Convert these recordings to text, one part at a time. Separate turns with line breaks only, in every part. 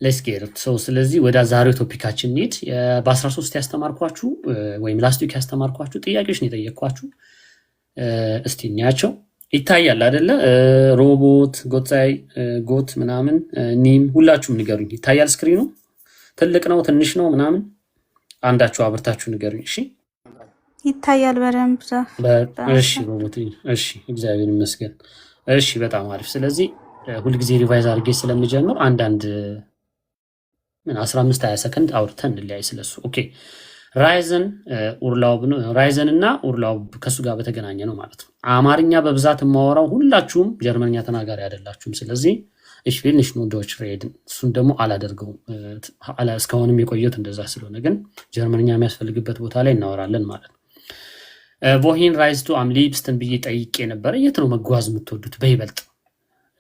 ሌትስ ጌት ሶ ስለዚህ ወደ ዛሬው ቶፒካችን እንሂድ። በ13 ያስተማርኳችሁ ወይም ላስት ዊክ ያስተማርኳችሁ ጥያቄዎች ነው የጠየቅኳችሁ። እስቲ እንያቸው። ይታያል አይደለ? ሮቦት፣ ጎጻይ፣ ጎት ምናምን ኒም ሁላችሁም ንገሩኝ። ይታያል ስክሪኑ? ትልቅ ነው ትንሽ ነው ምናምን? አንዳችሁ አብርታችሁ ንገሩኝ። እሺ
ይታያል በደንብ።
እሺ ሮቦት፣ እሺ እግዚአብሔር ይመስገን። እሺ በጣም አሪፍ። ስለዚህ ሁልጊዜ ሪቫይዝ አድርጌ ስለምጀምር አንዳንድ 15-20 ሰከንድ አውርተን እንለያይ ስለሱ። ኦኬ ራይዘን ኡርላውብ ነው። ራይዘን እና ኡርላውብ ከሱ ጋር በተገናኘ ነው ማለት ነው። አማርኛ በብዛት የማወራው ሁላችሁም ጀርመንኛ ተናጋሪ አይደላችሁም። ስለዚህ ich will nicht nur Deutsch reden እሱን ደግሞ አላደርገውም። እስካሁንም የቆየሁት እንደዛ ስለሆነ ግን ጀርመንኛ የሚያስፈልግበት ቦታ ላይ እናወራለን ማለት ነው። wohin reist du am liebsten ብዬ ጠይቄ ነበረ። የት ነው መጓዝ የምትወዱት በይበልጥ?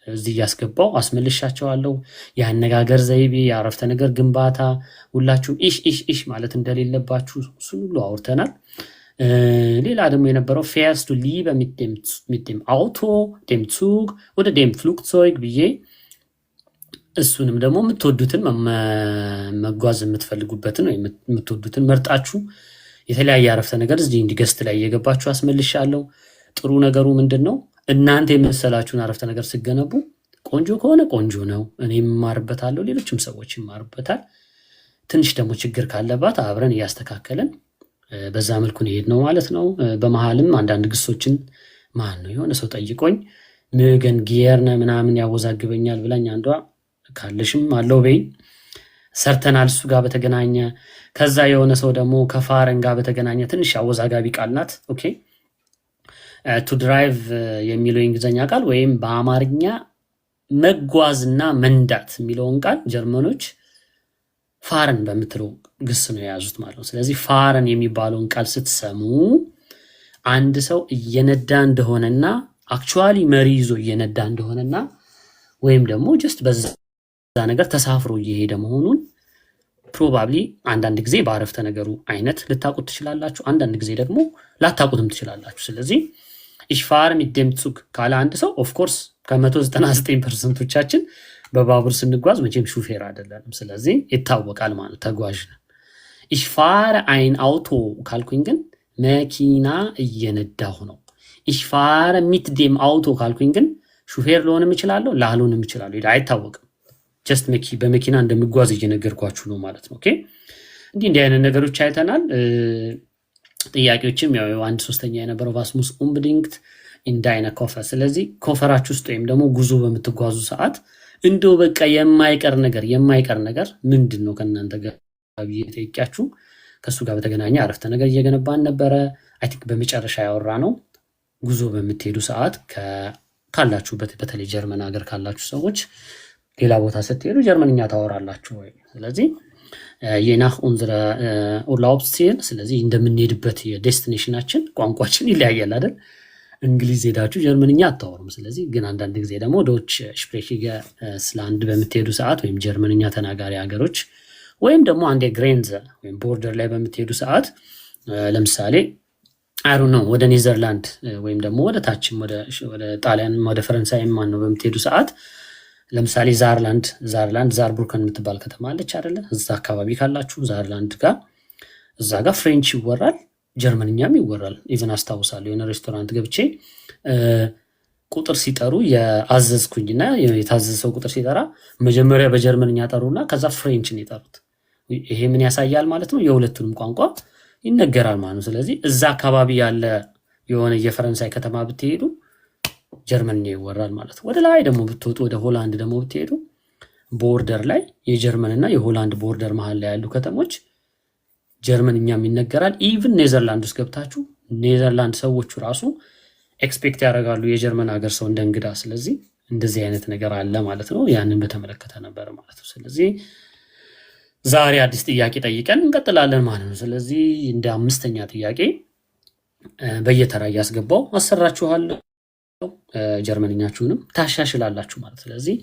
እዚህ ያስገባው አስመልሻቸዋለሁ። የአነጋገር ዘይቤ፣ የአረፍተ ነገር ግንባታ ሁላችሁም ኢሽ ማለት እንደሌለባችሁ እሱን ሁሉ አውርተናል። ሌላ ደግሞ የነበረው fährst du lieber mit dem Auto, dem Zug oder dem Flugzeug ብዬ እሱንም ደግሞ የምትወዱትን መጓዝ የምትፈልጉበትን ወይ የምትወዱትን መርጣችሁ የተለያየ አረፍተ ነገር እዚህ እንዲገስት ላይ እየገባችሁ አስመልሻለሁ። ጥሩ ነገሩ ምንድነው? እናንተ የመሰላችሁን አረፍተ ነገር ሲገነቡ ቆንጆ ከሆነ ቆንጆ ነው፣ እኔም እማርበታለሁ፣ ሌሎችም ሰዎች ይማሩበታል። ትንሽ ደግሞ ችግር ካለባት አብረን እያስተካከለን በዛ መልኩ ነው ነው ማለት ነው። በመሃልም አንዳንድ ግሶችን ማን ነው የሆነ ሰው ጠይቆኝ ምገን ጊየርነ ምናምን ያወዛግበኛል ብላኝ አንዷ ካለሽም አለው በይ ሰርተናል እሱ ጋር በተገናኘ። ከዛ የሆነ ሰው ደግሞ ከፋረን ጋር በተገናኘ ትንሽ አወዛጋቢ ቃል ናት። ኦኬ ቱ ድራይቭ የሚለው የእንግሊዝኛ ቃል ወይም በአማርኛ መጓዝና መንዳት የሚለውን ቃል ጀርመኖች ፋረን በምትለው ግስ ነው የያዙት ማለት ነው። ስለዚህ ፋረን የሚባለውን ቃል ስትሰሙ አንድ ሰው እየነዳ እንደሆነና አክቹዋሊ መሪ ይዞ እየነዳ እንደሆነና ወይም ደግሞ ጀስት በዛ ነገር ተሳፍሮ እየሄደ መሆኑን ፕሮባብሊ አንዳንድ ጊዜ በአረፍተ ነገሩ አይነት ልታውቁት ትችላላችሁ፣ አንዳንድ ጊዜ ደግሞ ላታውቁትም ትችላላችሁ። ስለዚህ ich fahre mit dem Zug ካለ አንድ ሰው ኦፍ ኮርስ ከ199%ቶቻችን በባቡር ስንጓዝ መቼም ሹፌር አይደለንም። ስለዚህ ይታወቃል ማለት ተጓዥ ነን። ich fahre ein Auto ካልኩኝ ግን መኪና እየነዳሁ ነው። ich fahre mit dem Auto ካልኩኝ ግን ሹፌር ልሆንም እችላለሁ ላልሆንም እችላለሁ፣ አይታወቅም። ጀስት በመኪና እንደምጓዝ እየነገርኳችሁ ነው ማለት ነው። ኦኬ እንዲህ አይነት ነገሮች አይተናል። ጥያቄዎችም ያው 1/3 የነበረው ቫስሙስ ኡንብዲንግት ኢንዳይነ ኮፈር። ስለዚህ ኮፈራችሁ ውስጥ ወይም ደግሞ ጉዞ በምትጓዙ ሰዓት እንደው በቃ የማይቀር ነገር ምንድነው ከእናንተ ጋር ጠይቂያችሁ ከሱ ጋር በተገናኘ አረፍተ ነገር እየገነባን ነበረ። አይ ቲንክ በመጨረሻ ያወራ ነው ጉዞ በምትሄዱ ሰዓት ካላችሁበት በተለይ ጀርመን ሀገር ካላችሁ ሰዎች ሌላ ቦታ ስትሄዱ ጀርመንኛ ታወራላችሁ ወይ? ስለዚህ የናህ ኡንዝረ ኡርላውብስቲል ስለዚህ እንደምንሄድበት የዴስቲኔሽናችን ቋንቋችን ይለያያል አይደል? እንግሊዝ ሄዳችሁ ጀርመንኛ አታወሩም። ስለዚህ ግን አንዳንድ ጊዜ ደግሞ ዶች ስፕሬቺገ ስላንድ በምትሄዱ ሰዓት ወይም ጀርመንኛ ተናጋሪ ሀገሮች ወይም ደግሞ አንድ ግሬንዘ ወይም ቦርደር ላይ በምትሄዱ ሰዓት ለምሳሌ አሩ ነው ወደ ኔዘርላንድ ወይም ደግሞ ወደ ታችም ወደ ጣሊያን ወደ ፈረንሳይ ማን ነው በምትሄዱ ሰዓት ለምሳሌ ዛርላንድ ዛርቡርከን የምትባል ከተማ አለች አይደለ? እዛ አካባቢ ካላችሁ ዛርላንድ ጋር እዛ ጋር ፍሬንች ይወራል፣ ጀርመንኛም ይወራል። ኢቭን አስታውሳለሁ የሆነ ሬስቶራንት ገብቼ ቁጥር ሲጠሩ የአዘዝኩኝና የታዘዘው ቁጥር ሲጠራ መጀመሪያ በጀርመንኛ ጠሩና ከዛ ፍሬንች ነው የጠሩት። ይሄ ምን ያሳያል ማለት ነው? የሁለቱንም ቋንቋ ይነገራል ማለት ነው። ስለዚህ እዛ አካባቢ ያለ የሆነ የፈረንሳይ ከተማ ብትሄዱ ጀርመንኛ ይወራል ማለት ነው። ወደ ላይ ደግሞ ብትወጡ ወደ ሆላንድ ደግሞ ብትሄዱ ቦርደር ላይ የጀርመንና የሆላንድ ቦርደር መሃል ላይ ያሉ ከተሞች ጀርመንኛም ይነገራል። ኢቭን ኔዘርላንድ ውስጥ ገብታችሁ ኔዘርላንድ ሰዎቹ ራሱ ኤክስፔክት ያደርጋሉ የጀርመን ሀገር ሰው እንደ እንግዳ። ስለዚህ እንደዚህ አይነት ነገር አለ ማለት ነው። ያንን በተመለከተ ነበር ማለት ነው። ስለዚህ ዛሬ አዲስ ጥያቄ ጠይቀን እንቀጥላለን ማለት ነው። ስለዚህ እንደ 5ኛ ጥያቄ በየተራ እያስገባው አሰራችኋለሁ። ጀርመንኛችሁንም ታሻሽላላችሁ ማለት። ስለዚህ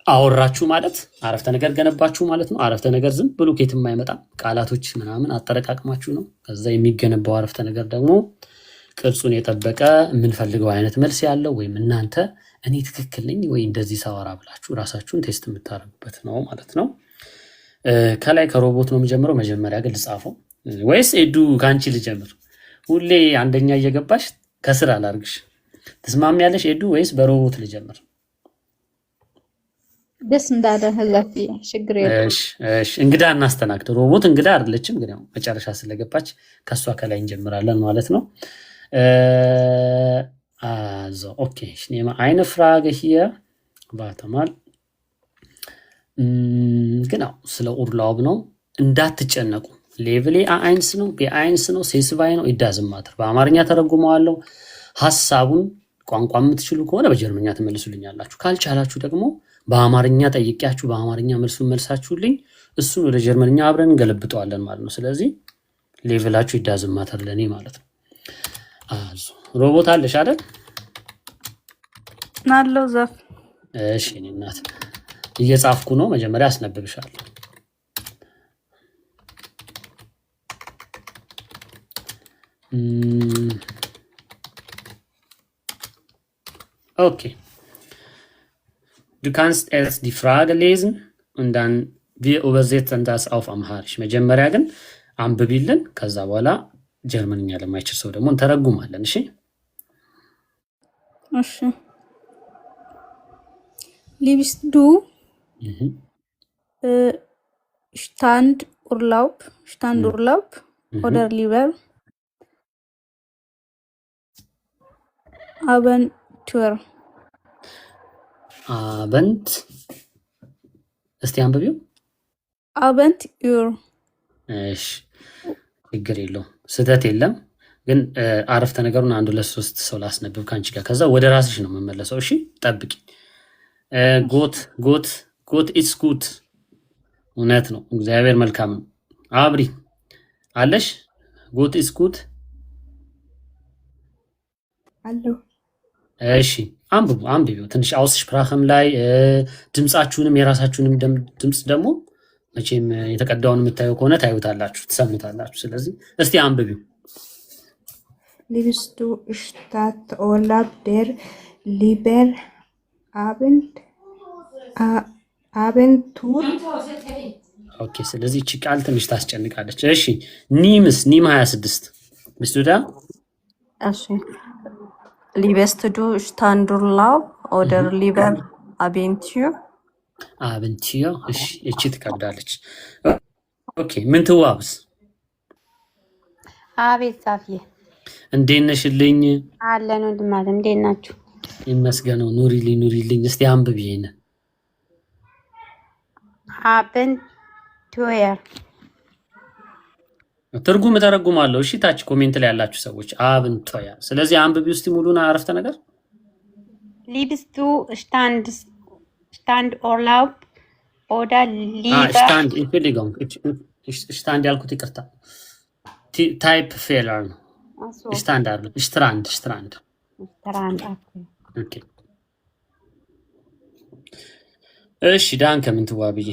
አወራችሁ ማለት አረፍተ ነገር ገነባችሁ ማለት ነው። አረፍተ ነገር ዝም ብሎ ከየትም አይመጣም። ቃላቶች ምናምን አጠረቃቅማችሁ ነው። ከዛ የሚገነባው አረፍተ ነገር ደግሞ ቅርጹን የጠበቀ የምንፈልገው አይነት መልስ ያለው ወይም እናንተ እኔ ትክክል ነኝ ወይ እንደዚህ ሳወራ ብላችሁ ራሳችሁን ቴስት የምታደርጉበት ነው ማለት ነው። ከላይ ከሮቦት ነው የሚጀምረው። መጀመሪያ ግን ልጻፈው ወይስ ኤዱ ከአንቺ ልጀምር? ሁሌ አንደኛ እየገባሽ ከስር አላርግሽ። ትስማሚያለሽ ኤዱ ወይስ በሮቦት ልጀምር?
ደስ እንዳለ ህላፊ ችግር የለም።
እሺ እንግዳ እናስተናግድ። ሮቦት እንግዳ አይደለችም፣ ግን ያው መጨረሻ ስለገባች ከሷ ከላይ እንጀምራለን ማለት ነው። Also, okay, ich nehme eine Frage hier. Warte mal. genau, ስለ ኡርላውብ ነው። እንዳትጨነቁ። ሌቭሌ A1 ነው፣ B1 ነው፣ ሴስቫይ ነው። ኢዳዝም ማተር በአማርኛ ተረጉመዋለሁ። ሐሳቡን ቋንቋ የምትችሉ ከሆነ በጀርመኛ ትመልሱልኛላችሁ። ካልቻላችሁ ደግሞ በአማርኛ ጠይቂያችሁ በአማርኛ መልሱን መልሳችሁልኝ እሱን ወደ ጀርመንኛ አብረን እንገለብጠዋለን ማለት ነው። ስለዚህ ሌቭላችሁ ኢዳዝም ማተር ለኔ ማለት ነው። አዙ ሮቦት አለሽ አይደል?
ናለው ዘፍ
እሺ እኔ እናት እየጻፍኩ ነው። መጀመሪያ አስነብብሻለሁ። Okay. Du kannst erst die Frage lesen und dann wir übersetzen das auf Amharisch. መጀመሪያ ግን አንብቢልን ከዛ በኋላ ጀርመንኛ ለማይችል ሰው ደግሞ እንተረጉማለን። እሺ
እሺ Liebst du Standurlaub oder lieber Abenteuer?
Abend እስቲ አንብቢው።
Abenteuer
እሺ ችግር የለውም ስህተት የለም። ግን አረፍተ ነገሩን አንድ ሁለት ሶስት ሰው ላስነብብ ካንቺ ጋር ከዛ ወደ ራስሽ ነው የምመለሰው። እሺ ጠብቂ። ጎት ኢትስ ጉድ እውነት ነው። እግዚአብሔር መልካም ነው። አብሪ አለሽ ጎት ኢትስ ጉድ
አሎ።
እሺ አንብቢው ትንሽ አውስስፕራኸም ላይ ድምጻችሁንም የራሳችሁንም ድምጽ ደግሞ መቼም የተቀዳውን የምታዩ ከሆነ ታዩታላችሁ፣ ትሰሙታላችሁ። ስለዚህ እስቲ አንብቢው።
Liebst du Stadturlaub der lieber Abenteuer?
ኦኬ ስለዚህ እቺ ቃል ትንሽ ታስጨንቃለች። እሺ ኒም 26 bist du da?
እሺ Liebst du Strandurlaub oder lieber Abenteuer?
Abenteuer እሺ እቺ ትከብዳለች። ኦኬ ምን ትዋብስ?
አቤት ጻፊዬ
እንዴት ነሽልኝ?
አለን ወንድም አለም እንዴት ናችሁ?
ይመስገነው። ኑሪልኝ እስቲ አንብቢ ይሄን።
አበንቱየር
ትርጉም ተረጉማለሁ። እሺ ታች ኮሜንት ላይ ያላችሁ ሰዎች አበንቱየር። ስለዚህ አንብቢ ውስጥ ሙሉና አረፍተ ነገር
Liebst du Standurlaub oder lieber
Entschuldigung, stand ያልኩት ይቅርታ ታይፕ ፌለር ነው። ስታንዳርድ ስትራንድ ኦኬ እሺ ዳንከ ምን ትዋብዬ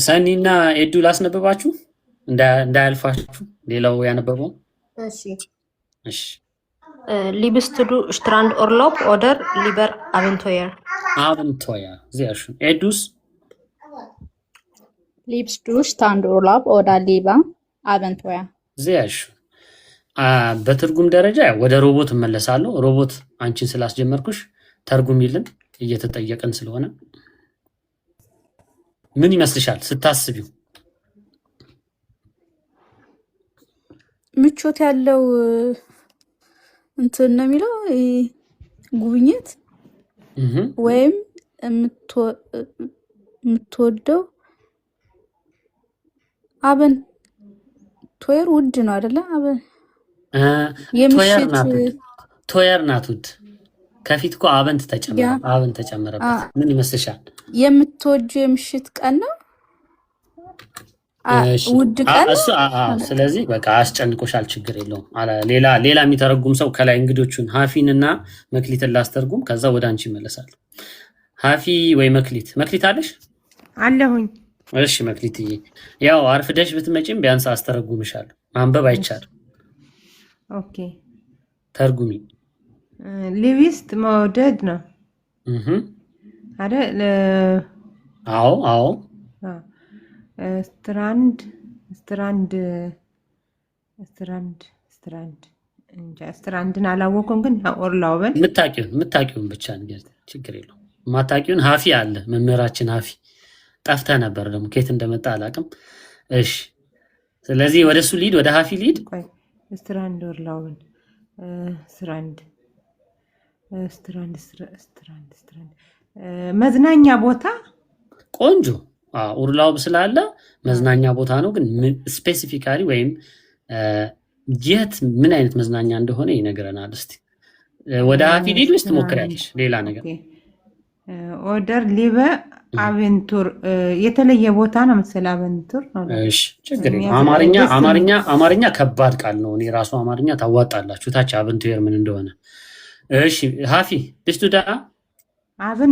ሰኒና ኤዱ ላስነብባችሁ እንዳያልፋችሁ ሌላው ያነበበው። እሺ
Liebst du Strandurlaub oder lieber Abenteuer?
Abenteuer sehr schön. ኤዱስ
Liebst du Standurlaub oder lieber Abenteuer?
sehr schön. በትርጉም ደረጃ ወደ ሮቦት እመለሳለሁ። ሮቦት አንቺን ስላስጀመርኩሽ ተርጉሚልን እየተጠየቀን ስለሆነ ምን ይመስልሻል ስታስቢው?
ምቾት ያለው እንትን ነው የሚለው ጉብኝት ወይም የምትወደው አበንቱየር ውድ ነው አይደለ?
ቶየር ናት ውድ። ከፊት እኮ አበንት ተጨመረበት። ምን ይመስልሻል?
የምትወጂው የምሽት ቀን ነው ውድ ቀን
እሱ። ስለዚህ በቃ አስጨንቆሻል፣ ችግር የለውም። ሌላ የሚተረጉም ሰው ከላይ እንግዶቹን ሀፊን እና መክሊትን ላስተርጉም፣ ከዛ ወደ አንቺ ይመለሳል። ሀፊ ወይ መክሊት አለሽ?
አለሁኝ።
እሺ መክሊትዬ፣ ያው አርፍደሽ ብትመጪም ቢያንስ አስተረጉምሻለሁ። ማንበብ አይቻልም።
ኦኬ
ተርጉሚ።
ሊብስት መውደድ ነው። አይደል?
አዎ አዎ
ስትራንድ ስትራንድ ስትራንድ ስትራንድ እንጃ ስትራንድን አላወኩም፣ ግን ኦርላውበን
የምታውቂውን ብቻ ንገር፣ ችግር የለውም። የማታውቂውን ሀፊ አለ መምህራችን ሀፊ ጠፍተህ ነበር ደግሞ ከየት እንደመጣ አላውቅም። እሺ ስለዚህ ወደ እሱ ሊድ ወደ ሀፊ ሊድ
ስትራንድ ኦርላውበን ስትራንድ ስትራንድ ስትራንድ ስትራንድ መዝናኛ ቦታ
ቆንጆ ኡርላውብ ስላለ መዝናኛ ቦታ ነው፣ ግን ስፔሲፊካሊ ወይም የት ምን አይነት መዝናኛ እንደሆነ ይነግረናል። እስቲ ወደ ሀፊ ሊድ ውስጥ ትሞክሪያለሽ ሌላ ነገር
ኦደር ሊበ አቬንቱር የተለየ ቦታ ነው መሰለህ። አቬንቱር
እሺ ችግር የለም። አማርኛ ከባድ ቃል ነው። እኔ ራሱ አማርኛ ታዋጣላችሁ ታች አቬንቱር ምን እንደሆነ። እሺ ሀፊ ደስቱዳ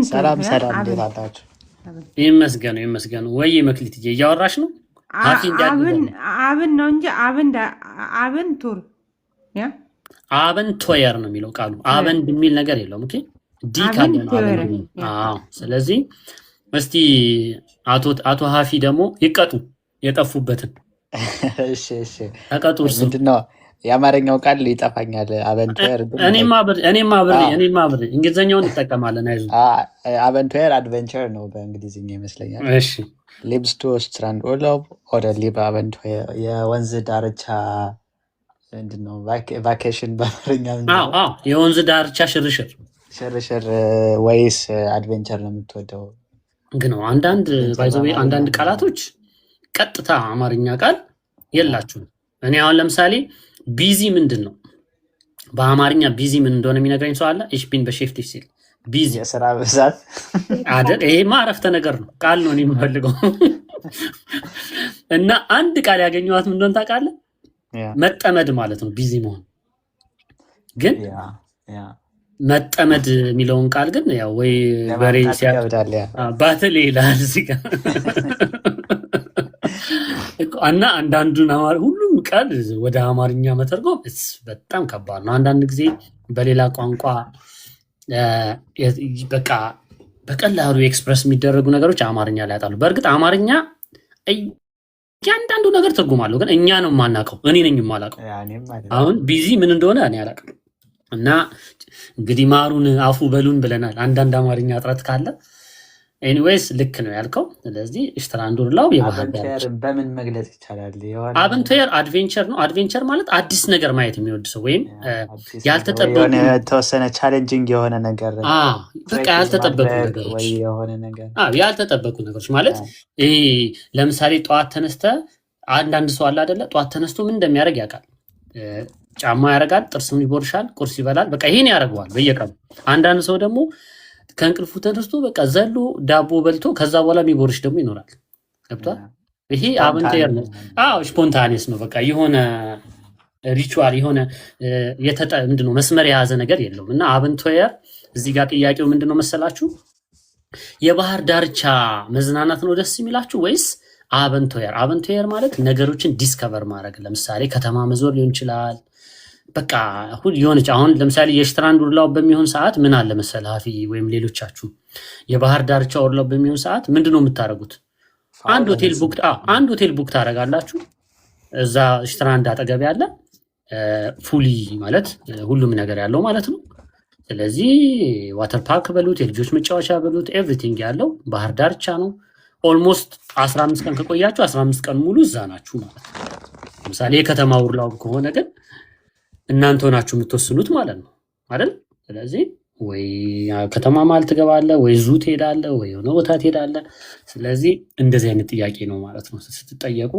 ሰላም እንዴት
ይመስገኑ ወይ መክሊትዬ እያወራሽ ነው? ሀፊ
አብን ነው እንጂ አቬንቱር ያ
አቬንቶየር ነው የሚለው ቃሉ። አቨንድ የሚል ነገር የለውም። ኦኬ ዲ ካለ ነው። ስለዚህ እስቲ አቶ ሀፊ ደግሞ ይቀጡ የጠፉበትን።
እሺ
ተቀጡ። እርሱ
ምንድነው የአማርኛው ቃል ይጠፋኛል። አቨንቱር
እኔም አብሬ እንግሊዝኛውን እንጠቀማለን። አይዞህ
አቨንቱር አድቨንቸር ነው በእንግሊዝኛ ይመስለኛል።
እሺ
ሊብስ ቱ ስትራንድ ኦርላውብ ኦር ሊብ አቨንቱር የወንዝ ዳርቻ ምንድነው? ቫኬሽን በአማርኛ
የወንዝ ዳርቻ ሽርሽር
ወይስ አድቬንቸር ነው የምትወደው?
ግን አንዳንድ ቃላቶች ቀጥታ አማርኛ ቃል የላችሁም። እኔ አሁን ለምሳሌ ቢዚ ምንድን ነው በአማርኛ ቢዚ ምን እንደሆነ የሚነግረኝ ሰው አለ? ኢሽ ቢን በሼፍቲፍ ሲል ቢዚ
የስራ ብዛት
አይደል? ይሄማ አረፍተ ነገር ነው፣ ቃል ነው እኔ የምፈልገው። እና አንድ ቃል ያገኘኋት ምን እንደሆነ ታውቃለህ? መጠመድ ማለት ነው ቢዚ መሆን። ግን መጠመድ የሚለውን ቃል ግን ያው ወይ በሬ ባትል ይላል እዚህ ጋር እና አንዳንዱን ሁሉም ቃል ወደ አማርኛ መተርጎም በጣም ከባድ ነው። አንዳንድ ጊዜ በሌላ ቋንቋ በቃ በቀላሉ ኤክስፕረስ የሚደረጉ ነገሮች አማርኛ ላይ ያጣሉ። በእርግጥ አማርኛ እያንዳንዱ ነገር ትርጉም አለው፣ ግን እኛ ነው የማናውቀው። እኔ ነኝ የማላውቀው። አሁን ቢዚ ምን እንደሆነ እኔ አላውቅም። እና እንግዲህ ማሩን አፉ በሉን ብለናል። አንዳንድ አማርኛ እጥረት ካለ ኤኒዌይስ ልክ ነው ያልከው። ስለዚህ ስትራንድ ኡርላውብ የባህር ዳርቻ
በምን መግለጽ ይቻላል?
አቨንቱር አድቬንቸር ነው። አድቬንቸር ማለት አዲስ ነገር ማየት የሚወድ ሰው ወይም ያልተጠበቁ
የተወሰነ ቻሌንጂንግ የሆነ ነገር
በቃ ያልተጠበቁ ነገሮች ያልተጠበቁ ነገሮች ማለት ይሄ ለምሳሌ ጠዋት ተነስተ አንዳንድ ሰው አለ አይደለ? ጠዋት ተነስቶ ምን እንደሚያደርግ ያውቃል። ጫማ ያደርጋል፣ ጥርሱን ይቦርሻል፣ ቁርስ ይበላል። በቃ ይሄን ያደርገዋል በየቀኑ። አንዳንድ ሰው ደግሞ ከእንቅልፉ ተነስቶ በቃ ዘሎ ዳቦ በልቶ ከዛ በኋላ የሚቦርሽ ደግሞ ይኖራል። ገብቷል? ይሄ አቨንቱር ነው። ስፖንታኒየስ ነው። በቃ የሆነ ሪቹዋል የሆነ ምንድነው መስመር የያዘ ነገር የለውም። እና አቨንቱር እዚህ ጋር ጥያቄው ምንድነው መሰላችሁ? የባህር ዳርቻ መዝናናት ነው ደስ የሚላችሁ ወይስ አቨንቱር ማለት ነገሮችን ዲስከቨር ማድረግ፣ ለምሳሌ ከተማ መዞር ሊሆን ይችላል። በቃ የሆነች አሁን ለምሳሌ የስትራንድ ኡርላውብ በሚሆን ሰዓት ምን አለ መሰለህ ሀፊ ወይም ሌሎቻችሁ የባህር ዳርቻ ኡርላውብ በሚሆን ሰዓት ምንድነው የምታደርጉት? አንድ ሆቴል ቡክ ታደርጋላችሁ። እዛ ስትራንድ አጠገብ ያለ ፉሊ ማለት ሁሉም ነገር ያለው ማለት ነው። ስለዚህ ዋተር ፓርክ በሉት የልጆች መጫወቻ በሉት ኤቭሪቲንግ ያለው ባህር ዳርቻ ነው። ኦልሞስት 15 ቀን ከቆያችሁ 15 ቀን ሙሉ እዛ ናችሁ ማለት ነው። ለምሳሌ የከተማ ኡርላውብ ከሆነ ግን እናንተ ሆናችሁ የምትወስኑት ማለት ነው አይደል? ስለዚህ ወይ ከተማ ማለት ትገባለህ፣ ወይ ዙ ትሄዳለህ፣ ወይ የሆነ ቦታ ትሄዳለህ። ስለዚህ እንደዚህ አይነት ጥያቄ ነው ማለት ነው ስትጠየቁ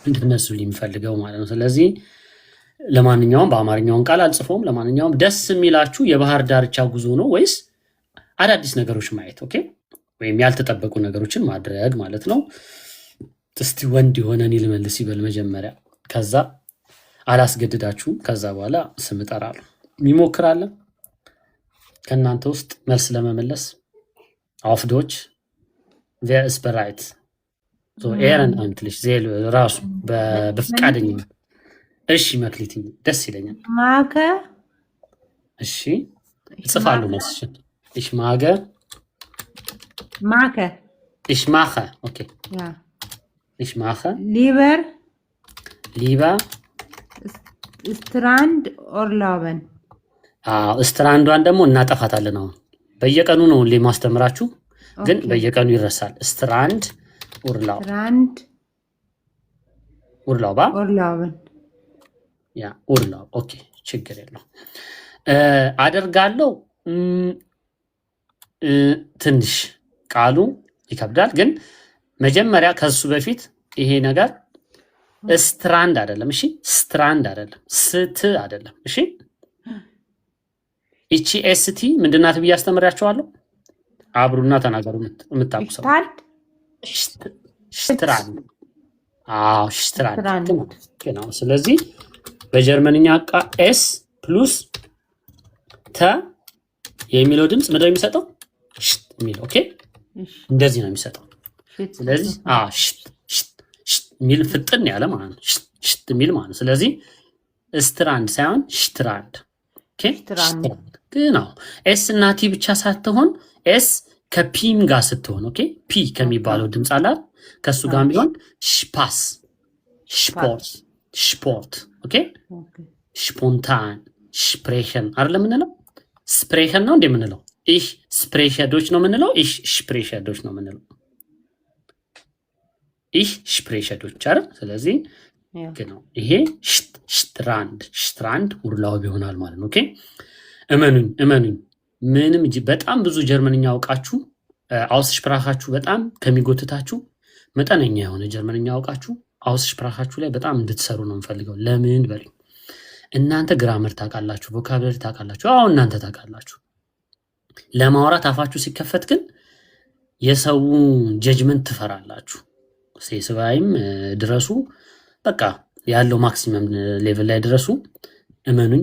እንድትነሱ የሚፈልገው ማለት ነው። ስለዚህ ለማንኛውም በአማርኛውን ቃል አልጽፎም። ለማንኛውም ደስ የሚላችሁ የባህር ዳርቻ ጉዞ ነው ወይስ አዳዲስ ነገሮች ማየት? ኦኬ፣ ወይም ያልተጠበቁ ነገሮችን ማድረግ ማለት ነው። እስቲ ወንድ የሆነ እኔ ልመልስ ይበል መጀመሪያ፣ ከዛ አላስገድዳችሁም። ከዛ በኋላ ስም እጠራለሁ። ይሞክራል ከእናንተ ውስጥ መልስ ለመመለስ አፍዶች wer ist bereit so ehrenamtlich ዜል ራሱ በፍቃደኝነት። እሺ መክሊትኝ ደስ ይለኛል።
ማከ
እሺ እጽፋለሁ መልስሽን። ich mache.
Mache.
Ich mache. Okay.
Ja.
Ich mache.
Lieber ስትራንድ ኦርላውበን።
ስትራንዷን ደግሞ እናጠፋታለን። አሁን በየቀኑ ነው ሁሌ ማስተምራችሁ፣ ግን በየቀኑ ይረሳል። ስትራንድ ኡርላው
ኦርላውበን
ያ ኡርላው። ኦኬ ችግር የለው። አደርጋለሁ ትንሽ ቃሉ ይከብዳል፣ ግን መጀመሪያ ከሱ በፊት ይሄ ነገር ስትራንድ አይደለም። እሺ ስትራንድ አይደለም፣ ስት አይደለም። እሺ እቺ ኤስቲ ምንድናት ብዬ አስተምራችኋለሁ። አብሩና ተናገሩ የምታውቁ ሰው። ሽትራንድ። አዎ ሽትራንድ ነው። ስለዚህ በጀርመንኛ ቃ ኤስ ፕሉስ ተ የሚለው ድምጽ ምንድን ነው የሚሰጠው? ሽት የሚለው። ኦኬ እንደዚህ ነው የሚሰጠው። ስለዚህ ሚል ፍጥን ያለ ማለት ነው። ሽት ሚል ማለት ነው። ስለዚህ ስትራንድ ሳይሆን ሽትራንድ። ኦኬ ነው። ኤስ እና ቲ ብቻ ሳትሆን ኤስ ከፒም ጋር ስትሆን፣ ኦኬ ፒ ከሚባለው ድምፅ አላት ከሱ ጋር ቢሆን ሽፓስ፣ ሽፖርት፣ ሽፖርት። ኦኬ ስፖንታን፣ ስፕሬሽን አይደለም የምንለው። ስፕሬሽን ነው እንደምንለው። ይህ ስፕሬሸዶች ነው የምንለው። ይህ ስፕሬሸዶች ነው የምንለው። ይህ ስፕሬሸዶች አይደል? ስለዚህ ነው ይሄ ሽትራንድ ኡርላውብ ይሆናል ማለት ነው። ኦኬ እመኑኝ ምንም በጣም ብዙ ጀርመንኛ አውቃችሁ አውስስፕራካችሁ በጣም ከሚጎትታችሁ መጠነኛ የሆነ ጀርመንኛ አውቃችሁ አውስስፕራካችሁ ላይ በጣም እንድትሰሩ ነው የምፈልገው። ለምን በሉኝ። እናንተ ግራመር ታውቃላችሁ፣ ቮካብለሪ ታውቃላችሁ። አዎ እናንተ ታውቃላችሁ። ለማውራት አፋችሁ ሲከፈት ግን የሰው ጀጅመንት ትፈራላችሁ። ሴስባይም ድረሱ፣ በቃ ያለው ማክሲመም ሌቭል ላይ ድረሱ። እመኑኝ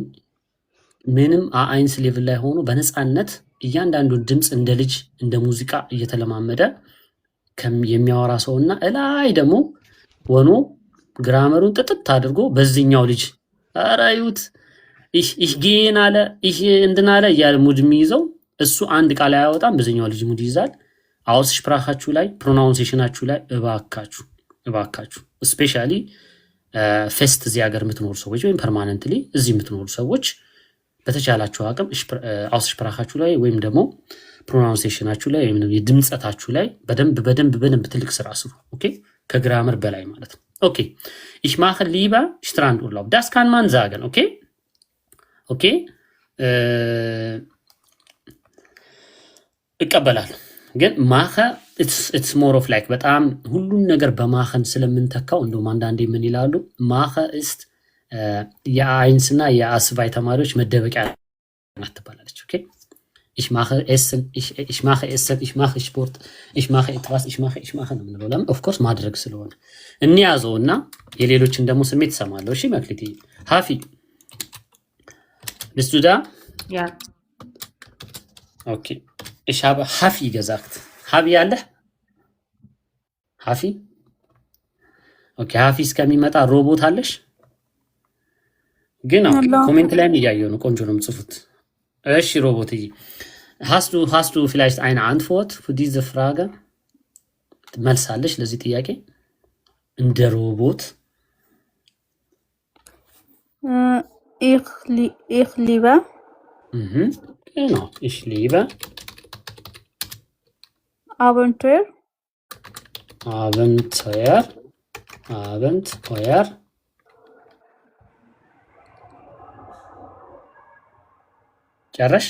ምንም አይንስ ሌቭል ላይ ሆኖ በነፃነት እያንዳንዱን ድምፅ እንደ ልጅ እንደ ሙዚቃ እየተለማመደ የሚያወራ ሰውና እላይ ደግሞ ሆኖ ግራመሩን ጥጥት አድርጎ በዚህኛው ልጅ አራዩት ይህ ጌን አለ ይህ እንድን አለ እያለ ሙድ የሚይዘው እሱ አንድ ቃል አያወጣም። በዚህኛው ልጅ ሙድ ይይዛል። አውስስፕራካችሁ ላይ ፕሮናውንሴሽናችሁ ላይ እባካችሁ ስፔሻሊ ፌስት እዚህ ሀገር የምትኖሩ ሰዎች ወይም ፐርማነንትሊ እዚህ የምትኖሩ ሰዎች በተቻላችሁ አቅም አውስስፕራካችሁ ላይ ወይም ደግሞ ፕሮናውንሴሽናችሁ ላይ ወይም የድምጸታችሁ ላይ በደንብ ትልቅ ስራ ስሩ። ኦኬ ከግራመር በላይ ማለት ነው። ኦኬ ich mache lieber Strandurlaub. Das kann man sagen. ኦኬ እቀበላለሁ። ግን ማኸ ኢትስ ሞር ኦፍ ላይክ በጣም ሁሉን ነገር በማኸን ስለምንተካው እንደውም አንዳንዴ ምን ይላሉ ማኸ ist የአይንስና የአስቫይ ተማሪዎች መደበቂያ ናት ትባላለች። ኦኬ ich mache essen, ich mache Sport, ich mache etwas, ich mache ነው የምንለው። ለምን ኦፍ ኮርስ ማድረግ ስለሆነ እንያዘውና የሌሎችን ደግሞ ስሜት ሰማለሁ። እሺ መክሊት ሀፊ bist du da?
Ja.
Okay. Ich habe Hafi gesagt. Habi ያለህ ሀፊ? ኦኬ ሀፊ እስከሚመጣ ሮቦት አለሽ? ግን ኮሜንት ላይም እያየሁ ነው። ቆንጆ ነው የምጽፉት። እሺ ሮቦትዬ hast du vielleicht eine Antwort für diese Frage? መልሳለሽ ለዚህ ጥያቄ እንደ ሮቦት?
Ich liebe.
Genau, ich liebe
Abenteuer.
ጨረሽ?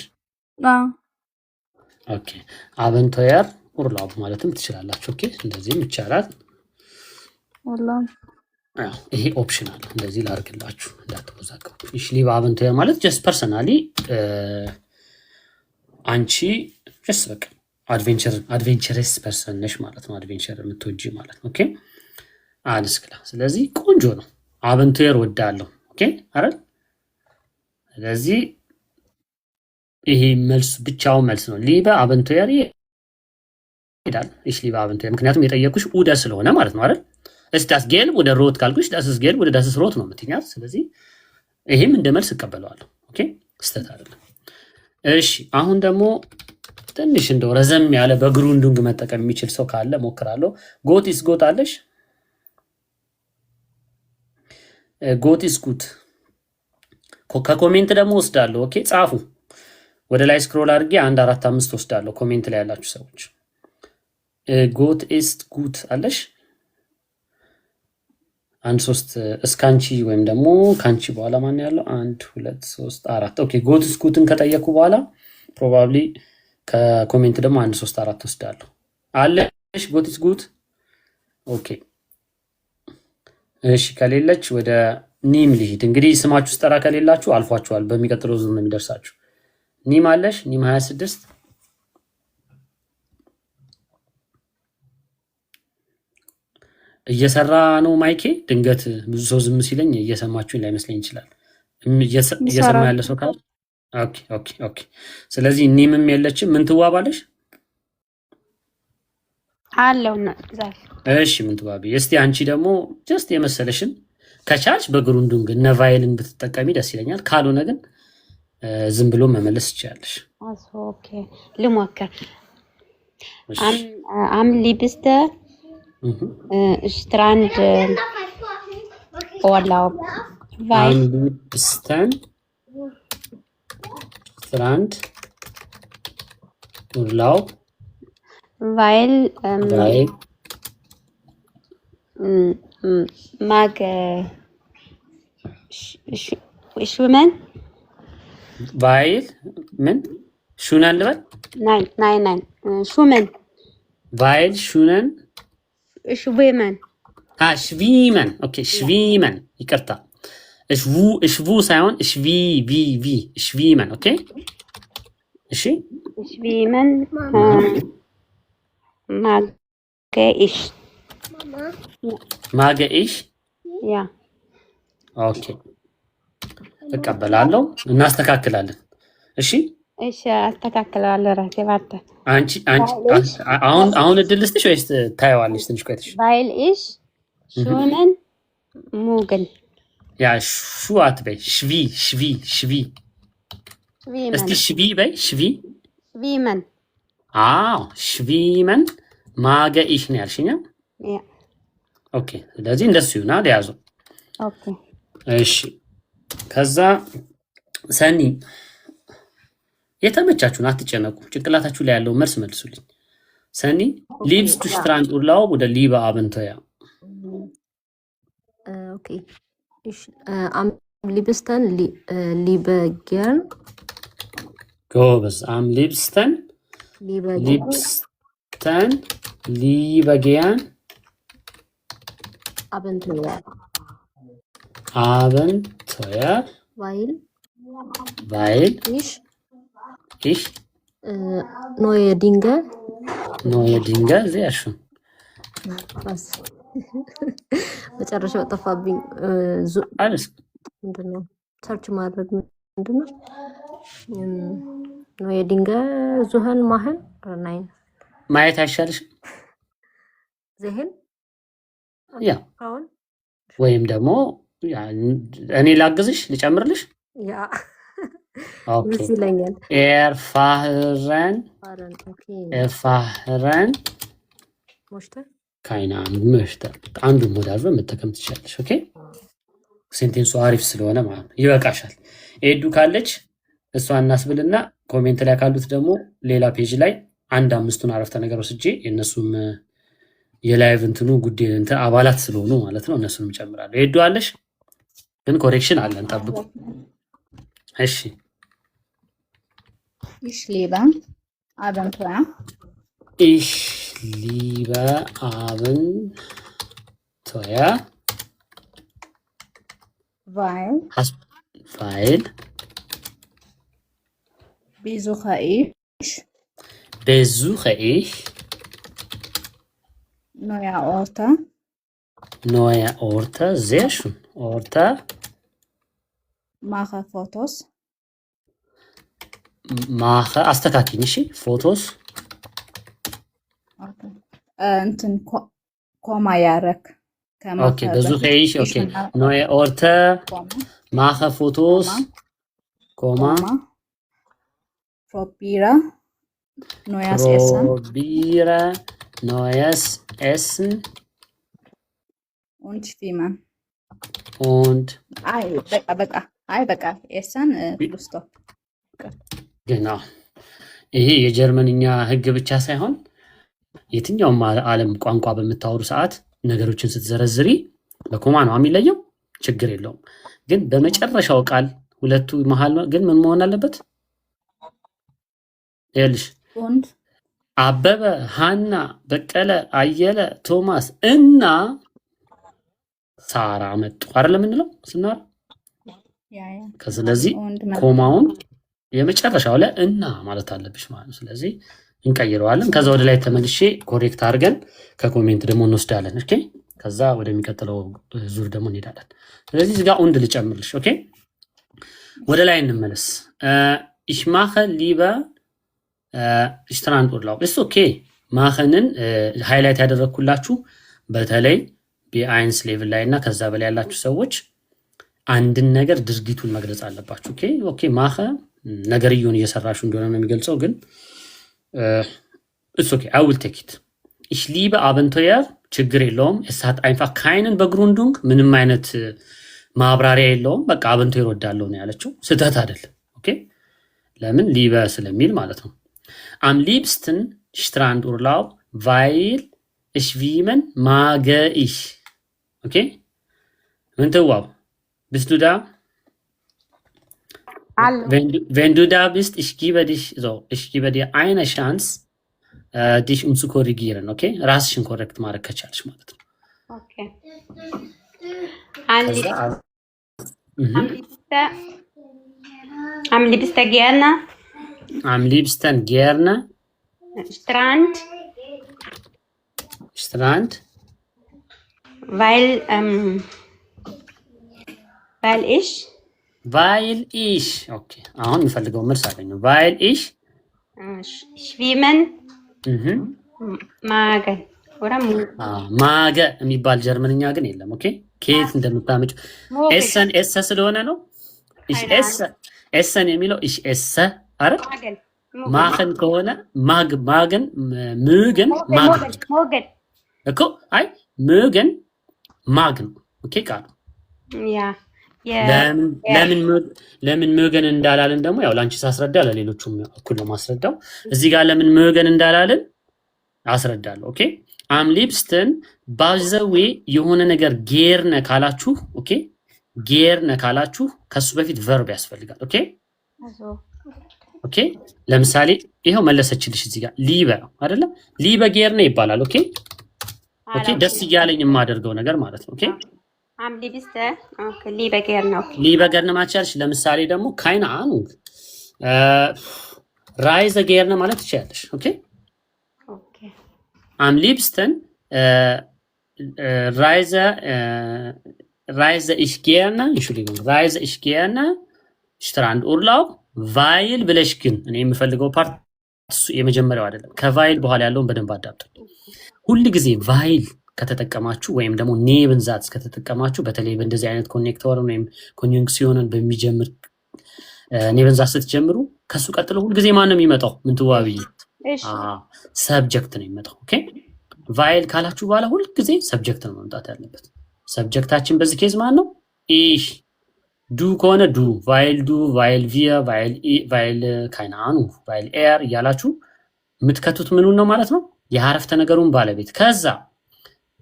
ኦኬ አበንቶየር ኡርላውብ ማለትም ትችላላችሁ። ኦኬ እንደዚህም ይቻላል። ይሄ ኦፕሽናል እንደዚህ ላርግላችሁ እንዳትወዛቀው። እሺ ሊባ አበንቶየር ማለት ጀስት ፐርሰናሊ አንቺ ጀስት በቃ አድቬንቸረስ ፐርሰን ነሽ ማለት ነው። አድቬንቸር የምትወጂ ማለት ነው። ኦኬ አልስክላ። ስለዚህ ቆንጆ ነው። አበንቶየር ወዳለሁ። ኦኬ አይደል? ስለዚህ ይሄ መልስ ብቻው መልስ ነው። ሊባ አበንቶየር ይሄዳል። እሺ ሊባ አበንቶየር ምክንያቱም የጠየቁሽ ኡደ ስለሆነ ማለት ነው አይደል? እስቲ ዳስ ጌል ወደ ሮት ካልኩሽ ዳስ ጌል ወደ ዳስ ሮት ነው የምትኛት። ስለዚህ ይሄም እንደ መልስ እቀበለዋለሁ። ኦኬ ስተት አይደለም። እሺ አሁን ደግሞ ትንሽ እንደው ረዘም ያለ በግሩንዱንግ መጠቀም የሚችል ሰው ካለ ሞክራለሁ። ጎቲስ ጎት አለሽ? ጎቲስ ጉት ከኮሜንት ደግሞ ወስዳለሁ። ኦኬ ጻፉ። ወደ ላይ ስክሮል አድርጌ 1 4 5 ወስዳለሁ። ኮሜንት ላይ ያላችሁ ሰዎች ጎት ኢስ ጉት አለሽ? 1 3 እስካንቺ ወይም ደግሞ ካንቺ በኋላ ማን ያለው 1 2 3 4 ኦኬ ጎትስ ጉትን ከጠየቁ በኋላ ፕሮባብሊ ከኮሜንት ደግሞ 1 3 4 ወስዳለሁ። አለሽ ጎትስ ጉት? ኦኬ እሺ ከሌለች ወደ ኒም ልሂድ። እንግዲህ ስማችሁ ስጠራ ከሌላችሁ አልፏችኋል። በሚቀጥለው ዙር ነው የሚደርሳችሁ። ኒም አለሽ? ኒም 26 እየሰራ ነው ማይኬ። ድንገት ብዙ ሰው ዝም ሲለኝ እየሰማችሁኝ ላይመስለኝ ይችላል። እየሰማ ያለ ሰው ካለ ኦኬ ኦኬ ኦኬ። ስለዚህ ኒምም የለችም። ምን ትዋባለሽ?
አለውና ዛፍ
እሺ ምን ትዋቢ? እስቲ አንቺ ደግሞ ጀስት የመሰለሽን ከቻልሽ በግሩንዱንግ እነ ቫይልን ብትጠቀሚ ደስ ይለኛል። ካልሆነ ግን ዝም ብሎ መመለስ ትችላለሽ።
ኦኬ ልሞክር። አም ሊብስተ ስትራንድ ኦላው ቫይል
ሊብስተን ስትራንድ ኦላው
ቫይል ማግ ሹመን
ቫይል ምን ሹናን ልበል?
ናይን ሹመን
ቫይል ሹነን
ሽዌመን
ሽቪመን ኦኬ ሽቪመን ይቅርታ እሽቡ ሳይሆን ቪ ሽቪመን ኦኬ እሺ
ሽዌመን ማገኢሽ
ማገኢሽ
ያ
ኦኬ እቀበላለሁ። እናስተካክላለን። እሺ
እሺ አስተካክላለሁ። ራሴ ባታ
አንቺ አሁን እድል ልስጥሽ ወይስ ታየዋለሽ ትንሽ ቆይተሽ?
ቫይል ኢሽ ሹመን ሙግን
ያ ሹ አትበይ። ሽቪ እስቲ ሽቪ በይ።
ሽቪመን
አዎ ሽቪመን ማገኢሽ ነው ያልሽኛ?
ያ
ኦኬ ስለዚህ እንደሱ ይሆናል። ያዙ።
ኦኬ
እሺ ከዛ ሰኒ የተመቻችሁን አትጨነቁ። ጭንቅላታችሁ ላይ ያለው መልስ መልሱልኝ። ሰኒ ሊብስ ቱ ስትራንድ ኡርላው ወደ ሊባ አበንተያ
ኦኬ እሺ አም ሊብስተን ሊበገርን
ጎበዝ። አም ሊብስተን ሊበገያን አበንተያ ቫይል ich
neue Dinge
sehr schön
was መጨረሻው ጠፋብኝ።
alles
ምንድነው ሰርች ማድረግ ምንድነው? neue Dinge suchen machen nein
ማየት አይሻልሽም?
ዜህን
ያ ወይም ደግሞ እኔ ላግዝሽ ልጨምርልሽ?
ያ
ኦኬ
ይለኛል።
ኤርፋህረን ካይና ምሽተ አንዱ ሞዳል መጠቀም ትችላለሽ። ኦኬ ሴንቴንሱ አሪፍ ስለሆነ ማለት ነው። ይበቃሻል። ኤዱ ካለች እሷን እናስብልና ኮሜንት ላይ ካሉት ደግሞ ሌላ ፔጅ ላይ 1-5ቱን አረፍተ ነገር ወስጄ የእነሱም የላይቭ እንትኑ ጉዳይ እንትን አባላት ስለሆኑ ማለት ነው እነሱንም እጨምራለሁ። ኤዱ አለሽ ግን ኮሬክሽን አለን ጠብቁ። እሺ
Ich liebe Abenteuer.
Ich liebe Abenteuer.
Weil besuche ich neue
Orte. Sehr schön. Orte.
Mache Fotos.
አስተካክኝ። እሺ ፎቶስ
እንትን ኮማ ያረክ
ኦኬ besuche ich ኦኬ neue Orte mache Fotos ኮማ
probiere ኖያስ ኤሰን
probiere neues Essen
und schwimmen
und
በቃ ኤሰን ፍሉስቶ
genau ይሄ የጀርመንኛ ህግ ብቻ ሳይሆን የትኛውም ዓለም ቋንቋ በምታወሩ ሰዓት ነገሮችን ስትዘረዝሪ በኮማ ነው የሚለየው፣ ችግር የለውም። ግን በመጨረሻው ቃል ሁለቱ መሃል ግን ምን መሆን አለበት? ይኸውልሽ
und
አበበ፣ ሃና፣ በቀለ፣ አየለ፣ ቶማስ እና ሳራ መጡ አይደል የምንለው ስናወራ። ስለዚህ ኮማውን የመጨረሻው ላይ እና ማለት አለብሽ ማለት ነው። ስለዚህ እንቀይረዋለን። ከዛ ወደ ላይ ተመልሼ ኮሬክት አድርገን ከኮሜንት ደግሞ እንወስዳለን። ኦኬ፣ ከዛ ወደሚቀጥለው ዙር ደግሞ እንሄዳለን። ስለዚህ እዚህ ጋር und ልጨምርልሽ። ኦኬ፣ ወደ ላይ እንመለስ። ich mache lieber Strandurlaub ist okay ማኸንን ሃይላይት ያደረኩላችሁ በተለይ ቢ1 ሌቭል ላይ እና ከዛ በላይ ያላችሁ ሰዎች አንድን ነገር ድርጊቱን መግለጽ አለባችሁ። ኦኬ ኦኬ ማኸ ነገርየውን እየሰራችሁ እንደሆነ ነው የሚገልጸው፣ ግን it's okay I will take it ich liebe Abenteuer ችግር የለውም። es hat einfach keinen Begründung ምንም አይነት ማብራሪያ የለውም። በቃ አበንቶየር ወዳለው ነው ያለችው። ስህተት አይደለም። ኦኬ ለምን ሊበ ስለሚል ማለት ነው። am liebsten Strandurlaub weil schwimmen mag ich. Okay? Mentewab, bist du da?
Hallo.
Wenn du da bist, ich gebe dir eine Chance, dich zu korrigieren, okay? Rasischen korrekt machen kachalsh ማለት ነው.
Okay. Am liebsten gerne.
Am liebsten gerne
Strand. Weil ich
okay አሁን የምፈልገው መልስ አገኘው። weil ich
schwimmen mag oder
ማገ የሚባል ጀርመንኛ ግን የለም። ኦኬ ከየት እንደምታመጭ ኤሰን ኤሰ ስለሆነ ነው። ich esse ኤሰን የሚለው ich esse አረ ማገን ከሆነ ማገን ምገን ማገን እኮ አይ ምገን ማግ ነው። ኦኬ ቃሉ ለምን ምገን እንዳላልን ደግሞ ያው ላንቺ ሳስረዳ ለሌሎቹም እኩል ነው ማስረዳው። እዚህ ጋር ለምን ምገን እንዳላልን አስረዳለሁ። ኦኬ am liebsten ባዘዌ የሆነ ነገር ጌርነ ካላችሁ ኦኬ ጌርነ ካላችሁ ከሱ በፊት ቨርብ ያስፈልጋል። ኦኬ ኦኬ ለምሳሌ ይሄው መለሰችልሽ እዚህ ጋር ሊበ አይደለ? ሊበ ጌርነ ይባላል። ኦኬ ኦኬ ደስ እያለኝ የማደርገው ነገር ማለት ነው። ኦኬ
am liebsten okay liebe gerne
ሊበ ገርነ ማቻልሽ። ለምሳሌ ደግሞ ካይና አኑ ራይዘ ጌርነ ማለት ትችያለሽ። ኦኬ
ኦኬ
am liebsten reise ich gerne Entschuldigung reise ich gerne Strandurlaub weil ብለሽ ግን እኔ የምፈልገው ፓርት የመጀመሪያው አይደለም። ከቫይል በኋላ ያለውን በደንብ አዳምጡ። ሁሉ ጊዜ ቫይል ከተጠቀማችሁ ወይም ደግሞ ኔብን ዛት ከተጠቀማችሁ በተለይ በእንደዚህ አይነት ኮኔክተር ወይም ኮንጁንክሲዮንን በሚጀምር ኔብን ዛት ስትጀምሩ ከሱ ቀጥሎ ሁሉ ጊዜ ማን ነው የሚመጣው? ምን ትዋቢ ሰብጀክት ነው የሚመጣው። ኦኬ ቫይል ካላችሁ በኋላ ሁሉ ጊዜ ሰብጀክት ነው መምጣት ያለበት። ሰብጀክታችን በዚህ ኬዝ ማን ነው? ich ዱ ከሆነ ዱ ቫይል ዱ ቫይል ቪያ ቫይል ካይናኑ ቫይል ኤር እያላችሁ የምትከቱት ምኑን ነው ማለት ነው? የሐረፍተ ነገሩን ባለቤት። ከዛ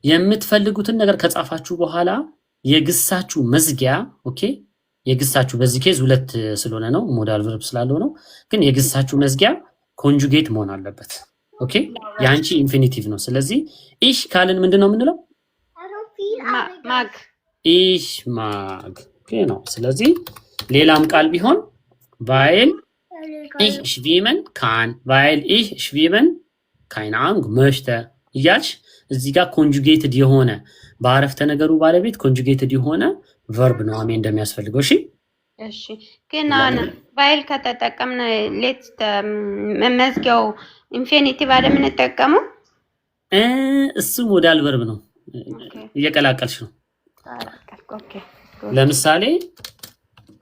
የምትፈልጉትን ነገር ከጻፋችሁ በኋላ የግሳችሁ መዝጊያ ኦኬ የግሳችሁ በዚህ ኬዝ ሁለት ስለሆነ ነው ሞዳል ቨርብ ስላለው ነው። ግን የግሳችሁ መዝጊያ ኮንጁጌት መሆን አለበት። ኦኬ ያንቺ ኢንፊኒቲቭ ነው። ስለዚህ ኢሽ ካልን ምንድነው የምንለው?
ማግ
ኢሽ ማግ ኦኬ ነው። ስለዚህ ሌላም ቃል ቢሆን weil ich schwimmen kann weil ich schwimmen keine Ahnung möchte እያልሽ እዚህ ጋር ኮንጁጌትድ የሆነ በአረፍተ ነገሩ ባለቤት ኮንጁጌትድ የሆነ ቨርብ ነው አሜ እንደሚያስፈልገው። እሺ
እሺ ግን አነ ቫይል ከተጠቀምን ሌት መመዝጊያው ኢንፊኒቲቭ አይደለም የምንጠቀመው
እሱ ሞዳል ቨርብ ነው። እየቀላቀልሽ ነው።
ኦኬ
ለምሳሌ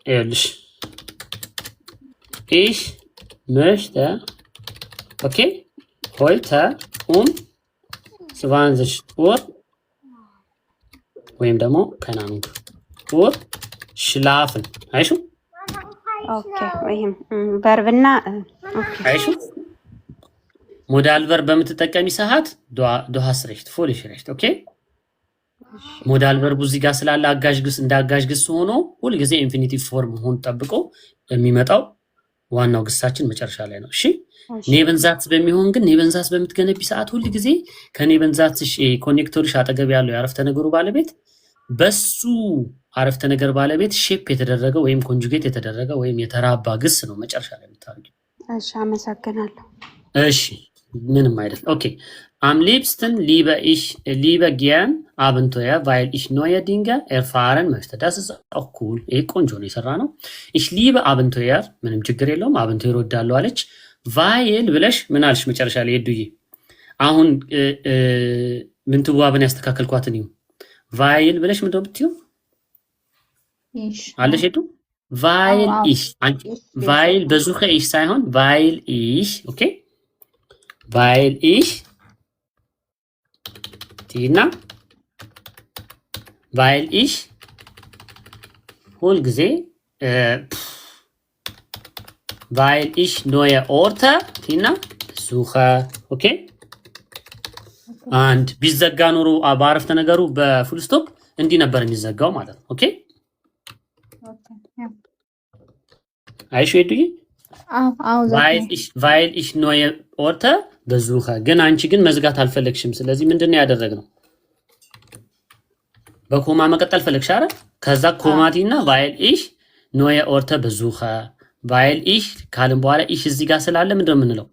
ይኸውልሽ ich möchte Okay? Heute 20 Uhr ወይም ደግሞ ከናንክ Uhr schlafen. አይሹ
ኦኬ ወይም ቨርብና ኦኬ
አይሹ ሞዳል ቨርብ በምትጠቀሚ ሰዓት du hast recht, völlig recht. Okay? ሞዳል ቨርቡ እዚህ ጋር ስላለ አጋዥ ግስ እንዳጋዥ ግስ ሆኖ ሁሉ ጊዜ ኢንፊኒቲቭ ፎርም ሆኖ ተጠብቆ የሚመጣው ዋናው ግሳችን መጨረሻ ላይ ነው። እሺ ኔቨንዛትስ በሚሆን ግን ኔቨንዛትስ በምትገነቢ ሰዓት ሁሉ ጊዜ ከኔቨንዛትስ ኮኔክተሮች አጠገብ ያለው የአረፍተ ነገሩ ባለቤት በሱ አረፍተ ነገር ባለቤት ሼፕ የተደረገ ወይም ኮንጁጌት የተደረገ ወይም የተራባ ግስ ነው መጨረሻ ላይ የምታደርጊው።
እሺ አመሰግናለሁ።
እሺ ምንም አይደለም። ኦኬ am liebsten liebe gern Abenteuer, weil ich neue Dinge erfahren möchte. Das ist auch cool. ቆንጆ ነው የሰራ ነው። ich liebe Abenteuer ምንም ችግር የለውም። አብንቶየር ወዳለው አለች። weil ብለሽ ምን አልሽ መጨረሻ ላይ ሄዱዬ? አሁን ምን ትዋብን ያስተካከልኳትን ይሁን weil ብለሽ ምን ደምትዩ አለሽ ሄዱ weil ich weil besuche ich ሳይሆን weil ich okay weil ich ቲና weil ich ሁል ጊዜ weil ich neue Orte ቲና suche okay አንድ ቢዘጋ ኑሮ አባረፍተ ነገሩ በፉል ስቶፕ እንዲህ ነበር የሚዘጋው ማለት ነው። ኦኬ አይሽ ሄዱኝ weil ich neue Orte besuche ግን አንቺ ግን መዝጋት አልፈለግሽም። ስለዚህ ምንድነው ያደረግነው? በኮማ መቀጠል ፈለግሽ አይደል? ከዛ ኮማቲና weil ich neue Orte besuche weil ich ካልን በኋላ ich እዚህ ጋር ስላለ ምንድነው የምንለው?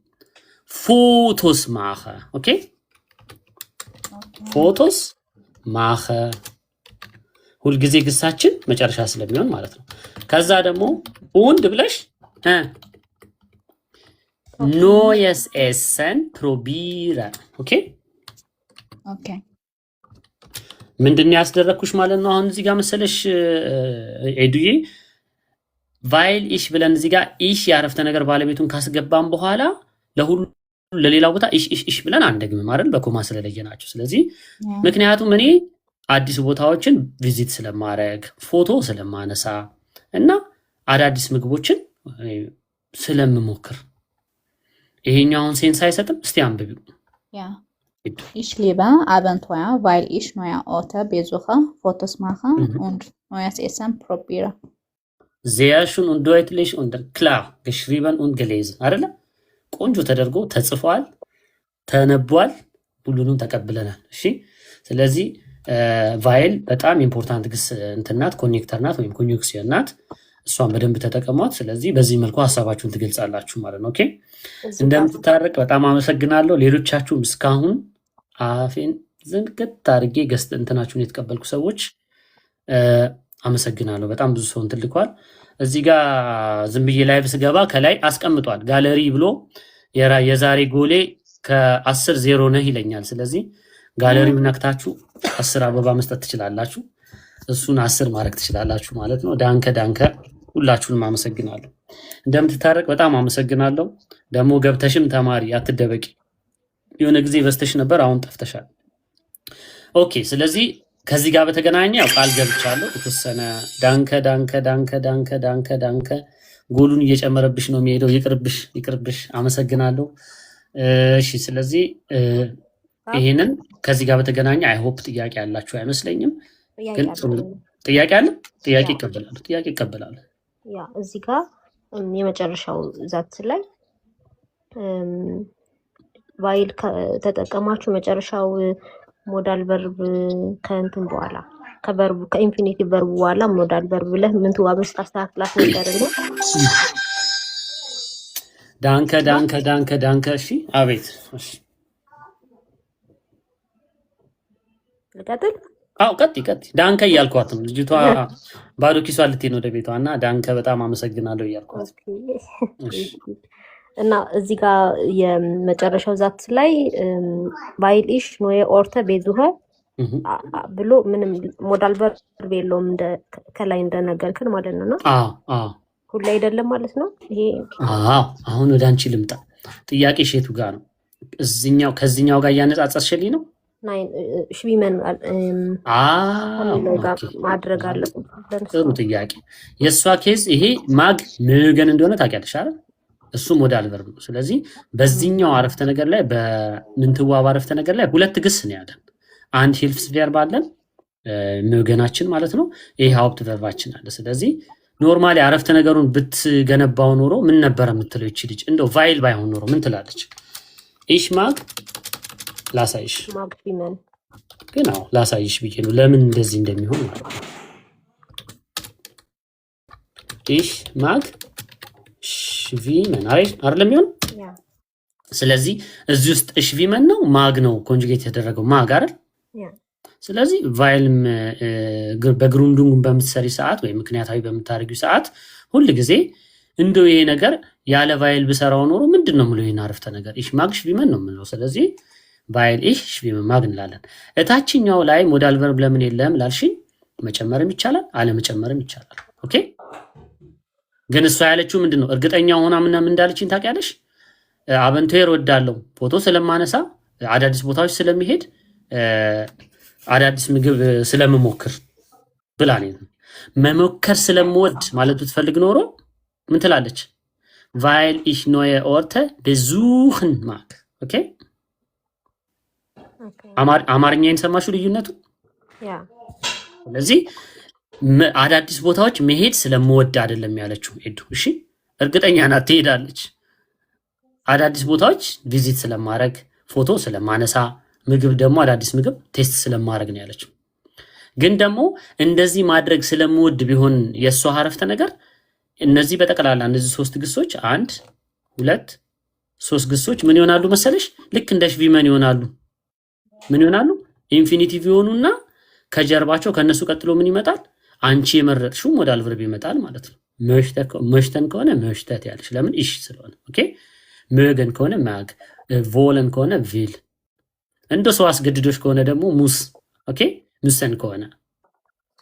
ፎቶስ mache ኦኬ ፎቶስ mache ሁል ጊዜ ግሳችን መጨረሻ ስለሚሆን ማለት ነው። ከዛ ደግሞ und ብለሽ neues Essen probieren okay
Okay.
ምንድነው ያስደረኩሽ ማለት ነው? አሁን እዚህ ጋር መሰለሽ ኤዱዬ weil ich ብለን እዚህ ጋር ich ያረፍተ ነገር ባለቤቱን ካስገባን በኋላ ለሁሉ ለሌላው ቦታ ich ብለን አንደግምም አይደል? በኮማ ስለለየናቸው። ስለዚህ ምክንያቱም እኔ አዲስ ቦታዎችን ቪዚት ስለማረግ ፎቶ ስለማነሳ እና አዳዲስ ምግቦችን ስለምሞክር ይሄኛውን ሴንስ አይሰጥም። እስቲ አንብቢው።
Ja. Ich liebe Abenteuer, weil ich neue Orte besuche, Fotos mache und neues Essen probiere.
Sehr schön und deutlich und klar geschrieben und gelesen አይደለ? ቆንጆ ተደርጎ ተጽፏል፣ ተነቧል፣ ሁሉንም ተቀብለናል። እሺ ስለዚህ ቫይል በጣም ኢምፖርታንት ግስ እንትናት ኮኔክተር ናት ወይም ኮንጁክሽን ናት። እሷን በደንብ ተጠቀሟት። ስለዚህ በዚህ መልኩ ሐሳባችሁን ትገልጻላችሁ ማለት ነው። ኦኬ እንደምትታረቅ በጣም አመሰግናለሁ። ሌሎቻችሁም እስካሁን አፌን ዝንቅት አድርጌ ገስት እንትናችሁን የተቀበልኩ ሰዎች አመሰግናለሁ። በጣም ብዙ ሰው እንትን ልኳል። እዚህ ጋር ዝም ብዬ ላይቭ ስገባ ከላይ አስቀምጧል ጋለሪ ብሎ የዛሬ ጎሌ ከ10-0 ነህ ይለኛል። ስለዚህ ጋለሪውን ነክታችሁ 10 አበባ መስጠት ትችላላችሁ። እሱን 10 ማድረግ ትችላላችሁ ማለት ነው። ዳንከ ሁላችሁንም አመሰግናለሁ። እንደምትታረቅ በጣም አመሰግናለሁ። ደግሞ ገብተሽም ተማሪ አትደበቂ። የሆነ ጊዜ በስተሽ ነበር፣ አሁን ጠፍተሻል። ኦኬ ስለዚህ ከዚህ ጋር በተገናኘ ያው ቃል ገብቻለሁ የተወሰነ ዳንከ ጎሉን እየጨመረብሽ ነው የሚሄደው። ይቅርብሽ። አመሰግናለሁ። እሺ ስለዚህ ይሄንን ከዚህ ጋር በተገናኘ አይ ሆፕ ጥያቄ ያላችሁ አይመስለኝም። ግን ጥያቄ አለ? ጥያቄ ይቀበላሉ።
ያ እዚህ ጋር የመጨረሻው ዛት ላይ ቫይል ተጠቀማችሁ መጨረሻው ሞዳል ቨርብ ከእንትን በኋላ ከቨርቡ ከኢንፊኒቲቭ ቨርብ በኋላ ሞዳል ቨርብ ብለህ ምን ትዋብስ ታስተካክላት ነገር ነው።
ዳንከ እሺ አቤት እሺ
ልቀጥል?
አው ቀጥይ ዳንከ እያልኳት ነው። ልጅቷ ባዶ ኪሷ ልትሄድ ነው ወደ ቤቷ እና ዳንከ በጣም አመሰግናለሁ እያልኳት እሺ
እና እዚህ ጋር የመጨረሻው ዛት ላይ weil ich neue Orte besuche ብሎ ምንም ሞዳል ቨርብ የለውም ከላይ እንደነገርክን ማለት ነው። ሁሌ አይደለም ማለት ነው ይሄ።
አሁን ወደ አንቺ ልምጣ። ጥያቄ ሼቱ ጋር ነው? እዚህኛው ከዚህኛው ጋር እያነጻጸርሽልኝ ነው?
ሽቢመን
ኦኬ።
ማድረግ አለብን።
ጥሩ ጥያቄ። የእሷ ኬዝ ይሄ ማግ ምገን እንደሆነ ታውቂያለሽ አይደል? እሱ ሞዳል ቨርብ ነው። ስለዚህ በዚህኛው አረፍተ ነገር ላይ በምንትዋብ አረፍተ ነገር ላይ ሁለት ግስ ነው ያለን። አንድ ሂልፍስ ቨርብ አለን ምገናችን ማለት ነው። ይሄ ሀውፕት ቨርባችን አለ። ስለዚህ ኖርማሊ አረፍተ ነገሩን ብትገነባው ኖሮ ምን ነበር የምትለው ይቺ ልጅ? እንደው ቫይል ባይሆን ኖሮ ምን ትላለች? ኢሽ ማግ ላሳይሽ
ማግ ሽቢመን
ግን አዎ ላሳይሽ ብዬ ነው ለምን እንደዚህ እንደሚሆን ማለት ነው። ኢሽ ማግ ሽቪመን አይደለም ይሆን? ስለዚህ እዚህ ውስጥ ሽቪመን ነው ማግ ነው ኮንጁጌት የተደረገው ማግ አይደል? ስለዚህ ቫይልም በግሩንዱንግ በምትሰሪ ሰዓት ወይ ምክንያታዊ በምታደርጊው ሰዓት ሁል ጊዜ እንደው ይሄ ነገር ያለ ቫይል ብሰራው ኖሮ ምንድነው ምለው ይሄን አረፍተ ነገር ኢሽ ማግ ሽቪመን ነው ምለው። ስለዚህ ቫይል ኢሽ ሽቪመን ማግ እንላለን። እታችኛው ላይ ሞዳል ቨርብ ለምን የለም ላልሽኝ መጨመርም ይቻላል አለመጨመርም ይቻላል። ኦኬ ግን እሷ ያለችው ምንድነው እርግጠኛ ሆና ምን እንዳለችኝ ታውቂያለሽ? አቨንቱር ወዳለው ፎቶ ስለማነሳ አዳዲስ ቦታዎች ስለሚሄድ አዳዲስ ምግብ ስለምሞክር ብላ ነው። መሞከር ስለምወድ ማለት ብትፈልግ ኖሮ ምን ትላለች? ቫይል ኢሽ ኖየ ኦርተ besuchen mag። ኦኬ አማርኛዬን ሰማሽው ልዩነቱ? ስለዚህ አዳዲስ ቦታዎች መሄድ ስለምወድ አይደለም ያለችው ሄዱ። እሺ እርግጠኛ ናት ትሄዳለች። አዳዲስ ቦታዎች ቪዚት ስለማድረግ ፎቶ ስለማነሳ ምግብ ደግሞ አዳዲስ ምግብ ቴስት ስለማድረግ ነው ያለችው። ግን ደግሞ እንደዚህ ማድረግ ስለምወድ ቢሆን የሷ አረፍተ ነገር እነዚህ በጠቅላላ እነዚህ ሶስት ግሶች 1 2 3 ግሶች ምን ይሆናሉ መሰለሽ? ልክ እንደ ሽቪመን ይሆናሉ። ምን ይሆናሉ? ኢንፊኒቲቭ ይሆኑና ከጀርባቸው ከነሱ ቀጥሎ ምን ይመጣል? አንቺ የመረጥሽው ሞዳል ቨርብ ይመጣል ማለት ነው። መሽተን ከሆነ መሽተት ያለሽ ለምን ኢሽ ስለሆነ። ኦኬ መገን ከሆነ ማግ፣ ቮለን ከሆነ ቪል፣ እንደ ሰው አስገድዶሽ ከሆነ ደግሞ ሙስ። ኦኬ ሙሰን ከሆነ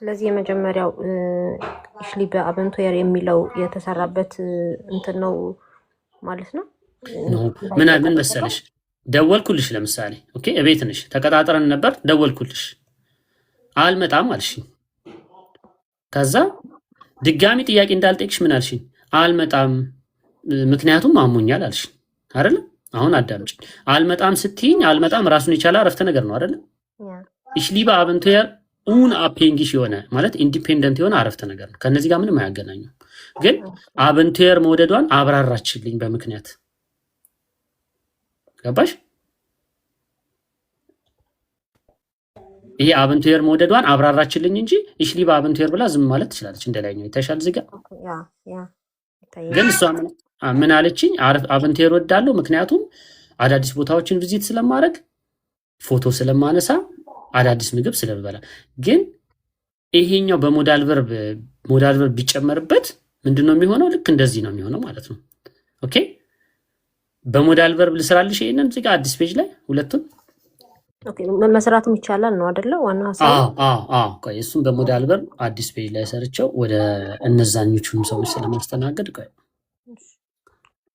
ስለዚህ የመጀመሪያው ሽሊበ አቨንቱር የሚለው የተሰራበት እንትን ነው ማለት ነው።
ምን መሰለሽ ደወልኩልሽ ለምሳሌ ኦኬ እቤት ነሽ ተቀጣጥረን ነበር ደወልኩልሽ አልመጣም አልሽኝ። ከዛ ድጋሚ ጥያቄ እንዳልጠይቅሽ ምን አልሽኝ? አልመጣም ምክንያቱም አሞኛል አልሽኝ አይደል? አሁን አዳምጪኝ። አልመጣም ስትይኝ አልመጣም ራሱን የቻለ አረፍተ ነገር ነው አይደል? ich liebe Abenteuer unabhängig የሆነ ማለት ኢንዲፔንደንት የሆነ አረፍተ ነገር ነው። ከነዚህ ጋር ምንም አያገናኙም። ግን አቨንቱር መውደዷን አብራራችልኝ በምክንያት ገባሽ? ይሄ አቨንቱር መውደዷን አብራራችልኝ እንጂ ich liebe Abenteuer ብላ ዝም ማለት ትችላለች። እንደላይኛው ይታሻል እዚህ ጋር ግን እሷ ምን አለችኝ? አቨንቱር ወዳለው ምክንያቱም አዳዲስ ቦታዎችን ቪዚት ስለማድረግ ፎቶ ስለማነሳ አዳዲስ ምግብ ስለበላ። ግን ይሄኛው በሞዳል ቨርብ ቢጨመርበት ምንድነው የሚሆነው? ልክ እንደዚህ ነው የሚሆነው ማለት ነው። ኦኬ በሞዳል ቨርብ ልስራልሽ ይሄንን እዚህ ጋር አዲስ ፔጅ ላይ ሁለቱም
ኦኬ መስራትም ይቻላል ነው አይደለ? ዋናው ሐሳብ
ቆይ እሱም በሞዳል ቨርብ አዲስ ፔጅ ላይ ሰርቸው ወደ እነዛኞቹም ሰዎች ስለማስተናገድ ቆይ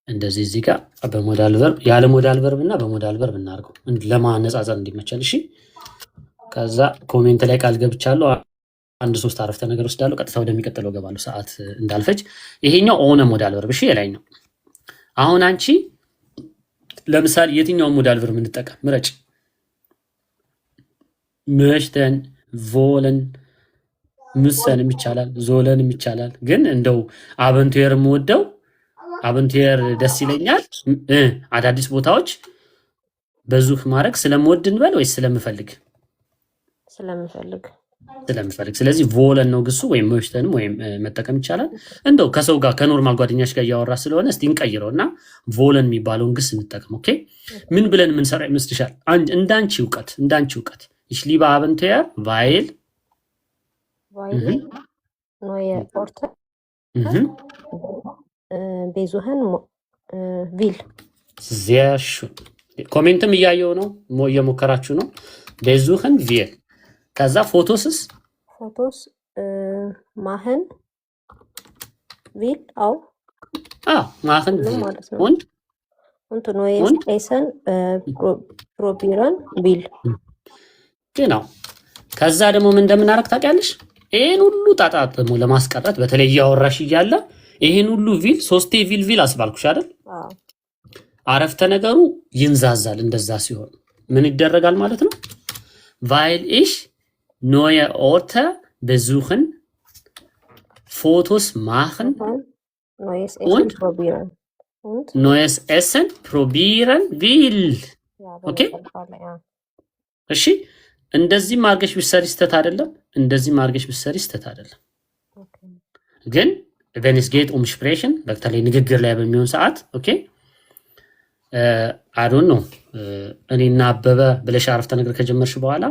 እንደዚህ እዚህ ጋር በሞዳል ቨርብ ያለ ሞዳል ቨርብ እና በሞዳል ቨርብ እናርገው ለማነጻጸር እንዲመቸል። እሺ ከዛ ኮሜንት ላይ ቃል ገብቻለሁ 1-3 አረፍተ ነገር ወስዳለሁ። ቀጥታ ወደሚቀጥለው ገባለሁ ሰዓት እንዳልፈጅ። ይሄኛው ኦነ ሞዳል ቨርብ እሺ የላይኛው። አሁን አንቺ ለምሳሌ የትኛውን ሞዳል ቨርብ እንጠቀም ምረጭ። መሽተን፣ ቮለን፣ ምሰንም ይቻላል፣ ዞለንም ይቻላል። ግን እንደው አቨንቱር የምወደው አቨንቱር ደስ ይለኛል አዳዲስ ቦታዎች በዙህ ማድረግ ስለምወድ እንበል ወይስ ስለምፈልግ? ስለምፈልግ። ስለዚህ ቮለን ነው ግሱ ወይም መሽተንም ወይም መጠቀም ይቻላል። እንደው ከሰው ጋር ከኖርማል ጓደኛሽ ጋር እያወራ ስለሆነ እስቲ እንቀይረውና ቮለን የሚባለውን ግስ እንጠቀም። ኦኬ ምን ብለን ምን ሰራ ይመስልሻል? እንዳንቺ እውቀት ich liebe Abenteuer weil
neue Orte besuchen will።
sehr schön ኮሜንትም እያየው ነው እየሞከራችሁ ነው። besuchen will ከዛ ፎቶስ
machen will auch
machen will und
und neues Essen probieren will
genau ከዛ ደግሞ ምን እንደምናረግ ታውቂያለሽ ይሄን ሁሉ ጣጣ ደግሞ ለማስቀረት በተለይ ያወራሽ ይያለ ይሄን ሁሉ ቪል ሶስቴ ቪል አስባልኩሽ አይደል አረፍተ ነገሩ ይንዛዛል እንደዛ ሲሆን ምን ይደረጋል ማለት ነው weil ich neue Orte besuchen Fotos machen
neues Essen probieren und
neues Essen probieren will okay እሺ እንደዚህ ማርገሽ ቢሰሪ ስተት አይደለም እንደዚህ ማርገሽ ቢሰሪ ስተት አይደለም ግን wenn es geht sprechen በተለይ ንግግር ላይ በሚሆን ሰዓት ኦኬ I don't know እኔና አበበ ብለሽ አረፍተ ነገር ከጀመርሽ በኋላ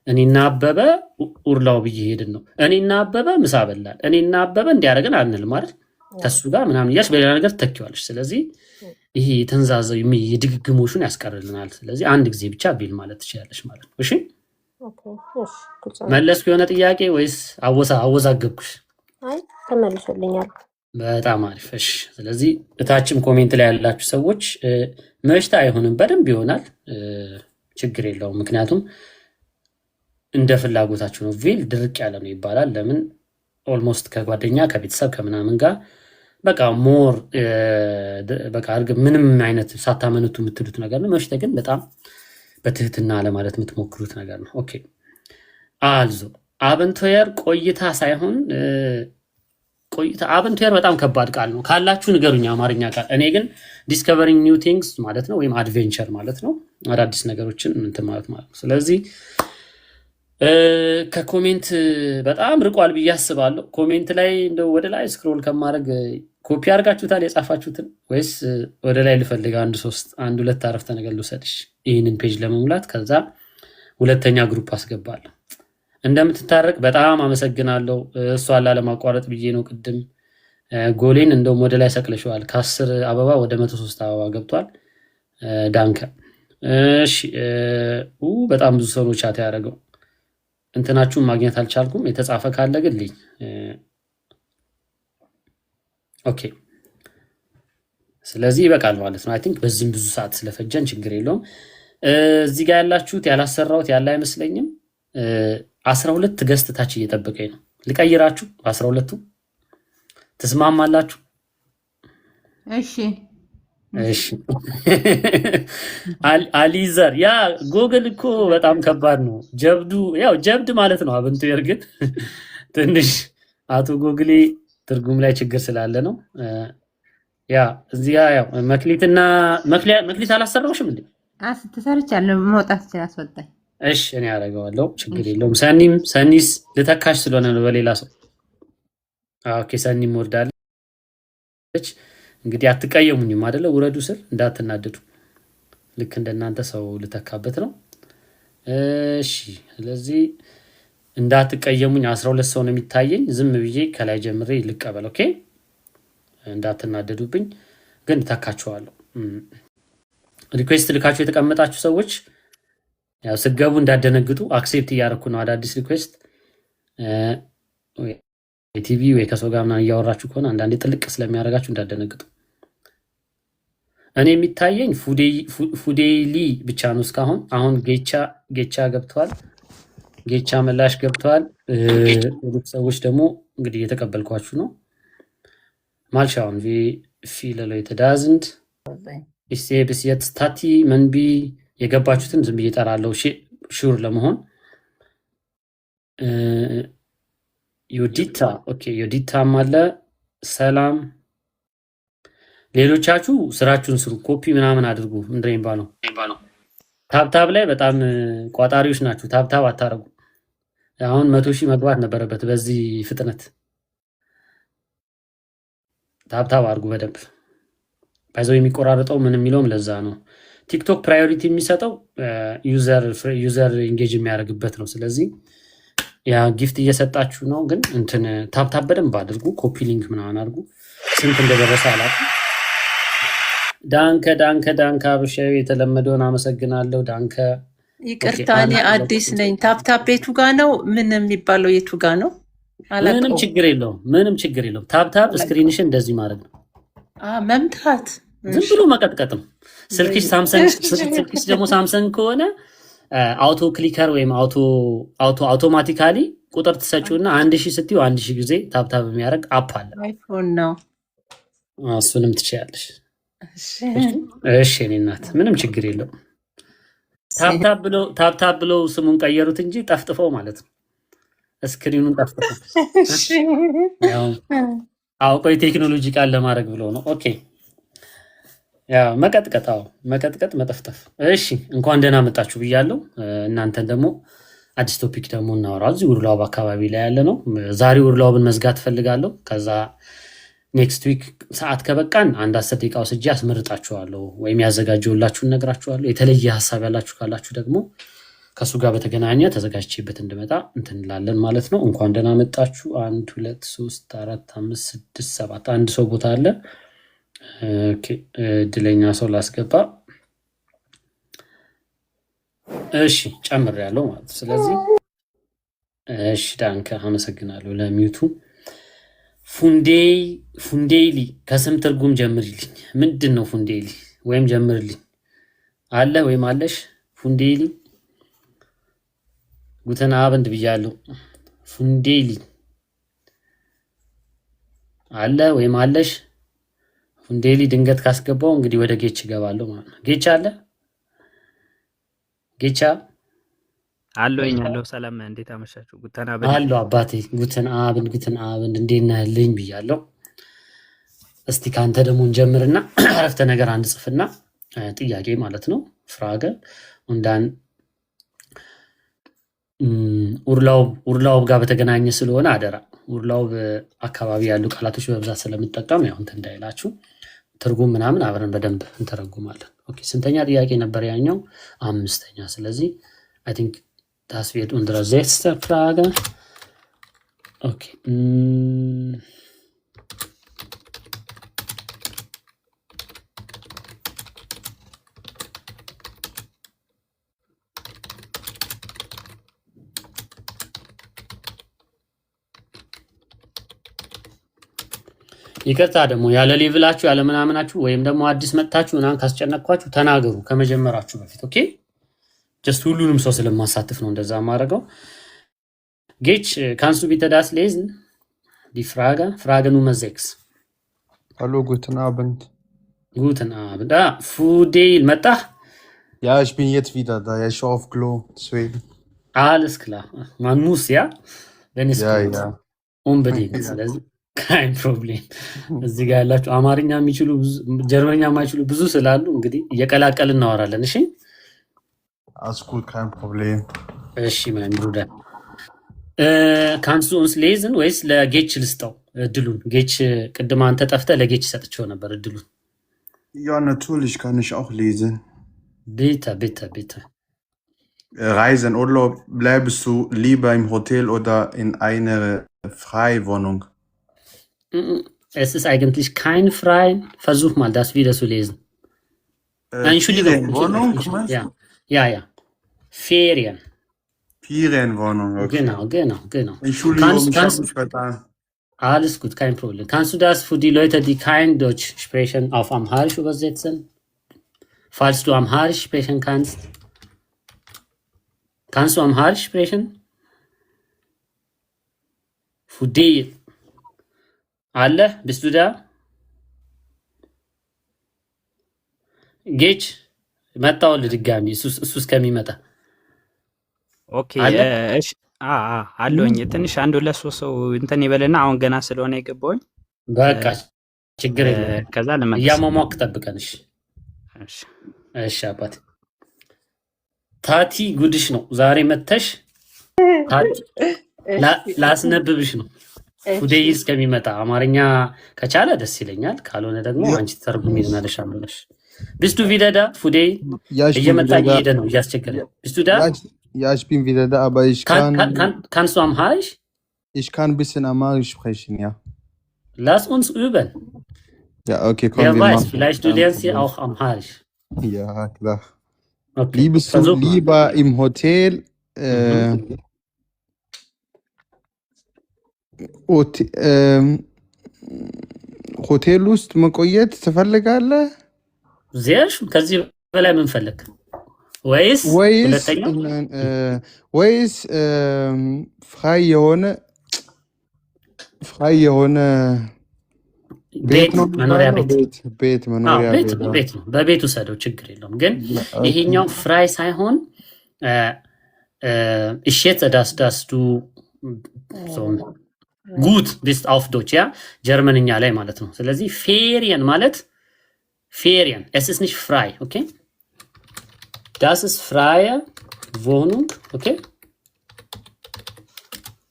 እኔና አበበ ኡርላው ብዬሄድን ነው እኔና አበበ ምሳ በላል እኔና አበበ እንዲያረጋን አንልም አይደል ከሱ ጋር ምናምን ያሽ በሌላ ነገር ተከዋለሽ ስለዚህ ይሄ ተንዛዛው የድግግሞሹን ያስቀርልናል ስለዚህ አንድ ጊዜ ብቻ ቢል ማለት ትችላለሽ ማለት ነው እሺ መለስኩ የሆነ ጥያቄ ወይስ አወዛገብኩሽ
አይ ተመልሶልኛል
በጣም አሪፍ እሺ ስለዚህ እታችም ኮሜንት ላይ ያላችሁ ሰዎች መሽታ አይሆንም በደንብ ይሆናል ችግር የለውም ምክንያቱም እንደ ፍላጎታችሁ ነው ቪል ድርቅ ያለ ነው ይባላል ለምን ኦልሞስት ከጓደኛ ከቤተሰብ ከምናምን ጋር በቃ ሞር በቃ አርግ ምንም አይነት ሳታመነቱ የምትሉት ነገር ነው መሽታ ግን በጣም በትህትና ለማለት የምትሞክሩት ነገር ነው ኦኬ አልዞ አበንቶየር ቆይታ ሳይሆን ቆይታ አበንቶየር በጣም ከባድ ቃል ነው ካላችሁ ንገሩኛ አማርኛ ቃል እኔ ግን ዲስከቨሪንግ ኒው ቲንግስ ማለት ነው ወይም አድቬንቸር ማለት ነው አዳዲስ ነገሮችን እንትን ማለት ነው ስለዚህ ከኮሜንት በጣም ርቋል ብዬ አስባለሁ ኮሜንት ላይ እንደው ወደ ላይ ስክሮል ከማድረግ ኮፒ አድርጋችሁታል የጻፋችሁትን ወይስ ወደ ላይ ልፈልግ አንድ ሁለት አረፍተ ነገር ልውሰድሽ ይሄንን ፔጅ ለመሙላት ከዛ ሁለተኛ ግሩፕ አስገባለሁ እንደምትታረቅ በጣም አመሰግናለሁ እሷ ለማቋረጥ ብዬ ነው ቅድም ጎሌን እንደውም ወደ ላይ ሰቅለሽዋል ከ10 አበባ ወደ 103 አበባ ገብቷል ዳንከ እሺ በጣም ብዙ ሰው ነው ቻት ያደረገው እንትናችሁን ማግኘት አልቻልኩም የተጻፈ ካለ ግን ልኝ ኦኬ ስለዚህ ይበቃል ማለት ነው አይ ቲንክ በዚህም ብዙ ሰዓት ስለፈጀን ችግር የለውም እዚህ ጋር ያላችሁት ያላሰራውት ያለ አይመስለኝም 12 ገስት ታች እየጠበቀኝ ነው ልቀይራችሁ 12ቱ ተስማማላችሁ
እሺ
እሺ አሊዘር ያ ጎግል እኮ በጣም ከባድ ነው ጀብዱ ያው ጀብድ ማለት ነው አበንቶየር ግን ትንሽ አቶ ጎግሌ ትርጉም ላይ ችግር ስላለ ነው ያ እዚህ ያው መክሊት አላሰራውሽም እንዴ
ተሰርቻለሁ መውጣት ያስወጣኝ
እሺ እኔ አደርገዋለሁ ችግር የለውም ሰኒስ ልተካሽ ስለሆነ ነው በሌላ ሰው ኦኬ ሰኒም ወርዳለች እንግዲህ አትቀየሙኝም አይደለ ውረዱ ስር እንዳትናደዱ ልክ እንደናንተ ሰው ልተካበት ነው እሺ ስለዚህ እንዳትቀየሙኝ 12 ሰው ነው የሚታየኝ ዝም ብዬ ከላይ ጀምሬ ልቀበል ኦኬ እንዳትናደዱብኝ ግን ተካቸዋለሁ ሪኩዌስት ልካችሁ የተቀመጣችሁ ሰዎች ያው ስገቡ እንዳደነግጡ አክሴፕት ያደረኩ ነው አዳዲስ ሪኩዌስት ቲቪ ወይ ከሰው ጋር ምናምን እያወራችሁ ከሆነ አንዳንዴ ጥልቅ ስለሚያደርጋችሁ እንዳደነግጡ እኔ የሚታየኝ ፉዴሊ ብቻ ነው እስካሁን አሁን ጌቻ ገብቷል ጌቻ መላሽ ገብቷል ሰዎች ደግሞ እንግዲህ እየተቀበልኳችሁ ነው ማልሻውን ፊለሎ የተዳዝንት ኢስቴብስ የትስታቲ መንቢ የገባችሁትን ዝም ብዬ እጠራለሁ ሹር ለመሆን ዮዲታ ኦኬ ዮዲታም አለ ሰላም ሌሎቻችሁ ስራችሁን ስሩ ኮፒ ምናምን አድርጉ ምንድነው የሚባለው ታብታብ ላይ በጣም ቋጣሪዎች ናችሁ ታብታብ አታረጉ አሁን 100,000 መግባት ነበረበት በዚህ ፍጥነት ታብታብ አድርጉ በደንብ ባይዘው የሚቆራረጠው ምን የሚለውም ለዛ ነው ቲክቶክ ፕራዮሪቲ የሚሰጠው ዩዘር ኢንጌጅ የሚያደርግበት ነው ስለዚህ ያ ጊፍት እየሰጣችሁ ነው ግን እንትን ታብታብ በደንብ አድርጉ ኮፒ ሊንክ ምናምን አድርጉ ስንት እንደደረሰ አላውቅም ዳንከ አብሻዊ የተለመደውን አመሰግናለሁ ዳንከ
ይቅርታ እኔ አዲስ ነኝ ታብታብ ቤቱ ጋር ነው ምን የሚባለው የቱ ጋር ነው
ምንም ችግር የለውም ታብታብ ስክሪንሽን እንደዚህ ማድረግ ነው
መምታት
ዝም ብሎ መቀጥቀጥ ነው። ስልክሽ ደግሞ ሳምሰንግ ከሆነ አውቶ ክሊከር ወይም አውቶማቲካሊ ቁጥር ትሰጪውና 1000 ስትዩ 1000 ጊዜ ታብታብ የሚያደርግ አፕ አለ።
አይፎን ነው።
እሱንም ትችያለሽ። እሺ እኔ እናት ምንም ችግር የለውም። ታብታብ ብለው ስሙን ቀየሩት እንጂ ጠፍጥፈው ማለት ነው። ስክሪኑን ጠፍጥፈው አውቀው የቴክኖሎጂ ቃል ለማድረግ ብለው ነው። ኦኬ ያው መቀጥቀጥ መጠፍጠፍ። እሺ እንኳን ደህና መጣችሁ ብያለሁ። እናንተን ደግሞ አዲስ ቶፒክ ደግሞ እናወራ። እዚህ ውርላብ አካባቢ ላይ ያለ ነው። ዛሬ ውርላብን መዝጋት ፈልጋለሁ። ከዛ ኔክስት ዊክ ሰዓት ከበቃን አንድ 10 ደቂቃ ወስጄ አስመርጣችኋለሁ ወይም ያዘጋጀውላችሁን ነግራችኋለሁ። የተለየ ሀሳብ ያላችሁ ካላችሁ ደግሞ ከሱ ጋር በተገናኘ ተዘጋጅቼበት እንድመጣ እንትን እንላለን ማለት ነው። እንኳን ደህና መጣችሁ። 1 2 3 4 5 6 7 አንድ ሰው ቦታ አለ። ኦኬ እድለኛ ሰው ላስገባ። እሺ ጨምሬያለሁ ማለት ነው። ስለዚህ እሺ ዳንከ አመሰግናለሁ ለሚዩቱ። ፉንዴሊ ከስም ትርጉም ጀምሪልኝ። ምንድን ነው ፉንዴሊ? ወይም ጀምርልኝ። አለ ወይም አለሽ? ፉንዴሊ ጉተን አብንድ ብያለሁ። ፉንዴሊ አለ ወይም አለሽ? ፉንዴሊ ድንገት ካስገባው እንግዲህ ወደ ጌች እገባለሁ ማለት ነው። ጌቻ አለ? ጌቻ
አለኝ አለው። ሰላም እንዴት አመሻችሁ? ጉተን አብንድ
አለው አባቴ። ጉተን አብንድ እንዴት ነህልኝ ብያለሁ። እስቲ ካንተ ደግሞ እንጀምርና አረፍተ ነገር አንድ ጽፍና ጥያቄ ማለት ነው። ፍራገ እንዳን ኡርላውብ ጋር በተገናኘ ስለሆነ አደራ ኡርላውብ አካባቢ ያሉ ቃላቶች በብዛት ስለምጠቀም ያው እንትን እንዳይላችሁ ትርጉም ምናምን አብረን በደንብ እንተረጉማለን። ኦኬ ስንተኛ ጥያቄ ነበር ያኛው? 5ኛ። ስለዚህ አይ ቲንክ das wird unsere 6. Frage. Okay. ይቅርታ ደግሞ ያለ ሌቭላችሁ ያለ ምናምናችሁ ወይም ደግሞ አዲስ መጥታችሁ ምናምን ካስጨነቅኳችሁ ተናገሩ ከመጀመራችሁ በፊት። ኦኬ ጀስት ሁሉንም ሰው ስለማሳትፍ ነው እንደዛ ማድረገው። ጌች ካንሱ ቢተ ዳስ ሌዝን ዲ ፍራገ Nummer 6.
Hallo, guten Abend.
Guten Abend. Fudel መጣ?
Ja, ich bin jetzt wieder da. Ja, ich war auf Klo, deswegen.
Alles klar. Man muss, ja? Wenn es geht.
Ja.
Unbedingt. ስለዚህ kein Problem. እዚህ ጋር ያላችሁ አማርኛ የሚችሉ ጀርመንኛ የማይችሉ ብዙ ስላሉ እንግዲህ እየቀላቀልን እናወራለን። እሺ
Alles gut, kein Problem.
እሺ mein Bruder. kannst du uns lesen ወይስ ለጌች ልስጠው እድሉን? ጌች ቅድም አንተ ጠፍተህ ለጌች ሰጥቼው ነበር እድሉን።
Ja, natürlich kann ich auch lesen.
Bitte.
Reisen, Urlaub, bleibst du lieber im Hotel oder in einer Freiwohnung?
Es ist eigentlich kein frei. Versuch mal, das wieder zu lesen. Entschuldigung.
Ferienwohnung?
Ja.
Ferienwohnung, okay.
Genau.
Entschuldigung, ich habe mich vertan.
Alles gut, kein Problem. Kannst du das für die Leute, die kein Deutsch sprechen, auf Amharisch übersetzen? Falls du Amharisch sprechen kannst. Kannst du Amharisch sprechen? Fudel. Alle? Bist du da? ጌች መጣሁልህ ድጋሚ እሱ እስከሚመጣ።
ኦኬ እሺ አለኝ። ትንሽ 1 2 3 ሰው እንትን ይበልና አሁን ገና ስለሆነ የገባውኝ
በቃ ችግር የለም።
ከዛ ለማለት
እያሟሟክ ጠብቀን። እሺ አባቴ። ታቲ ጉድሽ ነው ዛሬ መተሽ ላስነብብሽ ነው። ፉዴይ እስከሚመጣ አማርኛ ከቻለ ደስ ይለኛል፣ ካልሆነ ደግሞ አንቺ ተርጉሚልናለሽ አምነሽ። Bist du wieder da, Fudey?
Ja, ich bin wieder da.
Bist du da?
Ja, ich bin wieder da, aber ich
kannst du Amharisch?
Ich kann ein bisschen Amharisch sprechen, ja.
Lass uns üben.
Ja, okay, komm,
wer weiß, vielleicht du lernst hier auch Amharisch.
Ja, klar.
Okay.
Liebst du lieber im Hotel ሆቴል ውስጥ መቆየት ትፈልጋለህ
ዜር ከዚህ በላይ ምን ፈለግ? ወይስ ሁለተኛ
ወይስ ፍራይ የሆነ ቤት ነው
መኖሪያ
ቤት መኖሪያ
ቤት ነው። በቤት ውሰደው ችግር የለውም። ግን ይሄኛው ፍራይ ሳይሆን እሺት das du so gut bist auf Deutsch ja ጀርመንኛ ላይ ማለት ነው። ስለዚህ ፌሪየን ማለት ፌሪየን es ist nicht frei, okay? Das ist freie Wohnung, okay?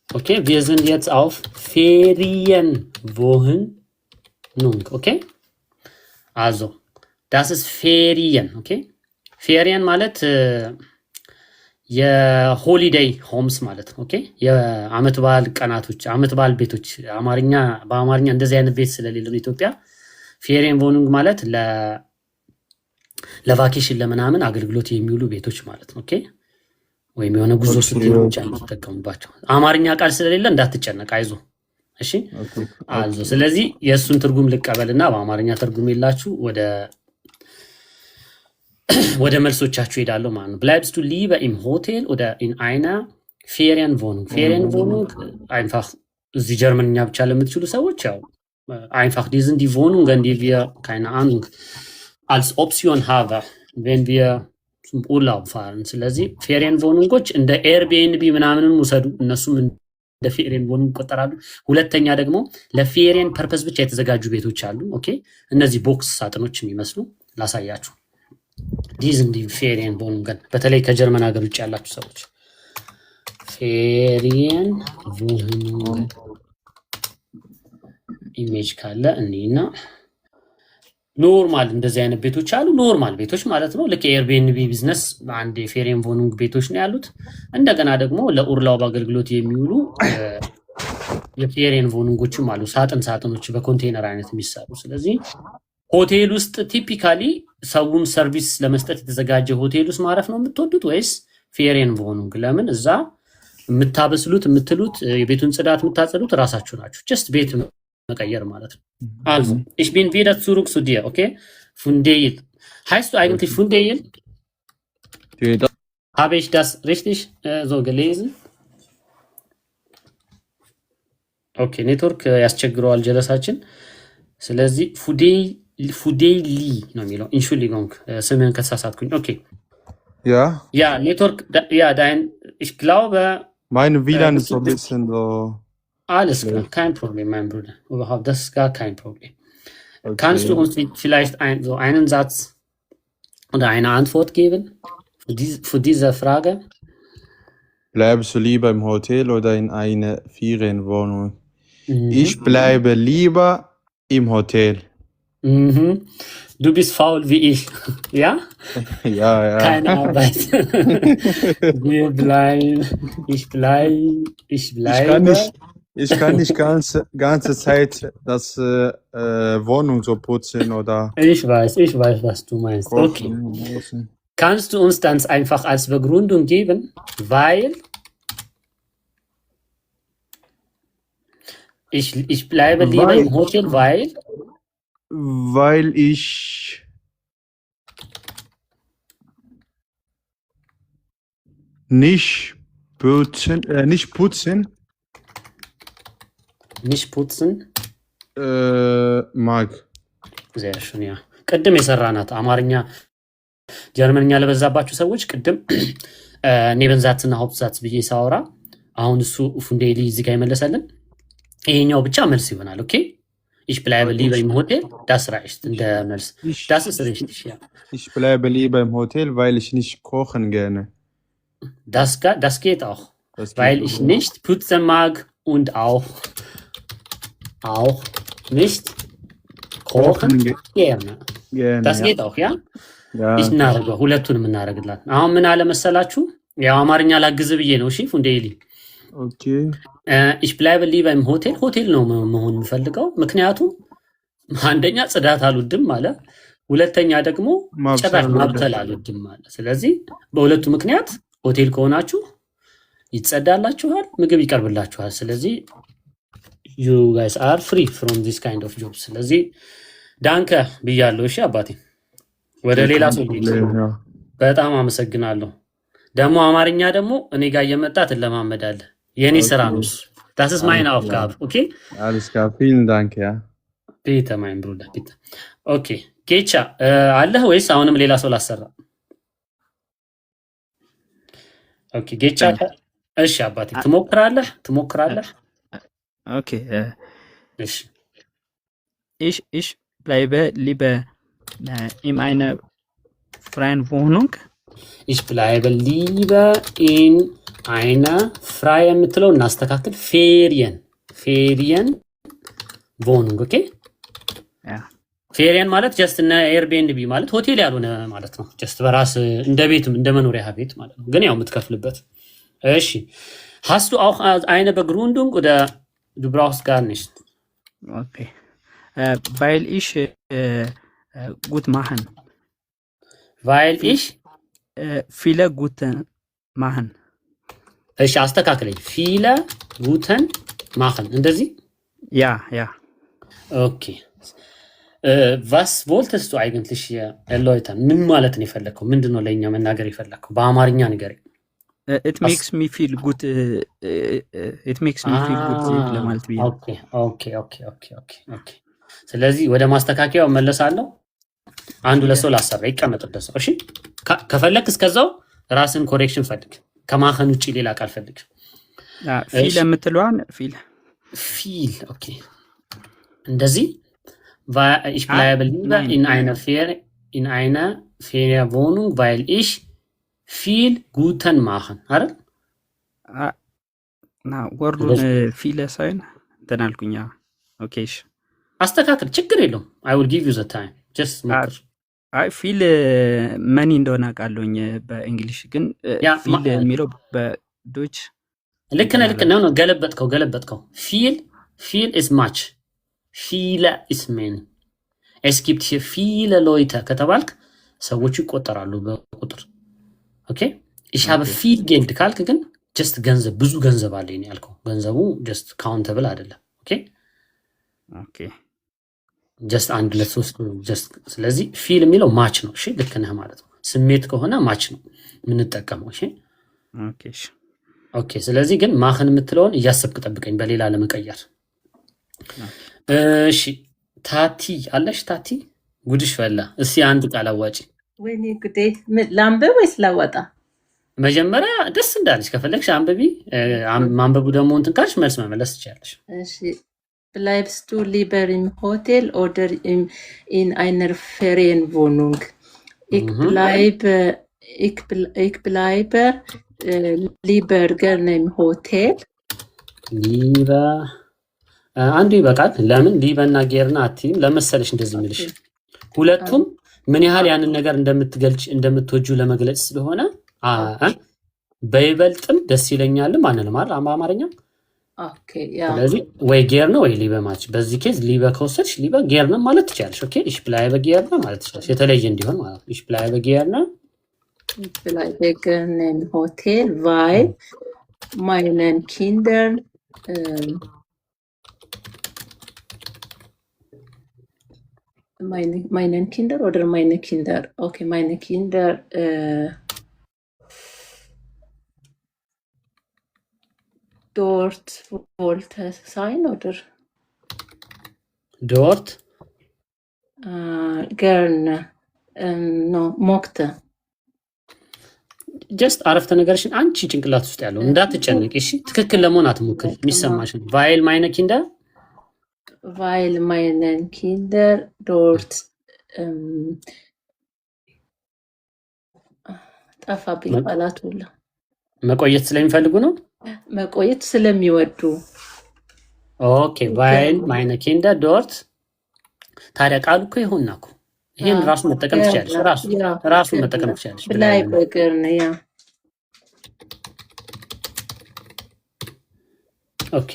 Okay, wir sind jetzt auf Ferienwohnung, okay? Also, das ist Ferien, okay? Ferien ማለት የሆሊዴይ ሆምስ ማለት ነው። ኦኬ የአመት በዓል ቀናቶች፣ አመት በዓል ቤቶች በአማርኛ እንደዚህ አይነት ቤት ስለሌለ ነው ኢትዮጵያ። ፌሪየን ቮኑንግ ማለት ለቫኬሽን ለምናምን አገልግሎት የሚውሉ ቤቶች ማለት ነው። ኦኬ ወይም የሆነ ጉዞ ስትሄዱ ብቻ የምትጠቀሙባቸው። አማርኛ ቃል ስለሌለ እንዳትጨነቅ፣ አይዞ እሺ። አልዞ ስለዚህ የእሱን ትርጉም ልቀበልና በአማርኛ ትርጉም የላችሁ ወደ መልሶቻችሁ ሄዳለሁ ማለት ነው። bleibst du lieber im Hotel oder in einer Ferienwohnung? Ferienwohnung einfach እዚህ ጀርመንኛ ብቻ ለምትችሉ ሰዎች ያው einfach die sind die Wohnungen, die wir keine Ahnung als Option haben, wenn wir zum Urlaub fahren. ስለዚህ ፌሪየንቮኑንጎች እንደ ኤርቢኤንቢ ምናምንን ውሰዱ፣ እነሱም እንደ ፌሪየንቮኑንግ ይቆጠራሉ። ሁለተኛ ደግሞ ለፌሪየን ፐርፐስ ብቻ የተዘጋጁ ቤቶች አሉ። ኦኬ እነዚህ ቦክስ ሳጥኖች የሚመስሉ ላሳያችሁ። ዲዝን ዲ ፌሪየን ቮኑንገን በተለይ ከጀርመን ሀገር ውጭ ያላችሁ ሰዎች ፌሪየን ቮኑንገን ኢሜጅ ካለ እኔና ኖርማል እንደዚህ አይነት ቤቶች አሉ። ኖርማል ቤቶች ማለት ነው። ልክ ኤርቢኤንቢ ቢዝነስ አንድ የፌሪየን ቮኑንግ ቤቶች ነው ያሉት። እንደገና ደግሞ ለኡርላውብ አገልግሎት የሚውሉ የፌሪየን ቮኑንጎችም አሉ። ሳጥኖች በኮንቴነር አይነት የሚሰሩ። ስለዚህ ሆቴል ውስጥ ቲፒካሊ ሰውም ሰርቪስ ለመስጠት የተዘጋጀ ሆቴል ውስጥ ማረፍ ነው የምትወዱት ወይስ ፌሪየን ቮኑንግ? ለምን እዛ የምታበስሉት የምትሉት የቤቱን ጽዳት የምታጸዱት ራሳችሁ ናችሁ። ጀስት ቤት መቀየር ማለት ነው። Also, ich bin wieder zurück zu dir, okay? Fundeil. Heißt du eigentlich Fundeil? Habe ich das richtig so gelesen? Okay, ኔትወርክ ያስቸግረዋል ጀለሳችን። ስለዚህ ፉዴይሊ ነው የሚለው። ኢንሹሊንግ ስምህን ከተሳሳትኩኝ። ኦኬ ja ኔትወርክ ja dein ich glaube
meine WLAN ist so ein bisschen so
alles klar, kein Problem, mein Bruder. Überhaupt, das ist gar kein Problem. Okay. Kannst du uns vielleicht so einen Satz oder eine Antwort geben für diese Frage?
Bleibst du lieber im Hotel oder in einer Ferienwohnung? Ich bleibe lieber im Hotel.
Du bist faul wie ich, ja?
Ja.
Keine Arbeit. Ich bleibe.
Ich kann nicht ganze Zeit das Wohnung so putzen oder.
Ich weiß, was du meinst. Okay. Kannst du uns dann einfach als Begründung geben, weil ich bleibe lieber im Hotel,
weil ich nicht putzen mag.
sehr schön ja ቅድም የሰራናት አማርኛ ጀርመንኛ ለበዛባችሁ ሰዎች ቅድም ኔበንዛትና ሆፕዛት ብዬ ሳወራ አሁን እሱ ፉንዴሊ እዚህ ጋር ይመለሳልን። ይሄኛው ብቻ መልስ ይሆናል። ኦኬ ich bleibe lieber im Hotel, das reicht in der Melz. Das ist richtig, ja.
Ich bleibe lieber im Hotel, weil ich nicht kochen gerne.
Das geht auch. Weil ich nicht putzen mag und auch nicht kochen gerne. Das geht auch, ja? Ich እናደርገው ሁለቱንም እናደርግላት። አሁን ምን አለ መሰላችሁ? ያው አማርኛ ላግዝ ብዬ ነው። እሺ ፉንዴሊ
Okay.
ich bleibe lieber im Hotel. ሆቴል ነው መሆን የምፈልገው። ምክንያቱም አንደኛ ጽዳት አልወድም አለ፣ ሁለተኛ ደግሞ ጭራሽ ማብሰል አልወድም አለ። ስለዚህ በሁለቱ ምክንያት ሆቴል ከሆናችሁ ይጸዳላችኋል፣ ምግብ ይቀርብላችኋል። ስለዚህ you guys are free from this kind of jobs። ስለዚህ ዳንከ ብያለሁ። እሺ አባቴ ወደ ሌላ
kein
ሰው ልሂድ።
Problem, ja.
በጣም አመሰግናለሁ። ደግሞ አማርኛ ደግሞ እኔ ጋር እየመጣ ትለማመዳለህ። የኔ ስራ ነው
Okay,
እሱ። Das ist meine
alles klar.
Aufgabe, okay?
Alles klar, vielen Dank, ja.
Bitte, mein Bruder, bitte. Okay. ጌቻ አለህ ወይስ አሁንም ሌላ ሰው ላሰራ? ኦኬ ጌቻ እሺ አባቴ ትሞክራለህ?
ኦኬ
እሺ
ich bleibe lieber in einer freien Wohnung.
Ich bleibe lieber in einer freien የምትለው እናስተካክል። ፌሪየን Wohnung, okay?
Ja.
ፌሪየን ማለት ጀስት እና ኤርቢኤንቢ ማለት ሆቴል ያልሆነ ማለት ነው። ጀስት በራስ እንደ ቤትም እንደ መኖሪያ ቤት ማለት ነው፣ ግን ያው የምትከፍልበት። እሺ hast du auch eine Begründung oder du brauchst gar nicht?
Okay. Weil ich gut machen.
Weil ich
viele gute machen.
እሺ አስተካክለኝ። viele guten machen እንደዚህ?
Ja.
Okay. Was wolltest du eigentlich hier erläutern? ምን ማለት ነው የፈለከው? ምንድነው ለኛ መናገር የፈለከው? በአማርኛ ንገረኝ።
It makes me feel good. ለማለት ብዬ።
ኦኬ። ስለዚህ ወደ ማስተካከያው መለሳለሁ። አንዱ ለሰው ላሰራ ይቀመጥበት ሰው። እሺ ከፈለክ እስከዛው ራስን ኮሬክሽን ፈልግ። ከማኸን ውጪ ሌላ ቃል ፈልግ።
ፊል የምትለዋን ፊል።
ኦኬ እንደዚህ ich bleibe lieber in einer Ferienwohnung, weil ich viel Guten machen. አይደል?
ወርዱን ፊል ሳይሆን እንትን አልኩኝ። ኦኬ እሺ
አስተካክል፣ ችግር የለውም። I will give you the time. just ሞክር።
ፊል መኒ እንደሆነ አውቃለሁኝ በእንግሊሽ፣ ግን ፊል የሚለው በዶች
ልክ ነህ። ገለበጥከው። ፊል is much. viele ist many. Es gibt hier viele Leute ከተባልክ ሰዎቹ ይቆጠራሉ በቁጥር። ኦኬ ich habe viel Geld ካልክ ግን ጀስት ብዙ ገንዘብ አለኝ ያልከው፣ ገንዘቡ ጀስት ካውንተብል አይደለም። ኦኬ ጀስት አንድ ለሶስት ጀስት። ስለዚህ ፊል የሚለው ማች ነው። እሺ ልክ ነህ ማለት ነው። ስሜት ከሆነ ማች ነው የምንጠቀመው። እሺ ኦኬ። ስለዚህ ግን ማህን የምትለውን እያሰብክ ጠብቀኝ በሌላ ለመቀየር። እሺ ታቲ አለሽ? ታቲ ጉድሽ ፈላ። እስኪ አንድ ቃል አዋጪ።
ወይኔ ጉዴ! ላንብብ ወይስ ላወጣ?
መጀመሪያ ደስ እንዳለሽ ከፈለግሽ አንብቢ። ማንበቡ ደግሞ እንትን ካልሽ መልስ መመለስ ትችላለሽ።
እሺ bleibst du lieber im Hotel oder in einer Ferienwohnung? Ich bleibe lieber gerne im Hotel.
lieber አንዱ ይበቃል። ለምን ሊበና ጌርና አትይም? ለመሰለሽ እንደዚህ የሚልሽ ሁለቱም ምን ያህል ያንን ነገር እንደምትወጁ ለመግለጽ ስለሆነ በይበልጥም ደስ ይለኛልም አንልም አይደል? በአማርኛ
ኦኬ ያ።
ስለዚህ ወይ ጌር ነው ወይ ሊበ ማች። በዚህ ኬዝ ሊበ ከወሰድሽ ሊበ ጌር ነው ማለት ትችላለሽ። ኦኬ ich bleibe gerne ማለት ትችላለሽ። የተለየ እንዲሆን ማለት ነው። ich bleibe gerne
im Hotel, weil meinen Kindern meine Kinder oder meine Kinder? Okay, meine Kinder dort wollte sein oder?
Dort?
Gerne. No, mochte.
ጀስት አረፍተ ነገርሽን አንቺ ጭንቅላት ውስጥ ያለው እንዳትጨነቂ። እሺ ትክክል ለመሆን አትሞክሪ። የሚሰማሽን weil meine Kinder dort ጠፋብኝ ቃላት ሁላ። መቆየት ስለሚፈልጉ ነው? መቆየት ስለሚወዱ። ኦኬ weil meine Kinder dort። ታዲያ ቃሉ እኮ ይሆንና እኮ ይሄን ራሱ መጠቀም ትችላለሽ። ራሱ መጠቀም ትችላለሽ።
ብላይ በገር ነው ያ።
ኦኬ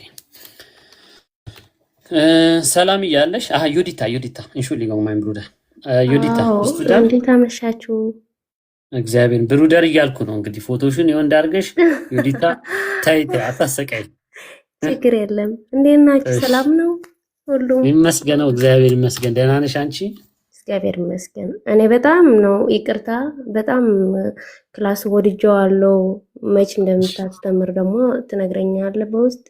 ሰላም እያለሽ ዩዲታ ኢንሹሊንግ ማይ ብሩደር ዩዲታ ስቱዳንት፣
እንዴት አመሻችሁ?
እግዚአብሔር ብሩደር እያልኩ ነው እንግዲህ። ፎቶሽን ይወንድ አድርገሽ ዩዲታ ታይ አታሰቃይ።
ችግር የለም። እንዴት ናችሁ? ሰላም ነው ሁሉ?
ይመስገነው እግዚአብሔር ይመስገን። ደህና ነሽ አንቺ?
እግዚአብሔር ይመስገን። እኔ በጣም ነው ይቅርታ፣ በጣም ክላስ ወድጄዋለሁ። መች እንደምታስተምር ደግሞ ትነግረኛለህ በውስጥ።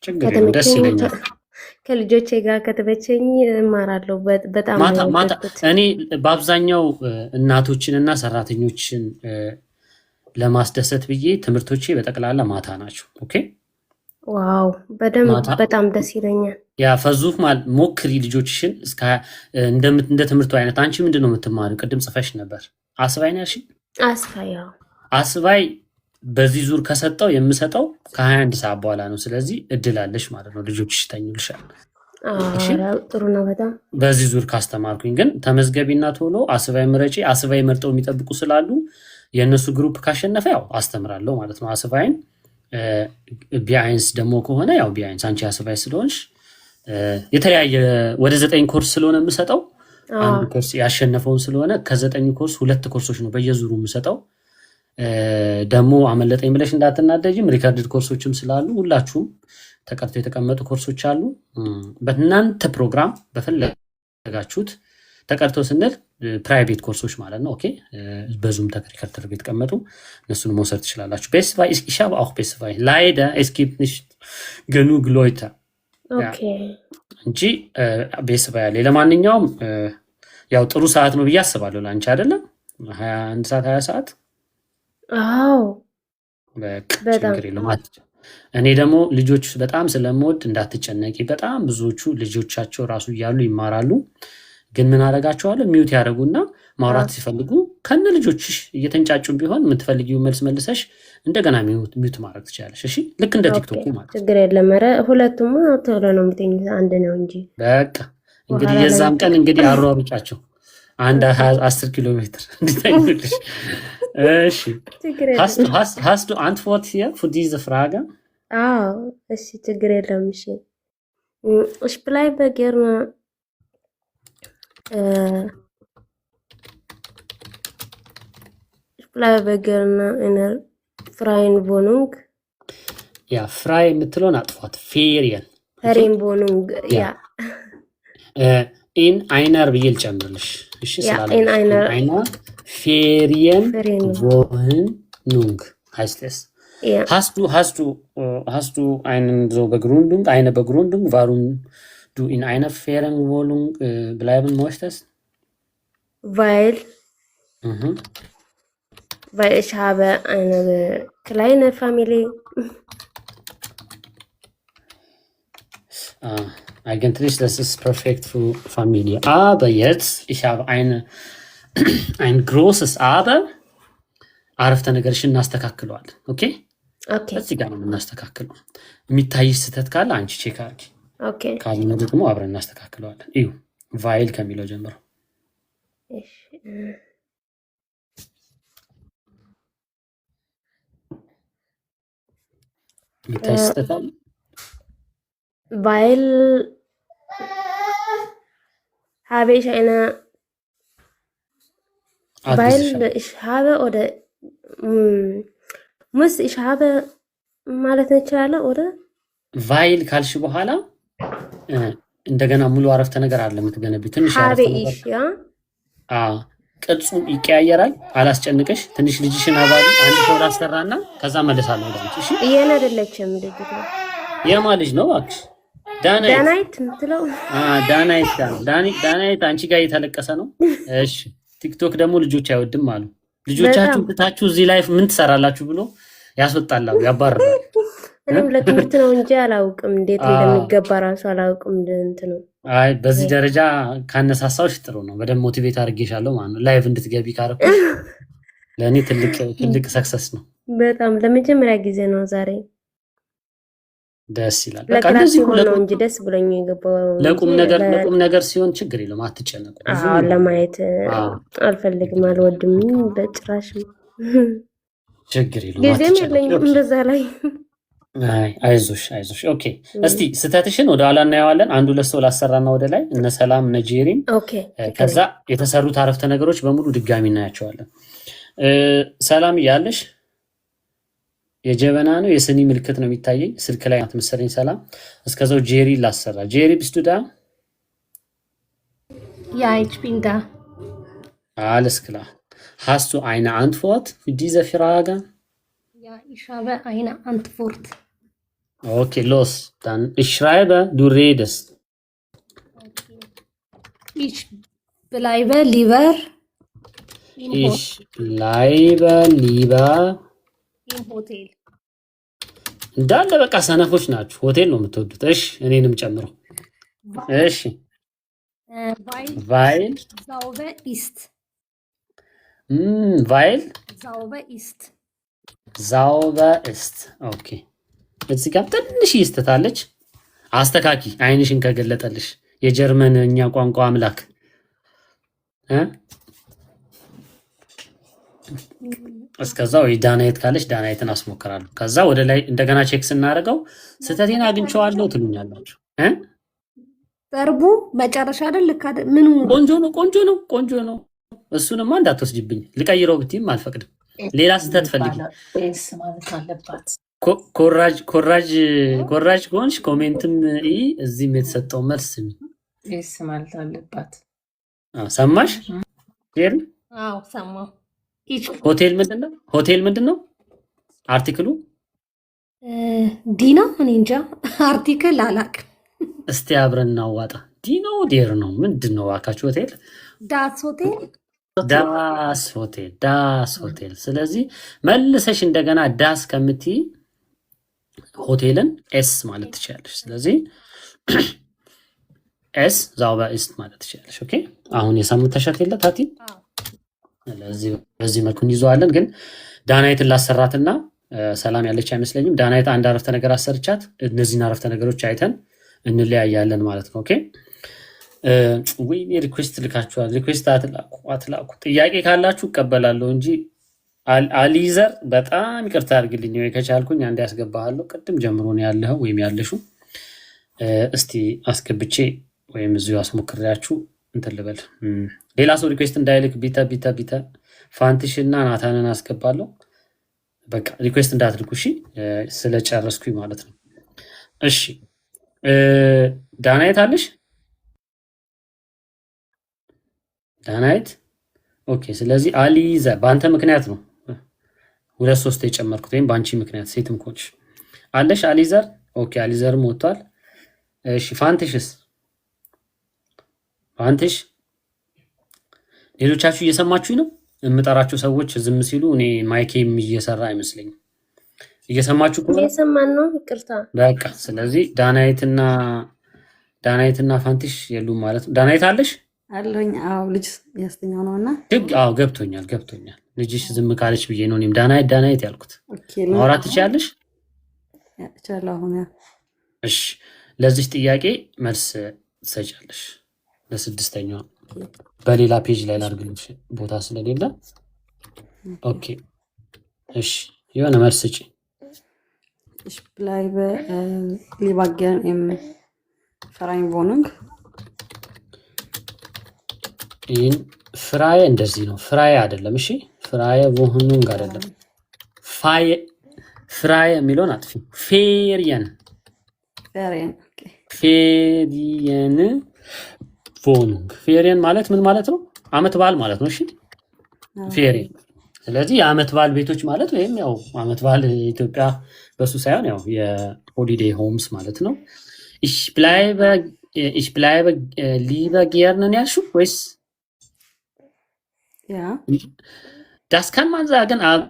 ችግር የለም፣ ደስ ይለኛል።
ከልጆቼ ጋር ከተመቸኝ እማራለሁ። በጣም ነው
ማታ
የወደድኩት።
እኔ በአብዛኛው እናቶችንና ሰራተኞችን ለማስደሰት ብዬ ትምህርቶቼ በጠቅላላ ማታ ናቸው። ኦኬ
ዋው በደንብ
ማታ
በጣም ደስ ይለኛል።
ያ ፈዙፍ ሞክሪ ልጆችሽን እንደ ትምህርቱ አይነት። አንቺ ምንድን ነው የምትማሪው? ቅድም ጽፈሽ ነበር አስባይ ነው ያልሽኝ።
አስፋያው
አስባይ በዚህ ዙር ከሰጠው የምሰጠው ከ21 ሰዓት በኋላ ነው። ስለዚህ እድል አለሽ ማለት ነው። ልጆችሽ ይተኙልሻል።
ጥሩ ነው በጣም።
በዚህ ዙር ካስተማርኩኝ ግን ተመዝገቢና ቶሎ አስባይ ምረጪ። አስባይ መርጠው የሚጠብቁ ስላሉ የእነሱ ግሩፕ ካሸነፈ ያው አስተምራለሁ ማለት ነው። አስባይን ቢአይንስ ደግሞ ከሆነ ያው ቢአይንስ አንቺ አስባይ ስለሆንሽ የተለያየ ወደ 9 ኮርስ ስለሆነ የምሰጠው አንድ ኮርስ ያሸነፈውን ስለሆነ ከ9 ኮርስ 2 ኮርሶች ነው በየዙሩ የምሰጠው። ደግሞ አመለጠኝ ብለሽ እንዳትናደጅም ሪከርድድ ኮርሶችም ስላሉ ሁላችሁም ተቀርቶ የተቀመጡ ኮርሶች አሉ። በእናንተ ፕሮግራም በፈለጋችሁት ተቀርቶ ስንል ፕራይቬት ኮርሶች ማለት ነው። ኦኬ በዙም ሪከርድ ተደርገው የተቀመጡ እነሱን መውሰድ ትችላላችሁ። ቤስቫይ ich habe auch ቤስቫይ leider es gibt nicht genug Leute
ኦኬ
እንጂ ቤስቫይ አለ። ለማንኛውም ያው ጥሩ ሰዓት ነው ብዬ አስባለሁ ለአንቺ አይደለም 21 ሰዓት 20 ሰዓት
አዎ
በጣም እኔ ደግሞ ልጆች በጣም ስለምወድ እንዳትጨነቂ። በጣም ብዙዎቹ ልጆቻቸው ራሱ እያሉ ይማራሉ። ግን ምን አደርጋቸዋለሁ? ሚውት ያደርጉና ማውራት ሲፈልጉ ከነ ልጆችሽ እየተንጫጩም ቢሆን የምትፈልጊው መልስ መልሰሽ እንደገና ሚውት ማድረግ ትችላለሽ። እሺ ልክ እንደ ቲክቶክ ማለት
ችግር የለም። ኧረ ሁለቱም ቶሎ ነው የምትይኝ፣ አንድ ነው እንጂ በቃ
እንግዲህ የዛም ቀን እንግዲህ አሯሩጫቸው አንድ 10 ኪሎ ሜትር እንድታይልሽ። እሺ hast du Antwort hier für diese Frage?
አዎ እሺ ችግር የለም። እሺ ich bleibe gerne ich bleibe gerne in einer freien Wohnung.
Ja, frei የምትለውን አጥፏት።
Ferienwohnung ja.
in einer ብዬ ልጨምርልሽ። እሺ
ስላለ in einer
Ferienwohnung heißt es. Ja. Hast du eine Begründung, warum du in einer Ferienwohnung bleiben möchtest?
Weil ich habe eine kleine Familie.
Eigentlich das ist perfekt für Familie. Aber jetzt, ich habe ein großes Aber. አረፍተ ነገርሽን እናስተካክለዋለን። ኦኬ እዚህ ጋር ነው የምናስተካክለው። የሚታይሽ ስህተት ካለ አንቺ ቼክ አድርጊ።
ኦኬ
ካልሆነ ደግሞ አብረን እናስተካክለዋለን። እዩ ቫይል ከሚለው ጀምሮ የሚታይ ስህተት አለ።
Weil habe ich eine weil ich habe oder muss ich habe ማለት እንችላለን ወደ
ቫይል ካልሽ በኋላ እንደገና ሙሉ አረፍተ ነገር አለ የምትገነቢው። ትንሽ
habe ich ja
ቅርጹ ይቀያየራል። አላስጨንቀሽ። ትንሽ ልጅሽን አባቢ አንድ ሰው ላሰራና ከዛ መለሳለሁ ወደ አንቺ። እሺ
የኔ አይደለችም ልጅ ነው።
የማ ልጅ ነው እባክሽ?
ዳናይት ምትለው
ዳናይት አንቺ ጋር የተለቀሰ ነው። እሺ ቲክቶክ ደግሞ ልጆች አይወድም አሉ። ልጆቻችሁ ብታችሁ እዚህ ላይ ምን ትሰራላችሁ ብሎ ያስወጣላሉ፣ ያባርራሉ።
እኔም ለትምህርት ነው እንጂ አላውቅም፣ እንዴት እንደሚገባ ራሱ አላውቅም። እንት ነው።
አይ በዚህ ደረጃ ካነሳሳውሽ ጥሩ ነው። በደንብ ሞቲቬት አድርጌሻለሁ ማለት ነው። ላይቭ እንድትገቢ ካረኩሽ ለእኔ ትልቅ ሰክሰስ ነው።
በጣም ለመጀመሪያ ጊዜ ነው ዛሬ።
ደስ ይላል።
በቃ እንደዚህ ነው እንጂ ደስ ብሎኝ የገባው።
ለቁም ነገር ሲሆን ችግር የለውም፣ አትጨነቁ።
ለማየት አልፈልግም፣ አልወድም በጭራሽ።
ችግር የለውም፣
ጊዜም የለኝም በዛ ላይ።
አይዞሽ። ኦኬ እስቲ ስህተትሽን ወደ ኋላ እናየዋለን። አንዱ ለሰው ላሰራና ወደ ላይ እነ ሰላም እነ ጄሪን፣ ከዛ የተሰሩት አረፍተ ነገሮች በሙሉ ድጋሚ እናያቸዋለን። ሰላም እያለሽ የጀበና ነው የስኒ ምልክት ነው የሚታየኝ ስልክ ላይ አትመሰለኝ። ሰላም እስከዛው ጄሪ ላሰራ። ጄሪ ብስቱዳ
Ja, ich bin da.
Alles klar. Hast du eine Antwort für diese Frage?
Ja, ich habe eine Antwort.
Okay, los. Dann ich schreibe, du redest.
Ich bleibe lieber im
Ich bleibe lieber
im Hotel.
እንዳለ በቃ ሰነፎች ናችሁ። ሆቴል ነው የምትወዱት። እሺ እኔንም ጨምሮ። እሺ
Weil sauber ist.
weil
Sauber ist.
sauber ist. ኦኬ እዚህ ጋር ትንሽ ይስተታለች። አስተካኪ አይንሽን ከገለጠልሽ የጀርመንኛ ቋንቋ አምላክ እስከዛው ዳናይት ካለች ዳናይትን አስሞክራለሁ። ከዛ ወደ ላይ እንደገና ቼክ ስናደርገው ስህተቴን አግኝቼዋለሁ ትሉኛላችሁ።
በርቡ መጨረሻ አይደል? ልክ አይደል? ምኑ
ቆንጆ ነው፣ ቆንጆ ነው፣ ቆንጆ ነው። እሱንማ እንዳትወስጅብኝ። ልቀይረው ብትይም አልፈቅድም። ሌላ ስህተት ፈልጊ።
ማለት አለባት።
ኮራጅ ከሆንሽ ኮሜንትም እዚህም የተሰጠው መልስ ስሚ።
ኤስ ማለት አለባት።
ሰማሽ?
አዎ ሰማሁ።
ሆቴል ምንድነው? ሆቴል ምንድነው? አርቲክሉ
ዲና እኔ እንጃ አርቲክል አላውቅም።
እስቲ አብረን እናዋጣ። ዲኖ ዴር ነው ምንድነው? እባካችሁ ሆቴል
ዳስ ሆቴል
ዳስ ሆቴል ዳስ ሆቴል። ስለዚህ መልሰሽ እንደገና ዳስ ከምትይ ሆቴልን ኤስ ማለት ትችላለሽ። ስለዚህ ኤስ ዛውበር ኢስት ማለት ትችላለሽ። ኦኬ አሁን የሳምንት ተሸት የለ ታቲ። ስለዚህ በዚህ መልኩ እንይዘዋለን። ግን ዳናይትን ላሰራትና ሰላም ያለች አይመስለኝም። ዳናይት አንድ አረፍተ ነገር አሰርቻት እነዚህን አረፍተ ነገሮች አይተን እንለያያለን ማለት ነው። ኦኬ ወይኔ ሪኩዌስት ልካችኋል። ሪኩዌስት አትላኩ። ጥያቄ ካላችሁ እቀበላለሁ እንጂ አሊዘር በጣም ይቅርታ አድርግልኝ። ወይ ከቻልኩኝ አንዴ ያስገባሃለሁ። ቅድም ጀምሮ ነው ያለኸው ወይም ያለሽው። እስቲ አስገብቼ ወይም እዚሁ አስሞክሬያችሁ እንትን ልበል። ሌላ ሰው ሪኩዌስት እንዳይልክ ቢተ ፋንትሽ እና ናታንን አስገባለሁ። በቃ ሪኩዌስት እንዳትልኩ እሺ፣ ስለጨረስኩኝ ማለት ነው። እሺ ዳናይት አለሽ? ዳናይት ኦኬ። ስለዚህ አሊዘር በአንተ ምክንያት ነው 2-3 የጨመርኩት ወይም በአንቺ ምክንያት ሴትም ኮች አለሽ አሊዘር። ኦኬ አሊዘርም ወጥቷል። እሺ ፋንትሽስ? ፋንትሽ ሌሎቻችሁ እየሰማችሁኝ ነው? የምጠራችሁ ሰዎች ዝም ሲሉ እኔ ማይኬም እየሰራ አይመስለኝም። እየሰማችሁ ከሆነ
እየሰማን ነው። ይቅርታ
በቃ ስለዚህ ዳናይትና ፋንትሽ የሉም ማለት ነው። ዳናይት አለሽ?
አለኝ። አዎ ልጅ ያስተኛው ነውና
አዎ ገብቶኛል። ልጅሽ ዝም ካለች ብዬ ነው እኔም ዳናይት ያልኩት። ማውራት ትችያለሽ? እሺ ለዚህ ጥያቄ መልስ ትሰጫለሽ። ለስድስተኛው በሌላ ፔጅ ላይ ላድርግልሽ ቦታ ስለሌለ። ኦኬ እሺ የሆነ መልስ ስጪ።
Ich bleibe lieber gern im freien Wohnung.
ይህን ፍራየ እንደዚህ ነው። ፍራየ አይደለም። እሺ ፍራየ wohnung አይደለም። ፍራየ የሚለውን አጥፊ። ፌሪየን wohnung። ፌሪየን ማለት ምን ማለት ነው? አመት በዓል ማለት ነው። እሺ ፌሪየን። ስለዚህ የአመት በዓል ቤቶች ማለት ወይም ያው አመት በዓል ኢትዮጵያ በሱ ሳይሆን ያው የሆሊዴይ ሆምስ ማለት ነው። ich bleibe lieber gerne ያልሽው ወይስ?
Ja.
Das kann man sagen, aber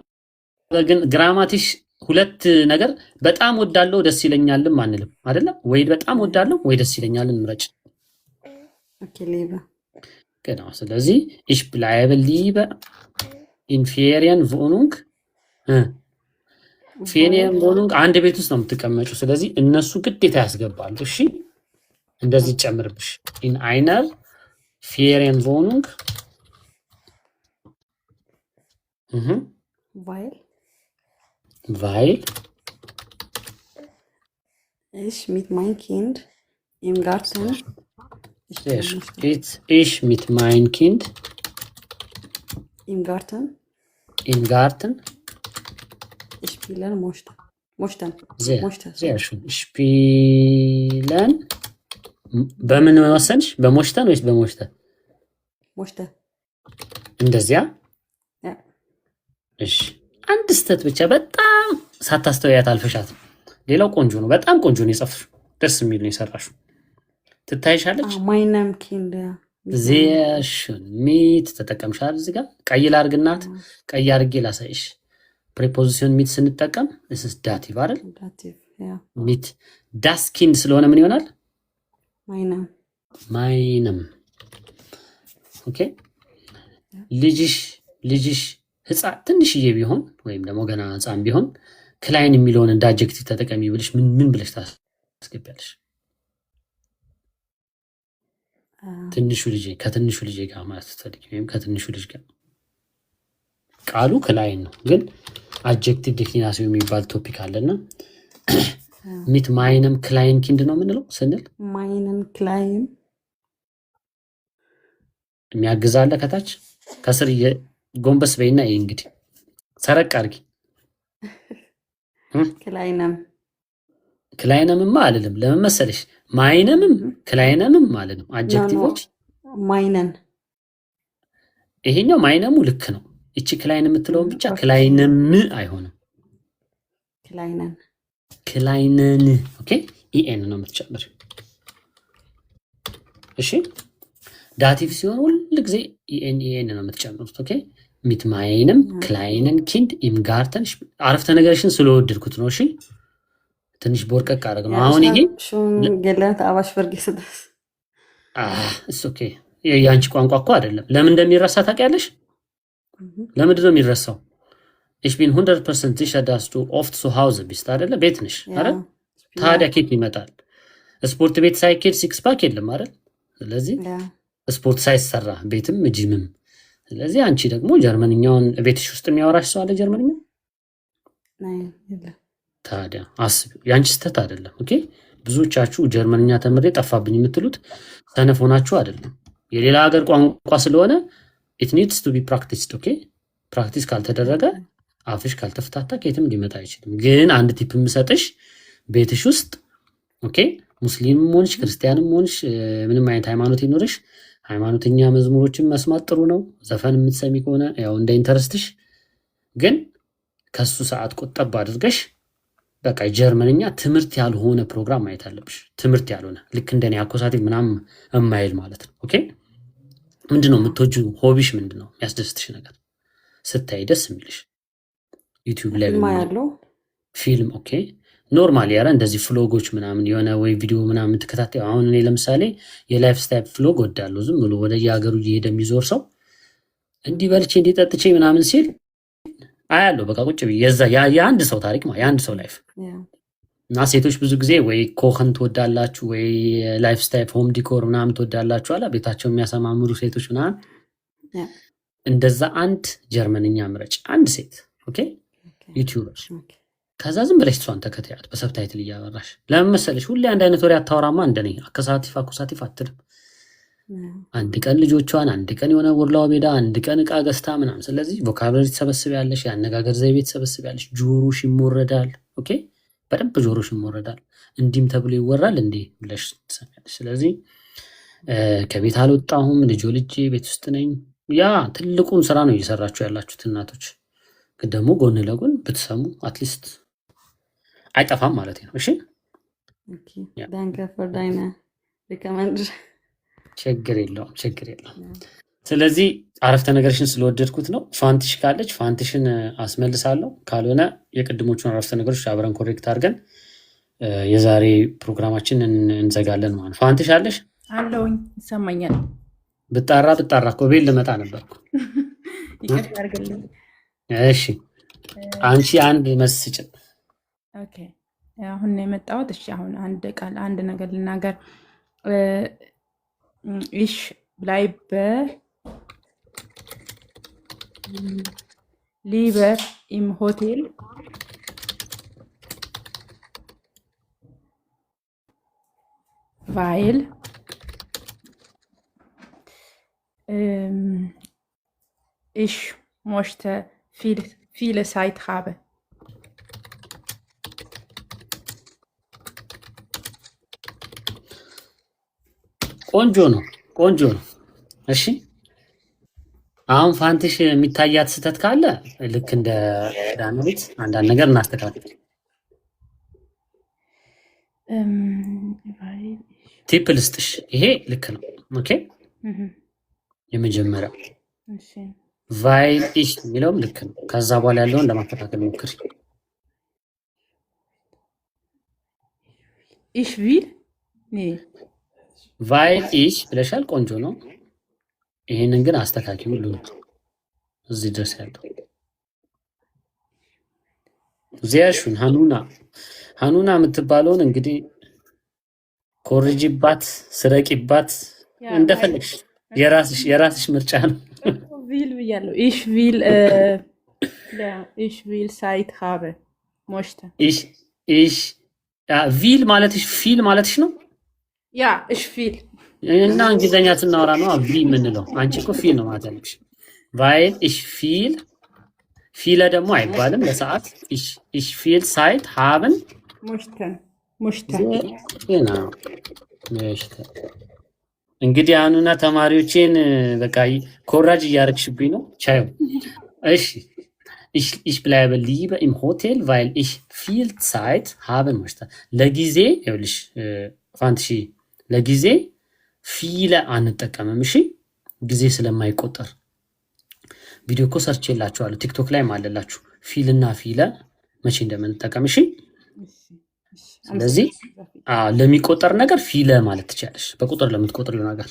ግን ግራማቲሽ ሁለት ነገር በጣም ወዳለው ደስ ይለኛልም አንልም አይደለም ወይ? በጣም ወዳለው ወይ ደስ ይለኛል እንምረጭ።
ኦኬ lieber
genau። ስለዚህ ich bleibe lieber in Ferienwohnung ፌሪየንwohnung አንድ ቤት ውስጥ ነው የምትቀመጪው። ስለዚህ እነሱ ግዴታ ያስገባሉ። እሺ እንደዚህ ጨምርብሽ in einer Ferienwohnung weil
ich mit meinem Kind im Garten
ich mit meinem Kind
im Garten spielen möchten.
sehr schön spielen በምን ወሰንሽ? በሞሽተን ወይስ በሞሽተ?
Möchte.
እንደዚያ
Ja.
እሺ አንድ ስተት ብቻ በጣም ሳታስተውያት አልፈሻት። ሌላው ቆንጆ ነው፣ በጣም ቆንጆ ነው የጻፍሽው። ደስ የሚል ነው የሰራሽው። ትታይሻለች።
Meinem Kind.
sehr schön ሚት ተጠቀምሻል። እዚህ ጋር ቀይ ላርግናት፣ ቀይ አርጌ ላሳይሽ። ፕሪፖዚሽን ሚት ስንጠቀም this is dative አይደል?
Dativ, ja.
ሚት das Kind ስለሆነ ምን ይሆናል?
Meinem.
ማይንም ኦኬ። ልጅሽ ህፃን ትንሽዬ ቢሆን ወይም ደግሞ ገና ህፃን ቢሆን ክላይን የሚለውን እንደ አድጀክቲቭ ተጠቀሚ ብለሽ ምን ብለሽ ታስገቢያለሽ? ትንሹ ልጅ ከትንሹ ልጅ ጋር ማለት ትፈልጊ ወይም ከትንሹ ልጅ ጋር ቃሉ ክላይን ነው፣ ግን አድጀክቲቭ ዲክሊናሲዮን የሚባል ቶፒክ አለና ሚት ማይንም ክላይን ኪንድ ነው የምንለው ስንል
Meinen Kleinen.
የሚያግዛለ ከታች ከስር ጎንበስ በይና ይሄ እንግዲህ ሰረቅ አድርጊ።
Kleinem.
ክላይነምማ አልልም። ለምን መሰለሽ? ማይነምም ክላይነምም ማለት ነው አድጀክቲቮች።
Meinen.
ይሄኛው ማይነሙ ልክ ነው። እቺ ክላይን የምትለውን ብቻ ክላይነም አይሆንም።
Kleinen.
ክላይነን ኦኬ። ኢኤን ነው የምትጨምሪው። እሺ ዳቲቭ ሲሆን ሁሉ ጊዜ ኢኤን ነው የምትጨምሩት። ኦኬ ሚት ማይንም ክላይነን ኪንድ ኢም ጋርተን። አረፍተ ነገርሽን ስለወደድኩት ነው። እሺ ትንሽ ቦርቀቅ አደረግ ነው አሁን ይሄ
schon gelernt, aber ich vergesse das.
እሱ ኦኬ። የአንቺ ቋንቋ እኮ አይደለም። ለምን እንደሚረሳ ታውቂያለሽ? ለምንድን ነው የሚረሳው? ich bin 100% sicher dass du oft zu Hause bist አይደለ? ቤት ነሽ አይደል? ታዲያ ኬት ይመጣል? ስፖርት ቤት ሳይኬድ ሲክስ ፓክ የለም አይደል? ስለዚህ ስፖርት ሳይሰራ ቤትም ጂምም። ስለዚህ አንቺ ደግሞ ጀርመንኛውን ቤትሽ ውስጥ የሚያወራሽ ሰው አለ ጀርመንኛ? ታዲያ አስቢው፣ ያንቺ ስተት አይደለም። ኦኬ ብዙዎቻችሁ ጀርመንኛ ተምሬ ጠፋብኝ የምትሉት ሰነፍ ሆናችሁ አይደለም። የሌላ ሀገር ቋንቋ ስለሆነ it needs to be practiced። ኦኬ ፕራክቲስ ካልተደረገ አፍሽ ካልተፈታታ ከየትም ሊመጣ አይችልም። ግን አንድ ቲፕ የምሰጥሽ ቤትሽ ውስጥ ኦኬ ሙስሊምም ሆንሽ ክርስቲያንም ሆንሽ ምንም አይነት ሃይማኖት ይኖርሽ ሃይማኖተኛ መዝሙሮችን መስማት ጥሩ ነው። ዘፈን የምትሰሚ ከሆነ ያው እንደ ኢንተረስትሽ፣ ግን ከሱ ሰዓት ቆጠብ አድርገሽ በቃ ጀርመንኛ ትምህርት ያልሆነ ፕሮግራም ማየት አለብሽ። ትምህርት ያልሆነ ልክ እንደኔ አኮሳቲቭ ምናምን እማይል ማለት ነው። ኦኬ ምንድነው የምትወጂው? ሆቢሽ ምንድነው? የሚያስደስትሽ ነገር ስታይ ደስ የሚልሽ ዩቲዩብ ላይ ፊልም ኦኬ ኖርማሊ ያረ እንደዚህ ፍሎጎች ምናምን የሆነ ወይ ቪዲዮ ምናምን የምትከታተዩ። አሁን እኔ ለምሳሌ የላይፍ ስታይል ፍሎግ ወዳለሁ። ዝም ብሎ ወደ የሀገሩ እየሄደ የሚዞር ሰው እንዲህ በልቼ እንዲጠጥቼ ምናምን ሲል አያለሁ። በቃ ቁጭ ብዬ የአንድ ሰው ታሪክ የአንድ ሰው ላይፍ እና ሴቶች ብዙ ጊዜ ወይ ኮኸን ትወዳላችሁ ወይ ላይፍ ስታይል ሆም ዲኮር ምናምን ትወዳላችሁ አላ ቤታቸው የሚያሰማምሩ ሴቶች ምናምን። እንደዛ አንድ ጀርመንኛ ምረጭ፣ አንድ ሴት ኦኬ ዩቲዩበር። ከዛ ዝም ብለሽ እሷን ተከታያት በሰብታይትል እያበራሽ። ለምን መሰለሽ? ሁሌ አንድ አይነት ወሬ አታወራማ። እንደኔ አኮሳቲፍ አትልም። አንድ ቀን ልጆቿን፣ አንድ ቀን የሆነ ወርላው ሜዳ፣ አንድ ቀን እቃ ገዝታ ምናምን። ስለዚህ ቮካብለሪ ትሰበስቢያለሽ፣ የአነጋገር ዘይቤ ትሰበስቢያለሽ። ጆሮሽ ይሞረዳል። ኦኬ በደንብ ጆሮሽ ይሞረዳል። እንዲህም ተብሎ ይወራል እንዴ ብለሽ ትሰሚያለሽ። ስለዚህ ከቤት አልወጣሁም፣ ልጄ ቤት ውስጥ ነኝ። ያ ትልቁን ስራ ነው እየሰራችሁ ያላችሁት እናቶች። ግን ደግሞ ጎን ለጎን ብትሰሙ አትሊስት አይጠፋም ማለት ነው። እሺ
danke für deine recommendation.
ችግር የለውም። ስለዚህ አረፍተ ነገርሽን ስለወደድኩት ነው። ፋንትሽ ካለች ፋንትሽን አስመልሳለሁ፣ ካልሆነ የቅድሞቹን አረፍተ ነገሮች አብረን ኮሬክት አድርገን የዛሬ ፕሮግራማችን እንዘጋለን ማለት ነው። ፋንትሽ አለሽ?
አለውኝ፣ ይሰማኛል።
ብጣራ እኮ ቤት ልመጣ ነበርኩ።
ይቅርታ አድርግልኝ።
እሺ አንቺ አንድ መስጭ።
ኦኬ አሁን ነው የመጣሁት። እሺ አሁን አንድ ነገር ልናገር። ich bleibe lieber im Hotel weil ich möchte viele Zeit haben.
ቆንጆ ነው። እሺ አሁን ፋንትሽ የሚታያት ስህተት ካለ ልክ እንደ ዳንዊት አንዳንድ ነገር እናስተካክል። ቲፕ ልስጥሽ። ይሄ ልክ ነው። ኦኬ የመጀመሪያው ቫይል ኢሽ የሚለውም ልክ ነው። ከዛ በኋላ ያለውን ለማስተካከል ሞክሪ።
ኢሽ ቪል
ቫይል ኢሽ ብለሻል። ቆንጆ ነው። ይሄንን ግን አስተካኪ ሁሉ እዚህ ድረስ ያለው ዚያሹን ሃኑና የምትባለውን እንግዲህ ኮርጂባት፣ ስረቂባት እንደፈለግሽ የራስሽ ምርጫ ነው።
ቪል ብያለሁ። ኢሽ ቪል ሳይት ሀበ ሞሽተ
ኢሽ ቪል ማለትሽ ፊል ማለትሽ ነው።
ያ እሽ ፊል
እና እንግሊዘኛ ስናወራ ነው ቪ የምንለው። አንቺ እኮ ፊል ነው ማለት ያለብሽ። ቫይል ኢሽ ፊለ ደግሞ አይባልም ለሰዓት። ኢሽ ፊል ሳይት ሀብን እንግዲህ አሁንና ተማሪዎቼን በቃ ኮራጅ እያረግሽብኝ ነው። ቻዩ እሺ ich bleibe lieber im Hotel, weil ich viel Zeit haben möchte. ለጊዜ ይኸውልሽ ፋንትሺ ለጊዜ ፊለ አንጠቀምም። እሺ ጊዜ ስለማይቆጠር ቪዲዮ እኮ ሰርች የላችኋለሁ ቲክቶክ ላይ ማለላችሁ ፊልና ፊለ መቼ እንደምንጠቀም። እሺ ስለዚህ ለሚቆጠር ነገር ፊለ ማለት ትችላለሽ፣ በቁጥር ለምትቆጥሪው ነገር።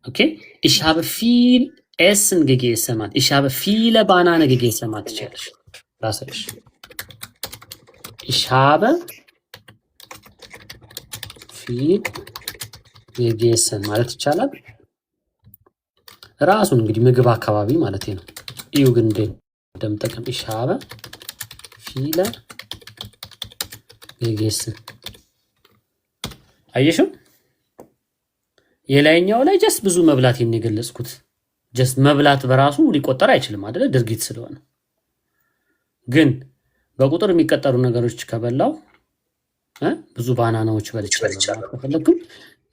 ኦኬ ich habe viel Essen gegessen ማለት ich habe viele Bananen gegessen ማለት ትችላለሽ ራስሽ። ich habe viel gegessen ማለት ይቻላል። ራሱን እንግዲህ ምግብ አካባቢ ማለት ነው። እዩ ግን እንደምጠቀም ich habe viele gegessen አየሽው? የላይኛው ላይ ጀስት ብዙ መብላት የገለጽኩት ጀስት መብላት በራሱ ሊቆጠር አይችልም አይደለ? ድርጊት ስለሆነ። ግን በቁጥር የሚቀጠሩ ነገሮች ከበላው ብዙ ባናናዎች በልቻለሁ ከፈለግኩም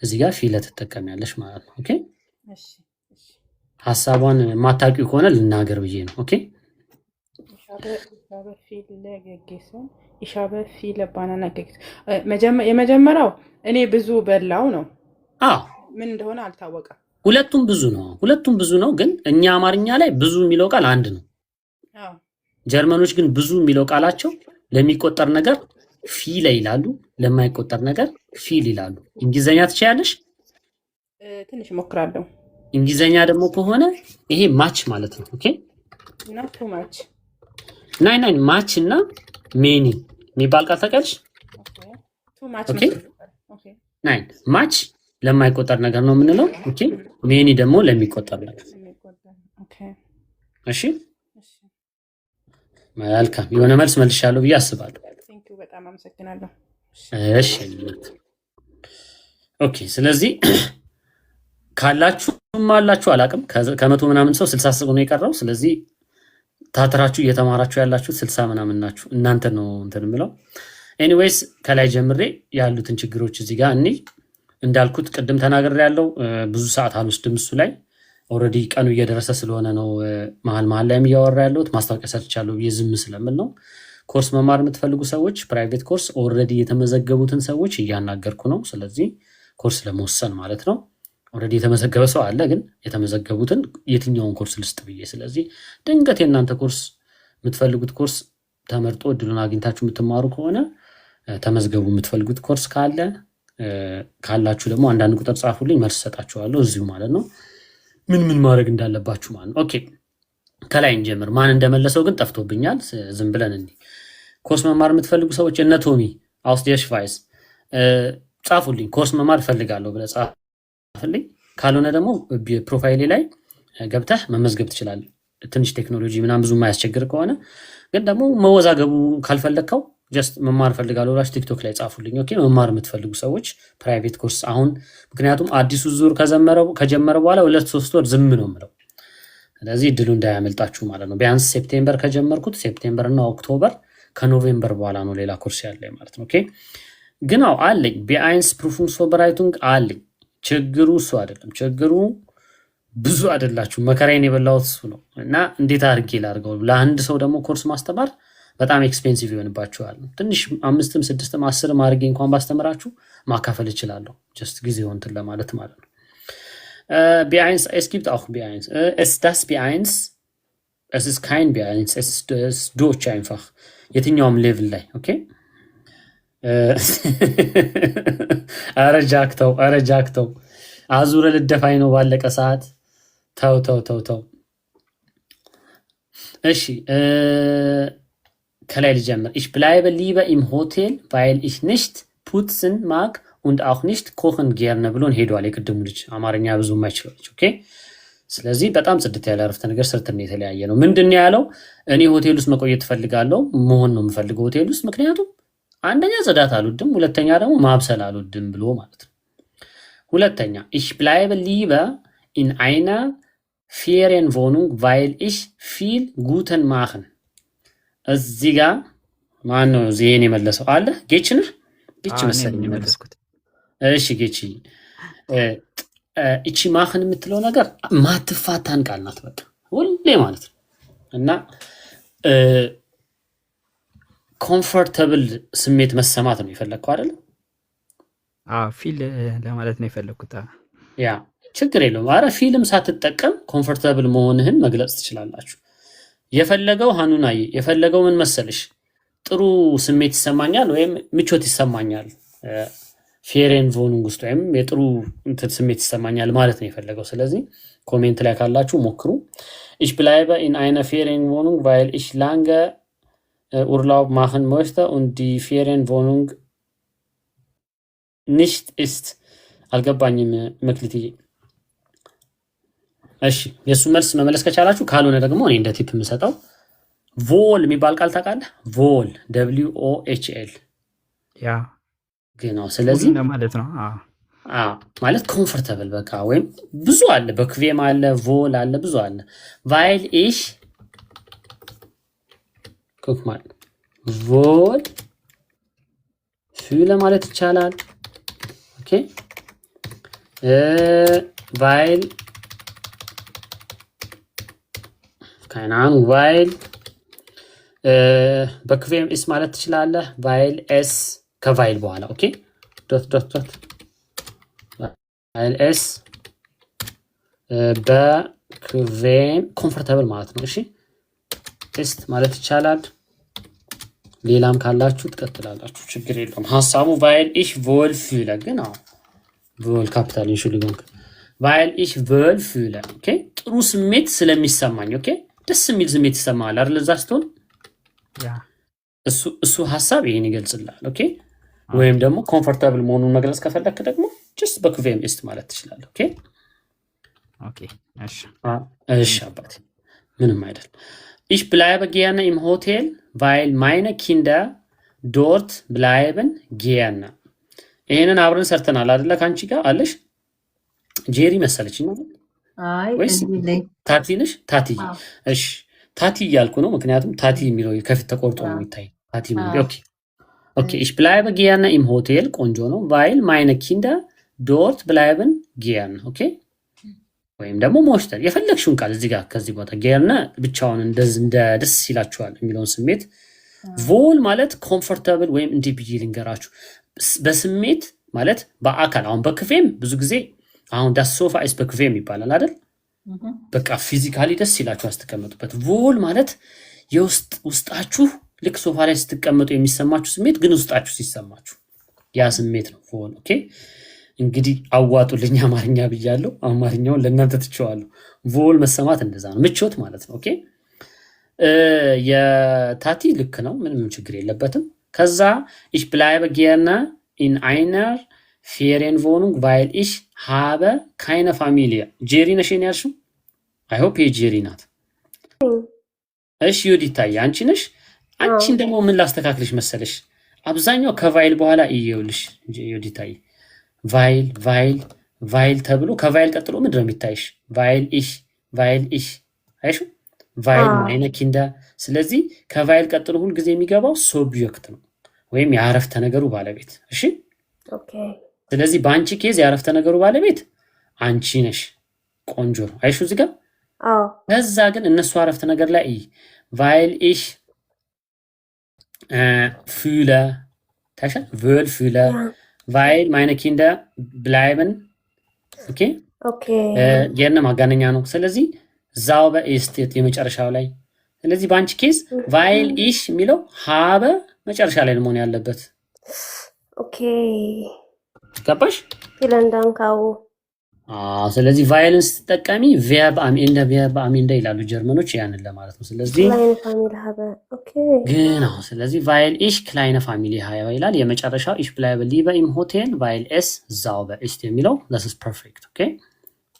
እዚህ ጋር ፊለ ትጠቀሚያለሽ ማለት ነው። ኦኬ ሐሳቧን ማታውቂው ከሆነ ልናገር ብዬ ነው። ኦኬ
የመጀመሪያው እኔ ብዙ በላው ነው። ምን እንደሆነ አልታወቀም።
ሁለቱም ብዙ ነው። ግን እኛ አማርኛ ላይ ብዙ የሚለው ቃል አንድ ነው። ጀርመኖች ግን ብዙ የሚለው ቃላቸው ለሚቆጠር ነገር ፊለ ይላሉ፣ ለማይቆጠር ነገር ፊል ይላሉ። እንግሊዘኛ ትችያለሽ?
ትንሽ እሞክራለሁ።
እንግሊዘኛ ደግሞ ከሆነ ይሄ ማች ማለት ነው። ኦኬ
እና ቱ ማች
ናይን ማች እና ሜኒ የሚባል ቃል ታውቂያለሽ? ኦኬ ናይን ማች ለማይቆጠር ነገር ነው የምንለው። ኦኬ ሜኒ ደግሞ ለሚቆጠር ነገር። እሺ መልካም የሆነ መልስ መልሻለሁ ብዬ አስባለሁ።
በጣም አመሰግናለሁ።
እሺ ኦኬ ስለዚህ ካላችሁም አላችሁ አላቅም ከመቶ ምናምን ሰው 60 ሰው ነው የቀረው። ስለዚህ ታትራችሁ እየተማራችሁ ያላችሁት 60 ምናምን ናችሁ። እናንተ ነው እንትን የምለው። ኤኒዌይስ ከላይ ጀምሬ ያሉትን ችግሮች እዚህ ጋር እኔ እንዳልኩት ቅድም ተናግሬ ያለው ብዙ ሰዓት አልወስድም እሱ ላይ ኦልሬዲ ቀኑ እየደረሰ ስለሆነ ነው መሀል ላይም እያወራ ያለሁት። ማስታወቂያ ሰርቻለሁ ብዬ ዝም ስለምል ነው። ኮርስ መማር የምትፈልጉ ሰዎች ፕራይቬት ኮርስ ኦልሬዲ የተመዘገቡትን ሰዎች እያናገርኩ ነው። ስለዚህ ኮርስ ለመወሰን ማለት ነው። ኦልሬዲ የተመዘገበ ሰው አለ፣ ግን የተመዘገቡትን የትኛውን ኮርስ ልስጥ ብዬ። ስለዚህ ድንገት የእናንተ ኮርስ የምትፈልጉት ኮርስ ተመርጦ እድሉን አግኝታችሁ የምትማሩ ከሆነ ተመዝገቡ። የምትፈልጉት ኮርስ ካለ ካላችሁ ደግሞ አንዳንድ ቁጥር ጻፉልኝ፣ መልስ ሰጣችኋለሁ እዚሁ ማለት ነው፣ ምን ማድረግ እንዳለባችሁ ማለት ነው። ኦኬ ከላይ እንጀምር። ማን እንደመለሰው ግን ጠፍቶብኛል። ዝም ብለን ኮርስ መማር የምትፈልጉ ሰዎች እነ ቶሚ አውስዲየሽ ቫይስ ጻፉልኝ። ኮርስ መማር እፈልጋለሁ ብለህ ጻፍልኝ። ካልሆነ ደግሞ ፕሮፋይሌ ላይ ገብተህ መመዝገብ ትችላለህ። ትንሽ ቴክኖሎጂ ምናምን ብዙ የማያስቸግር ከሆነ ግን ደግሞ መወዛገቡ ካልፈለግከው ጀስት መማር እፈልጋለሁ ብላችሁ ቲክቶክ ላይ ጻፉልኝ። ኦኬ መማር የምትፈልጉ ሰዎች ፕራይቬት ኮርስ አሁን ምክንያቱም አዲሱ ዙር ከጀመረ በኋላ 2-3 ወር ዝም ነው የምለው። ስለዚህ እድሉ እንዳያመልጣችሁ ማለት ነው። ቢያንስ ሴፕቴምበር ከጀመርኩት ሴፕቴምበር እና ኦክቶበር ከኖቬምበር በኋላ ነው ሌላ ኮርስ ያለኝ ማለት ነው። ኦኬ ግን አለኝ ቢአይንስ ፕሩፉን ፎርበራይቱንግ አለኝ። ችግሩ እሱ አይደለም። ችግሩ ብዙ አይደላችሁ። መከራዬን የበላሁት እሱ ነው እና እንዴት አድርጌ ላድርገው? ለአንድ ሰው ደግሞ ኮርስ ማስተማር በጣም ኤክስፔንሲቭ ይሆንባችኋል። ትንሽ 5ም 6ም 10ም አድርጌ እንኳን ባስተምራችሁ ማካፈል እችላለሁ። ጀስት ጊዜውን እንትን ለማለት ማለት ነው። B1, es gibt auch B1. Es ist das B1, es ist kein B1, es ist Deutsch einfach. የትኛውም ሌቭል ላይ ኦኬ። አረጃክተው አዙረ ልደፋኝ ነው ባለቀ ሰዓት። ተው። እሺ ከላይ ልጀምር። Ich bleibe lieber im Hotel, weil ich nicht putzen mag und auch nicht kochen gerne ብሎን ሄዷል። የቅድሙ ልጅ አማርኛ ብዙ የማይችለው ልጅ ኦኬ። ስለዚህ በጣም ጽድት ያለ አረፍተ ነገር ሰርተን የተለያየ ነው። ምንድን ነው ያለው? እኔ ሆቴል ውስጥ መቆየት እፈልጋለሁ፣ መሆን ነው የምፈልገው ሆቴል ውስጥ፣ ምክንያቱም አንደኛ ጽዳት አልወድም፣ ሁለተኛ ደግሞ ማብሰል አልወድም ብሎ ማለት ነው። ሁለተኛ ich bleibe lieber in einer Ferienwohnung, weil ich viel Guten machen። እዚህ ጋር ማን ነው ዜን የመለሰው? አለ ጌች ነህ? ጌች መሰለኝ የመለስኩት። እሺ ጌች እቺ ማህን የምትለው ነገር ማትፋታን ቃል ናት፣ በቃ ሁሌ ማለት ነው። እና ኮምፎርታብል ስሜት መሰማት ነው የፈለግከው አይደል?
ፊል ለማለት ነው የፈለግኩት።
ያ ችግር የለውም። አረ ፊልም ሳትጠቀም ኮምፎርታብል መሆንህን መግለጽ ትችላላችሁ። የፈለገው ሀኑናዬ የፈለገው ምን መሰልሽ? ጥሩ ስሜት ይሰማኛል ወይም ምቾት ይሰማኛል ፌሬን ቮኑንግ ውስጥ ወይም የጥሩ እንትን ስሜት ይሰማኛል ማለት ነው የፈለገው። ስለዚህ ኮሜንት ላይ ካላችሁ ሞክሩ። ich bleibe in einer Ferienwohnung, weil ich lange Urlaub machen möchte und die Ferienwohnung nicht ist። አልገባኝም መክሊትዬ። እሺ የሱ መልስ መመለስ ከቻላችሁ፣ ካልሆነ ደግሞ እኔ እንደ ቲፕ የምሰጠው ቮል የሚባል ቃል ታውቃለህ? ቮል WOHL
ያ
genau። ስለዚህ
ማለት ነው
ማለት ኮምፎርታብል በቃ ወይም ብዙ አለ፣ በክቬም አለ፣ ቮል አለ፣ ብዙ አለ። weil ich guck mal ቮል fühle ማለት ይቻላል። ኦኬ weil keine Ahnung weil በክቬም is ማለት ትችላለህ። weil es ከቫይል በኋላ ኦኬ ዶት ቫይል ኤስ በክቬም ኮምፎርታብል ማለት ነው። እሺ ቴስት ማለት ይቻላል። ሌላም ካላችሁ ትቀጥላላችሁ፣ ችግር የለውም። ሐሳቡ ቫይል ኢሽ ቮል fühle ግን ቮል ካፒታል ኢንሹሊንግ ቫይል ኢሽ ቮል fühle ኦኬ። ጥሩ ስሜት ስለሚሰማኝ ኦኬ፣ ደስ የሚል ስሜት ይሰማል አይደል? እዛ ስትሆን እሱ ሐሳብ ይሄን ይገልጽልሃል ኦኬ። ወይም ደግሞ ኮምፎርታብል መሆኑን መግለጽ ከፈለክ ደግሞ ጀስት በክቬም ኢስት ማለት ትችላለህ ኦኬ። እሺ አባቴ ምንም አይደል። ich bleibe gerne im Hotel, weil meine Kinder dort bleiben gerne። ይሄንን አብረን ሰርተናል አይደለ? ካንቺ ጋር አለሽ ጄሪ መሰለችኝ ነው ወይስ ታቲ ነሽ? ታቲ እሺ ታቲ እያልኩ ነው፣ ምክንያቱም ታቲ የሚለው ከፊት ተቆርጦ ነው የሚታይ። ታቲ ማለት ኦኬ Okay, ich bleibe gerne im Hotel, ቆንጆ ነው። weil meine Kinder dort bleiben gerne okay። ወይም ደግሞ ሞሽተር የፈለግሽውን ቃል እዚህ ጋር ከዚህ ቦታ gerne ብቻውን እንደ ደስ ይላችኋል የሚለውን ስሜት ቮል ማለት ኮምፎርታብል ወይም እንዲህ ብዬ ልንገራችሁ በስሜት ማለት በአካል አሁን በክፌም ብዙ ጊዜ አሁን ዳስ ሶፋ ኢስ በክፌም ይባላል አይደል? በቃ ፊዚካሊ ደስ ይላችሁ አስተቀመጡበት። ቮል ማለት ውስጣችሁ ልክ ሶፋ ላይ ስትቀመጡ የሚሰማችሁ ስሜት ግን ውስጣችሁ ሲሰማችሁ ያ ስሜት ነው ቮል ኦኬ። እንግዲህ አዋጡልኝ አማርኛ ብያለሁ፣ አማርኛውን ለእናንተ ትቼዋለሁ። ቮል መሰማት እንደዛ ነው፣ ምቾት ማለት ነው ኦኬ። የታቲ ልክ ነው፣ ምንም ችግር የለበትም። ከዛ ich bleibe gerne in einer Ferienwohnung, weil ich habe keine Familie። ጄሪ ነሽ ያልሽው? አይ ሆፕ የጄሪ ናት። እሺ ዩዲታይ አንቺ ነሽ? አንቺን ደግሞ ምን ላስተካክልሽ መሰለሽ? አብዛኛው ከቫይል በኋላ ይየውልሽ ዩዲታይ ቫይል ተብሎ ከቫይል ቀጥሎ ምንድን ነው የሚታይሽ? ቫይል ኢሽ አይሹ ቫይል ማይነ ኪንዳ። ስለዚህ ከቫይል ቀጥሎ ሁል ጊዜ የሚገባው ሶብጀክት ነው ወይም የአረፍተ ነገሩ ባለቤት። እሺ ኦኬ። ስለዚህ በአንቺ ኬዝ የአረፍተ ነገሩ ባለቤት አንቺ ነሽ ቆንጆ ነው። አይሹ እዚህ ጋር
አዎ
ከዛ ግን እነሱ አረፍተ ነገር ላይ weil ich fühle ታሻ will fühle weil meine Kinder bleiben okay
ኦኬ
የነ ማጋነኛ ነው። ስለዚህ sauber ist የመጨረሻው ላይ ስለዚህ ባንቺ ኬዝ weil ich የሚለው habe መጨረሻ ላይ መሆን ያለበት።
ኦኬ
ገባሽ?
vielen Dank አዎ
ስለዚህ ቫይለንስ ተጠቃሚ verb am Ende verb am Ende ይላሉ ጀርመኖች ያንን ለማለት ነው። ስለዚህ
kleine Familie habe ኦኬ
genau ስለዚህ weil ich kleine Familie habe ይላል። የመጨረሻው ich bleibe lieber im Hotel weil es sauber ist የሚለው this is perfect okay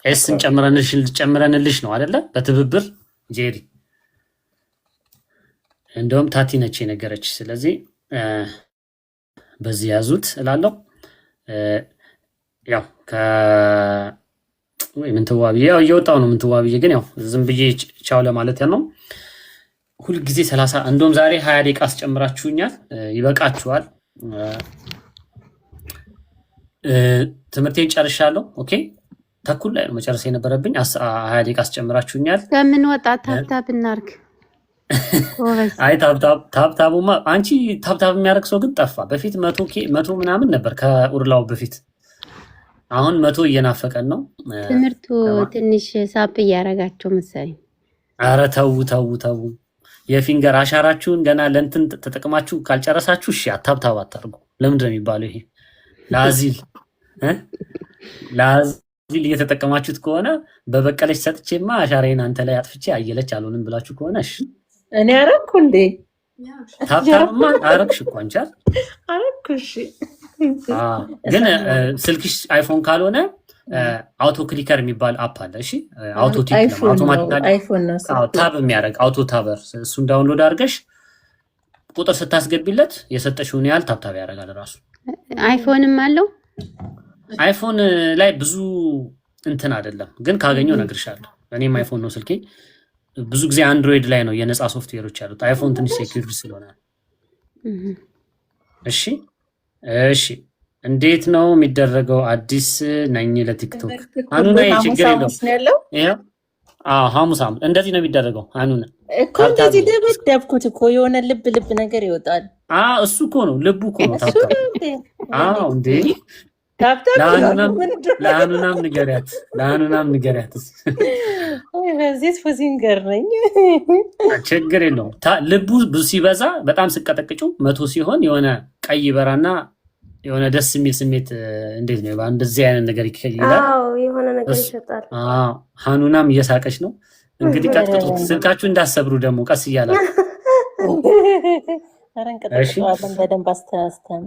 es ጨምረንልሽ ነው አይደለ? በትብብር ጄሪ እንደውም ታቲ ነች የነገረች። ስለዚህ በዚህ ያዙት እላለሁ። ያው ምንትዋብዬ ያው እየወጣው ነው። ምንትዋብዬ ግን ያው ዝም ብዬ ቻው ለማለት ነው። ሁል ጊዜ 30 እንደውም ዛሬ 20 ደቂቃ አስጨምራችሁኛል። ይበቃችኋል። ትምህርቴን ጨርሻለሁ። ኦኬ ተኩል ላይ ነው መጨረስ የነበረብኝ። 20 ደቂቃ አስጨምራችሁኛል።
ለምን ወጣ ታብታብ እናርግ?
አይ ታብታቡማ አንቺ ታብታብ የሚያደርግ ሰው ግን ጠፋ። በፊት 100 ምናምን ነበር ከኡርላው በፊት። አሁን 100 እየናፈቀን ነው።
ትምህርቱ ትንሽ ሳፕ እያረጋቸው መሰለኝ።
አረ ተው የፊንገር አሻራችሁን ገና ለእንትን ተጠቅማችሁ ካልጨረሳችሁ እሺ አታብታብ አታርጉ። ለምንድን ነው የሚባለው ይሄ? ላዚል እየተጠቀማችሁት ከሆነ በበቀለች ሰጥቼማ አሻራዬን አንተ ላይ አጥፍቼ አየለች አልሆንም ብላችሁ ከሆነ እሺ
እኔ አረኩ እንዴ?
ታብታብማ አረግሽ እኮ አንቺ
አረኩ። እሺ
ግን ስልክሽ አይፎን ካልሆነ አውቶ ክሊከር የሚባል አፕ አለ። እሺ አውቶ ታብ የሚያደርግ አውቶ ታበር እሱን ዳውንሎድ አድርገሽ ቁጥር ስታስገቢለት የሰጠሽውን ያህል ታብታብ ያደርጋል ራሱ።
አይፎንም አለው።
አይፎን ላይ ብዙ እንትን አይደለም ግን ካገኘው እነግርሻለሁ። እኔም አይፎን ነው ስልኬ። ብዙ ጊዜ አንድሮይድ ላይ ነው የነፃ ሶፍትዌሮች ያሉት። አይፎን ትንሽ ሴኩሪቲ ስለሆነ። እሺ እንዴት ነው የሚደረገው? አዲስ ነኝ ለቲክቶክ አኑና ችግር የለው። ሐሙስ እንደዚህ ነው የሚደረገው። አኑና
እኮ እንደዚህ ደብደብኩት እኮ የሆነ ልብ ነገር ይወጣል።
እሱ እኮ ነው ልቡ እኮ ነው ታብታብ። እንዴ ለአኑናም ንገሪያት።
በዚህ ፎዚንገር ነኝ
ችግር የለውም። ልቡ ሲበዛ በጣም ስቀጠቅጩ 100 ሲሆን የሆነ ቀይ በራና የሆነ ደስ የሚል ስሜት እንዴት ነው እንደዚህ አይነት ነገር ይላል።
የሆነ ነገር ይሰጣል።
ሃኑናም እየሳቀች ነው። እንግዲህ ቀጥቅጡት፣ ስልካችሁ እንዳሰብሩ ደግሞ ቀስ እያላችሁ።
በደንብ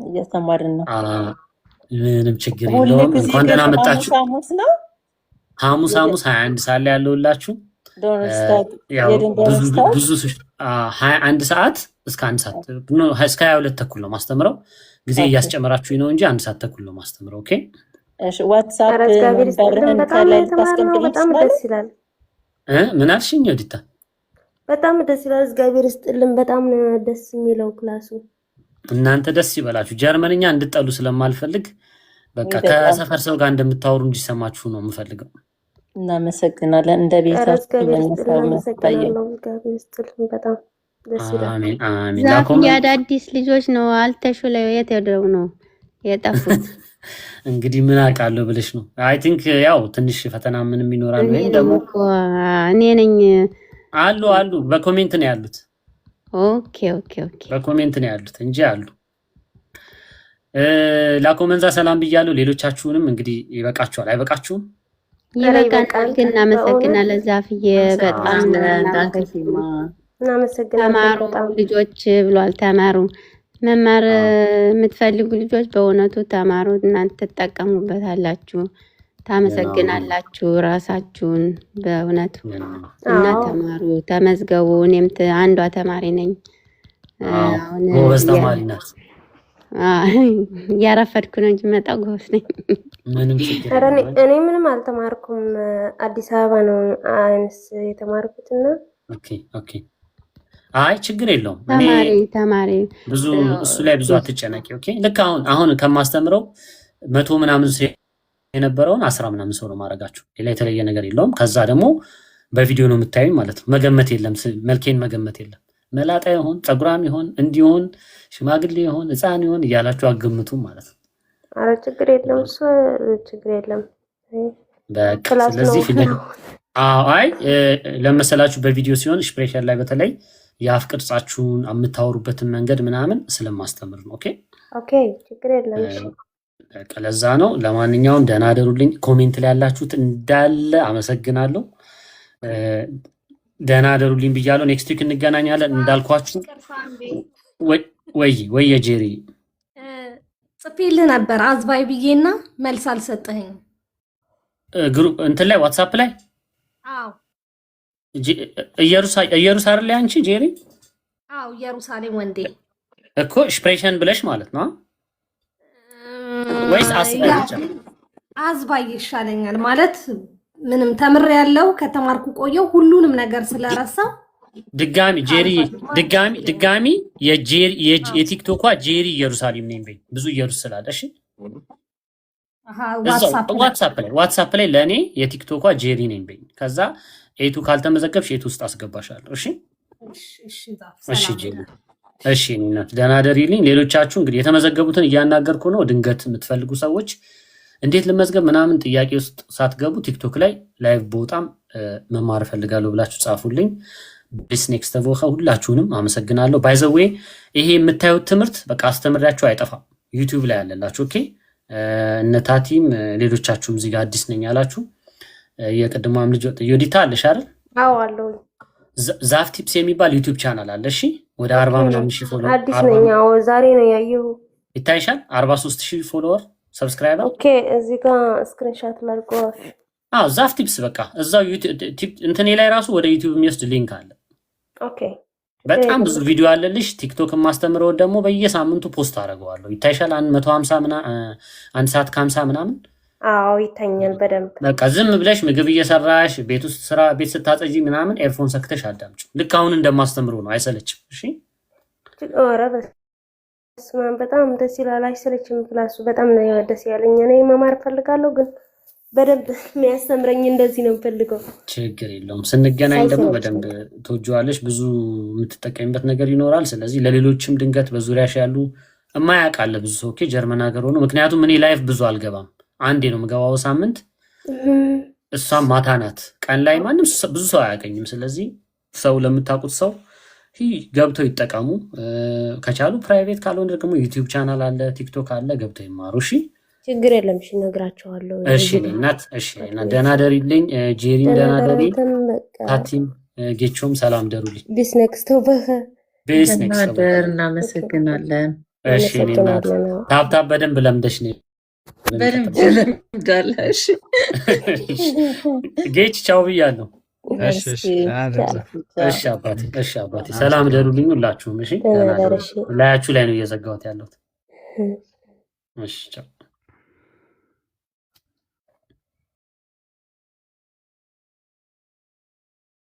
እያስተማርን ነው።
ምንም ችግር የለውም። እንኳን ደህና መጣችሁ። ሐሙስ 21 ሰዓት ላይ ያለውላችሁ ብዙ 21 ሰዓት እስከ 1 ሰዓት እስከ 22 ተኩል ነው ማስተምረው። ጊዜ እያስጨመራችሁ ነው እንጂ 1 ሰዓት ተኩል ነው ማስተምረው። ኦኬ
እሺ። ዋትስአፕ በርህን ከላይ ታስቀምጥልኝ
በጣም ደስ ይላል።
ምን አልሽኝ? ወዲታ
በጣም ደስ ይላል። እግዚአብሔር ይስጥልን። በጣም ደስ የሚለው ክላሱ።
እናንተ ደስ ይበላችሁ። ጀርመንኛ እንድጠሉ ስለማልፈልግ በቃ ከሰፈር ሰው ጋር እንደምታወሩ እንዲሰማችሁ ነው የምፈልገው።
እናመሰግናለን። እንደ ቤታችሁ
በጣም ደስ ይላል።
አሜን።
የአዳዲስ ልጆች ነው አልተሹ ላይ የት ሄደው ነው የጠፉት?
እንግዲህ ምን አውቃለሁ ብለሽ ነው። አይ ቲንክ ያው ትንሽ ፈተና ምንም ይኖራል ወይ ደግሞ
እኔ ነኝ
አሉ በኮሜንት ነው ያሉት።
ኦኬ
በኮሜንት ነው ያሉት እንጂ አሉ። ላኮመንዛ ሰላም ብያለሁ። ሌሎቻችሁንም እንግዲህ ይበቃችኋል። አይበቃችሁም?
ይበቃናል። ግን እናመሰግናለን ዛፍዬ በጣም ተማሩ ልጆች ብሏል። ተማሩ። መማር የምትፈልጉ ልጆች በእውነቱ ተማሩ። እናንተ ትጠቀሙበታላችሁ፣ ታመሰግናላችሁ ራሳችሁን በእውነቱ እና ተማሩ፣ ተመዝገቡ። እኔም አንዷ ተማሪ ነኝ።
ጎበዝ ተማሪ ናት።
እያረፈድኩ ነው እንጂ መጣ ጎበዝ ነኝ።
እኔ ምንም አልተማርኩም። አዲስ አበባ ነው አይንስ የተማርኩትና
ኦኬ አይ ችግር የለውም።
ተማሪ
ብዙ እሱ ላይ ብዙ አትጨነቂ። ኦኬ ልክ አሁን ከማስተምረው 100 ምናምን የነበረውን 10 ምናምን ሰው ነው ማድረጋችሁ። ሌላ የተለየ ነገር የለውም። ከዛ ደግሞ በቪዲዮ ነው የምታዩኝ ማለት ነው። መገመት የለም፣ መልኬን መገመት የለም። መላጣ ይሆን ፀጉራም ይሆን እንዲሆን ሽማግሌ ይሆን ሕፃን ይሆን እያላችሁ አገምቱም ማለት ነው።
አረ ችግር የለም፣ እሱ ችግር የለም።
በቃ ስለዚህ አይ ለመሰላችሁ በቪዲዮ ሲሆን ኤክስፕሬሽን ላይ በተለይ የአፍ ቅርጻችሁን የምታወሩበትን መንገድ ምናምን ስለማስተምር ነው። ኦኬ
ኦኬ፣ ችግር የለም።
ለዛ ነው። ለማንኛውም ደህና አደሩልኝ። ኮሜንት ላይ ያላችሁት እንዳለ አመሰግናለሁ። ደህና አደሩልኝ ብያለሁ። ኔክስት ዊክ እንገናኛለን እንዳልኳችሁ። ወይ የጄሪ
ጽፌልህ ነበር አዝባይ ብዬና መልስ አልሰጠኸኝም።
ግሩፕ እንትን ላይ ዋትስአፕ ላይ
አዎ፣
ኢየሩሳሌም ላይ አንቺ ጄሪ?
አዎ፣ ኢየሩሳሌም ወንዴ
እኮ ኤክስፕሬሽን ብለሽ ማለት ነው ወይስ
አዝባይ ይሻለኛል ማለት ምንም ተምር ያለው ከተማርኩ ቆየው ሁሉንም ነገር ስለረሳው
ድጋሚ ጄሪ ድጋሚ የጄሪ የቲክቶኳ ጄሪ ኢየሩሳሌም ነኝ በይ። ብዙ ኢየሩስ ስላለ እሺ፣ ዋትስአፕ ላይ ለእኔ የቲክቶኳ ጄሪ ነኝ በይ። ከዛ ኤቱ ካልተመዘገብሽ ኤቱ ውስጥ አስገባሻለሁ። እሺ እሺ ጄሪ እሺ። እናት ደህና ደሪልኝ። ሌሎቻችሁ እንግዲህ የተመዘገቡትን እያናገርኩ ነው። ድንገት የምትፈልጉ ሰዎች እንዴት ልመዝገብ ምናምን ጥያቄ ውስጥ ሳትገቡ ቲክቶክ ላይ ላይቭ በጣም መማር ፈልጋለሁ ብላችሁ ጻፉልኝ። ቢስ ኔክስት ተቮኸ ሁላችሁንም አመሰግናለሁ። ባይ ዘ ዌይ ይሄ የምታዩት ትምህርት በቃ አስተምራችሁ አይጠፋም፣ ዩቲዩብ ላይ ያለላችሁ። ኦኬ እነ ታቲም ሌሎቻችሁም እዚህ ጋር አዲስ ነኝ ያላችሁ የቅድሟም ልጅ ዮዲታ አለሽ አይደል?
አዎ አለው።
ዛፍ ቲፕስ የሚባል ዩቲዩብ ቻናል አለ። እሺ ወደ 40 ምናምን ሺህ ፎሎወር
አዲስ ነኝ። አዎ ዛሬ ነው ያየሁ።
ይታይሻል 43,000 ፎሎወር ሰብስክራይበር።
ኦኬ እዚህ ጋር ስክሪንሾት ላድርገው።
አዎ ዛፍ ቲፕስ በቃ እዛው ዩቲዩብ እንትኔ ላይ ራሱ ወደ ዩቲዩብ የሚወስድ ሊንክ አለ።
ኦኬ
በጣም ብዙ ቪዲዮ አለልሽ። ቲክቶክ ማስተምረው ደግሞ በየሳምንቱ ፖስት አደርገዋለሁ። ይታይሻል 150 ምናምን 1 ሰዓት ከ50 ምናምን።
አዎ ይታኛል በደንብ።
በቃ ዝም ብለሽ ምግብ እየሰራሽ ቤት ውስጥ ስራ ቤት ስታጸጂ ምናምን ኤርፎን ሰክተሽ አዳምጪ። ልክ አሁን እንደማስተምረው ነው። አይሰለችም። እሺ
ኧረ በስመ አብ በጣም ደስ ይላል። አይሰለችም። ክላሱ በጣም ነው ደስ ያለኝ። እኔ መማር ፈልጋለሁ ግን በደንብ የሚያስተምረኝ እንደዚህ ነው ፈልገው።
ችግር የለውም። ስንገናኝ ደግሞ በደንብ ትወጂዋለሽ። ብዙ የምትጠቀሚበት ነገር ይኖራል። ስለዚህ ለሌሎችም ድንገት በዙሪያሽ ያሉ የማያውቃለ ብዙ ሰው ኦኬ ጀርመን ሀገር ሆኖ ምክንያቱም እኔ ላይፍ ብዙ አልገባም። አንዴ ነው የምገባው ሳምንት። እሷም ማታ ናት። ቀን ላይ ማንም ብዙ ሰው አያገኝም። ስለዚህ ሰው ለምታውቁት ሰው ገብተው ይጠቀሙ። ከቻሉ ፕራይቬት ካልሆነ ደግሞ ዩቲዩብ ቻናል አለ፣ ቲክቶክ አለ፣ ገብተው ይማሩ። እሺ
ችግር የለም። እሺ እነግራቸዋለሁ።
እሺ እናት እሺ እና ደህና ደሪልኝ። ጄሪም ደህና ደሪ። ታቲም ጌቾም ሰላም ደሩልኝ።
ቢስ ኔክስት ኦቨር
ቢስ ኔክስት ኦቨር።
እናመሰግናለን።
እሺ እናት ታብታብ በደንብ ለምደሽ ነው
በደንብ ለምዳለሽ።
ጌች ቻው ብያለሁ።
እሺ
አባቴ ሰላም ደሩልኝ ሁላችሁም። እሺ ላያችሁ ላይ ነው እየዘጋሁት ያለሁት። እሺ ቻው።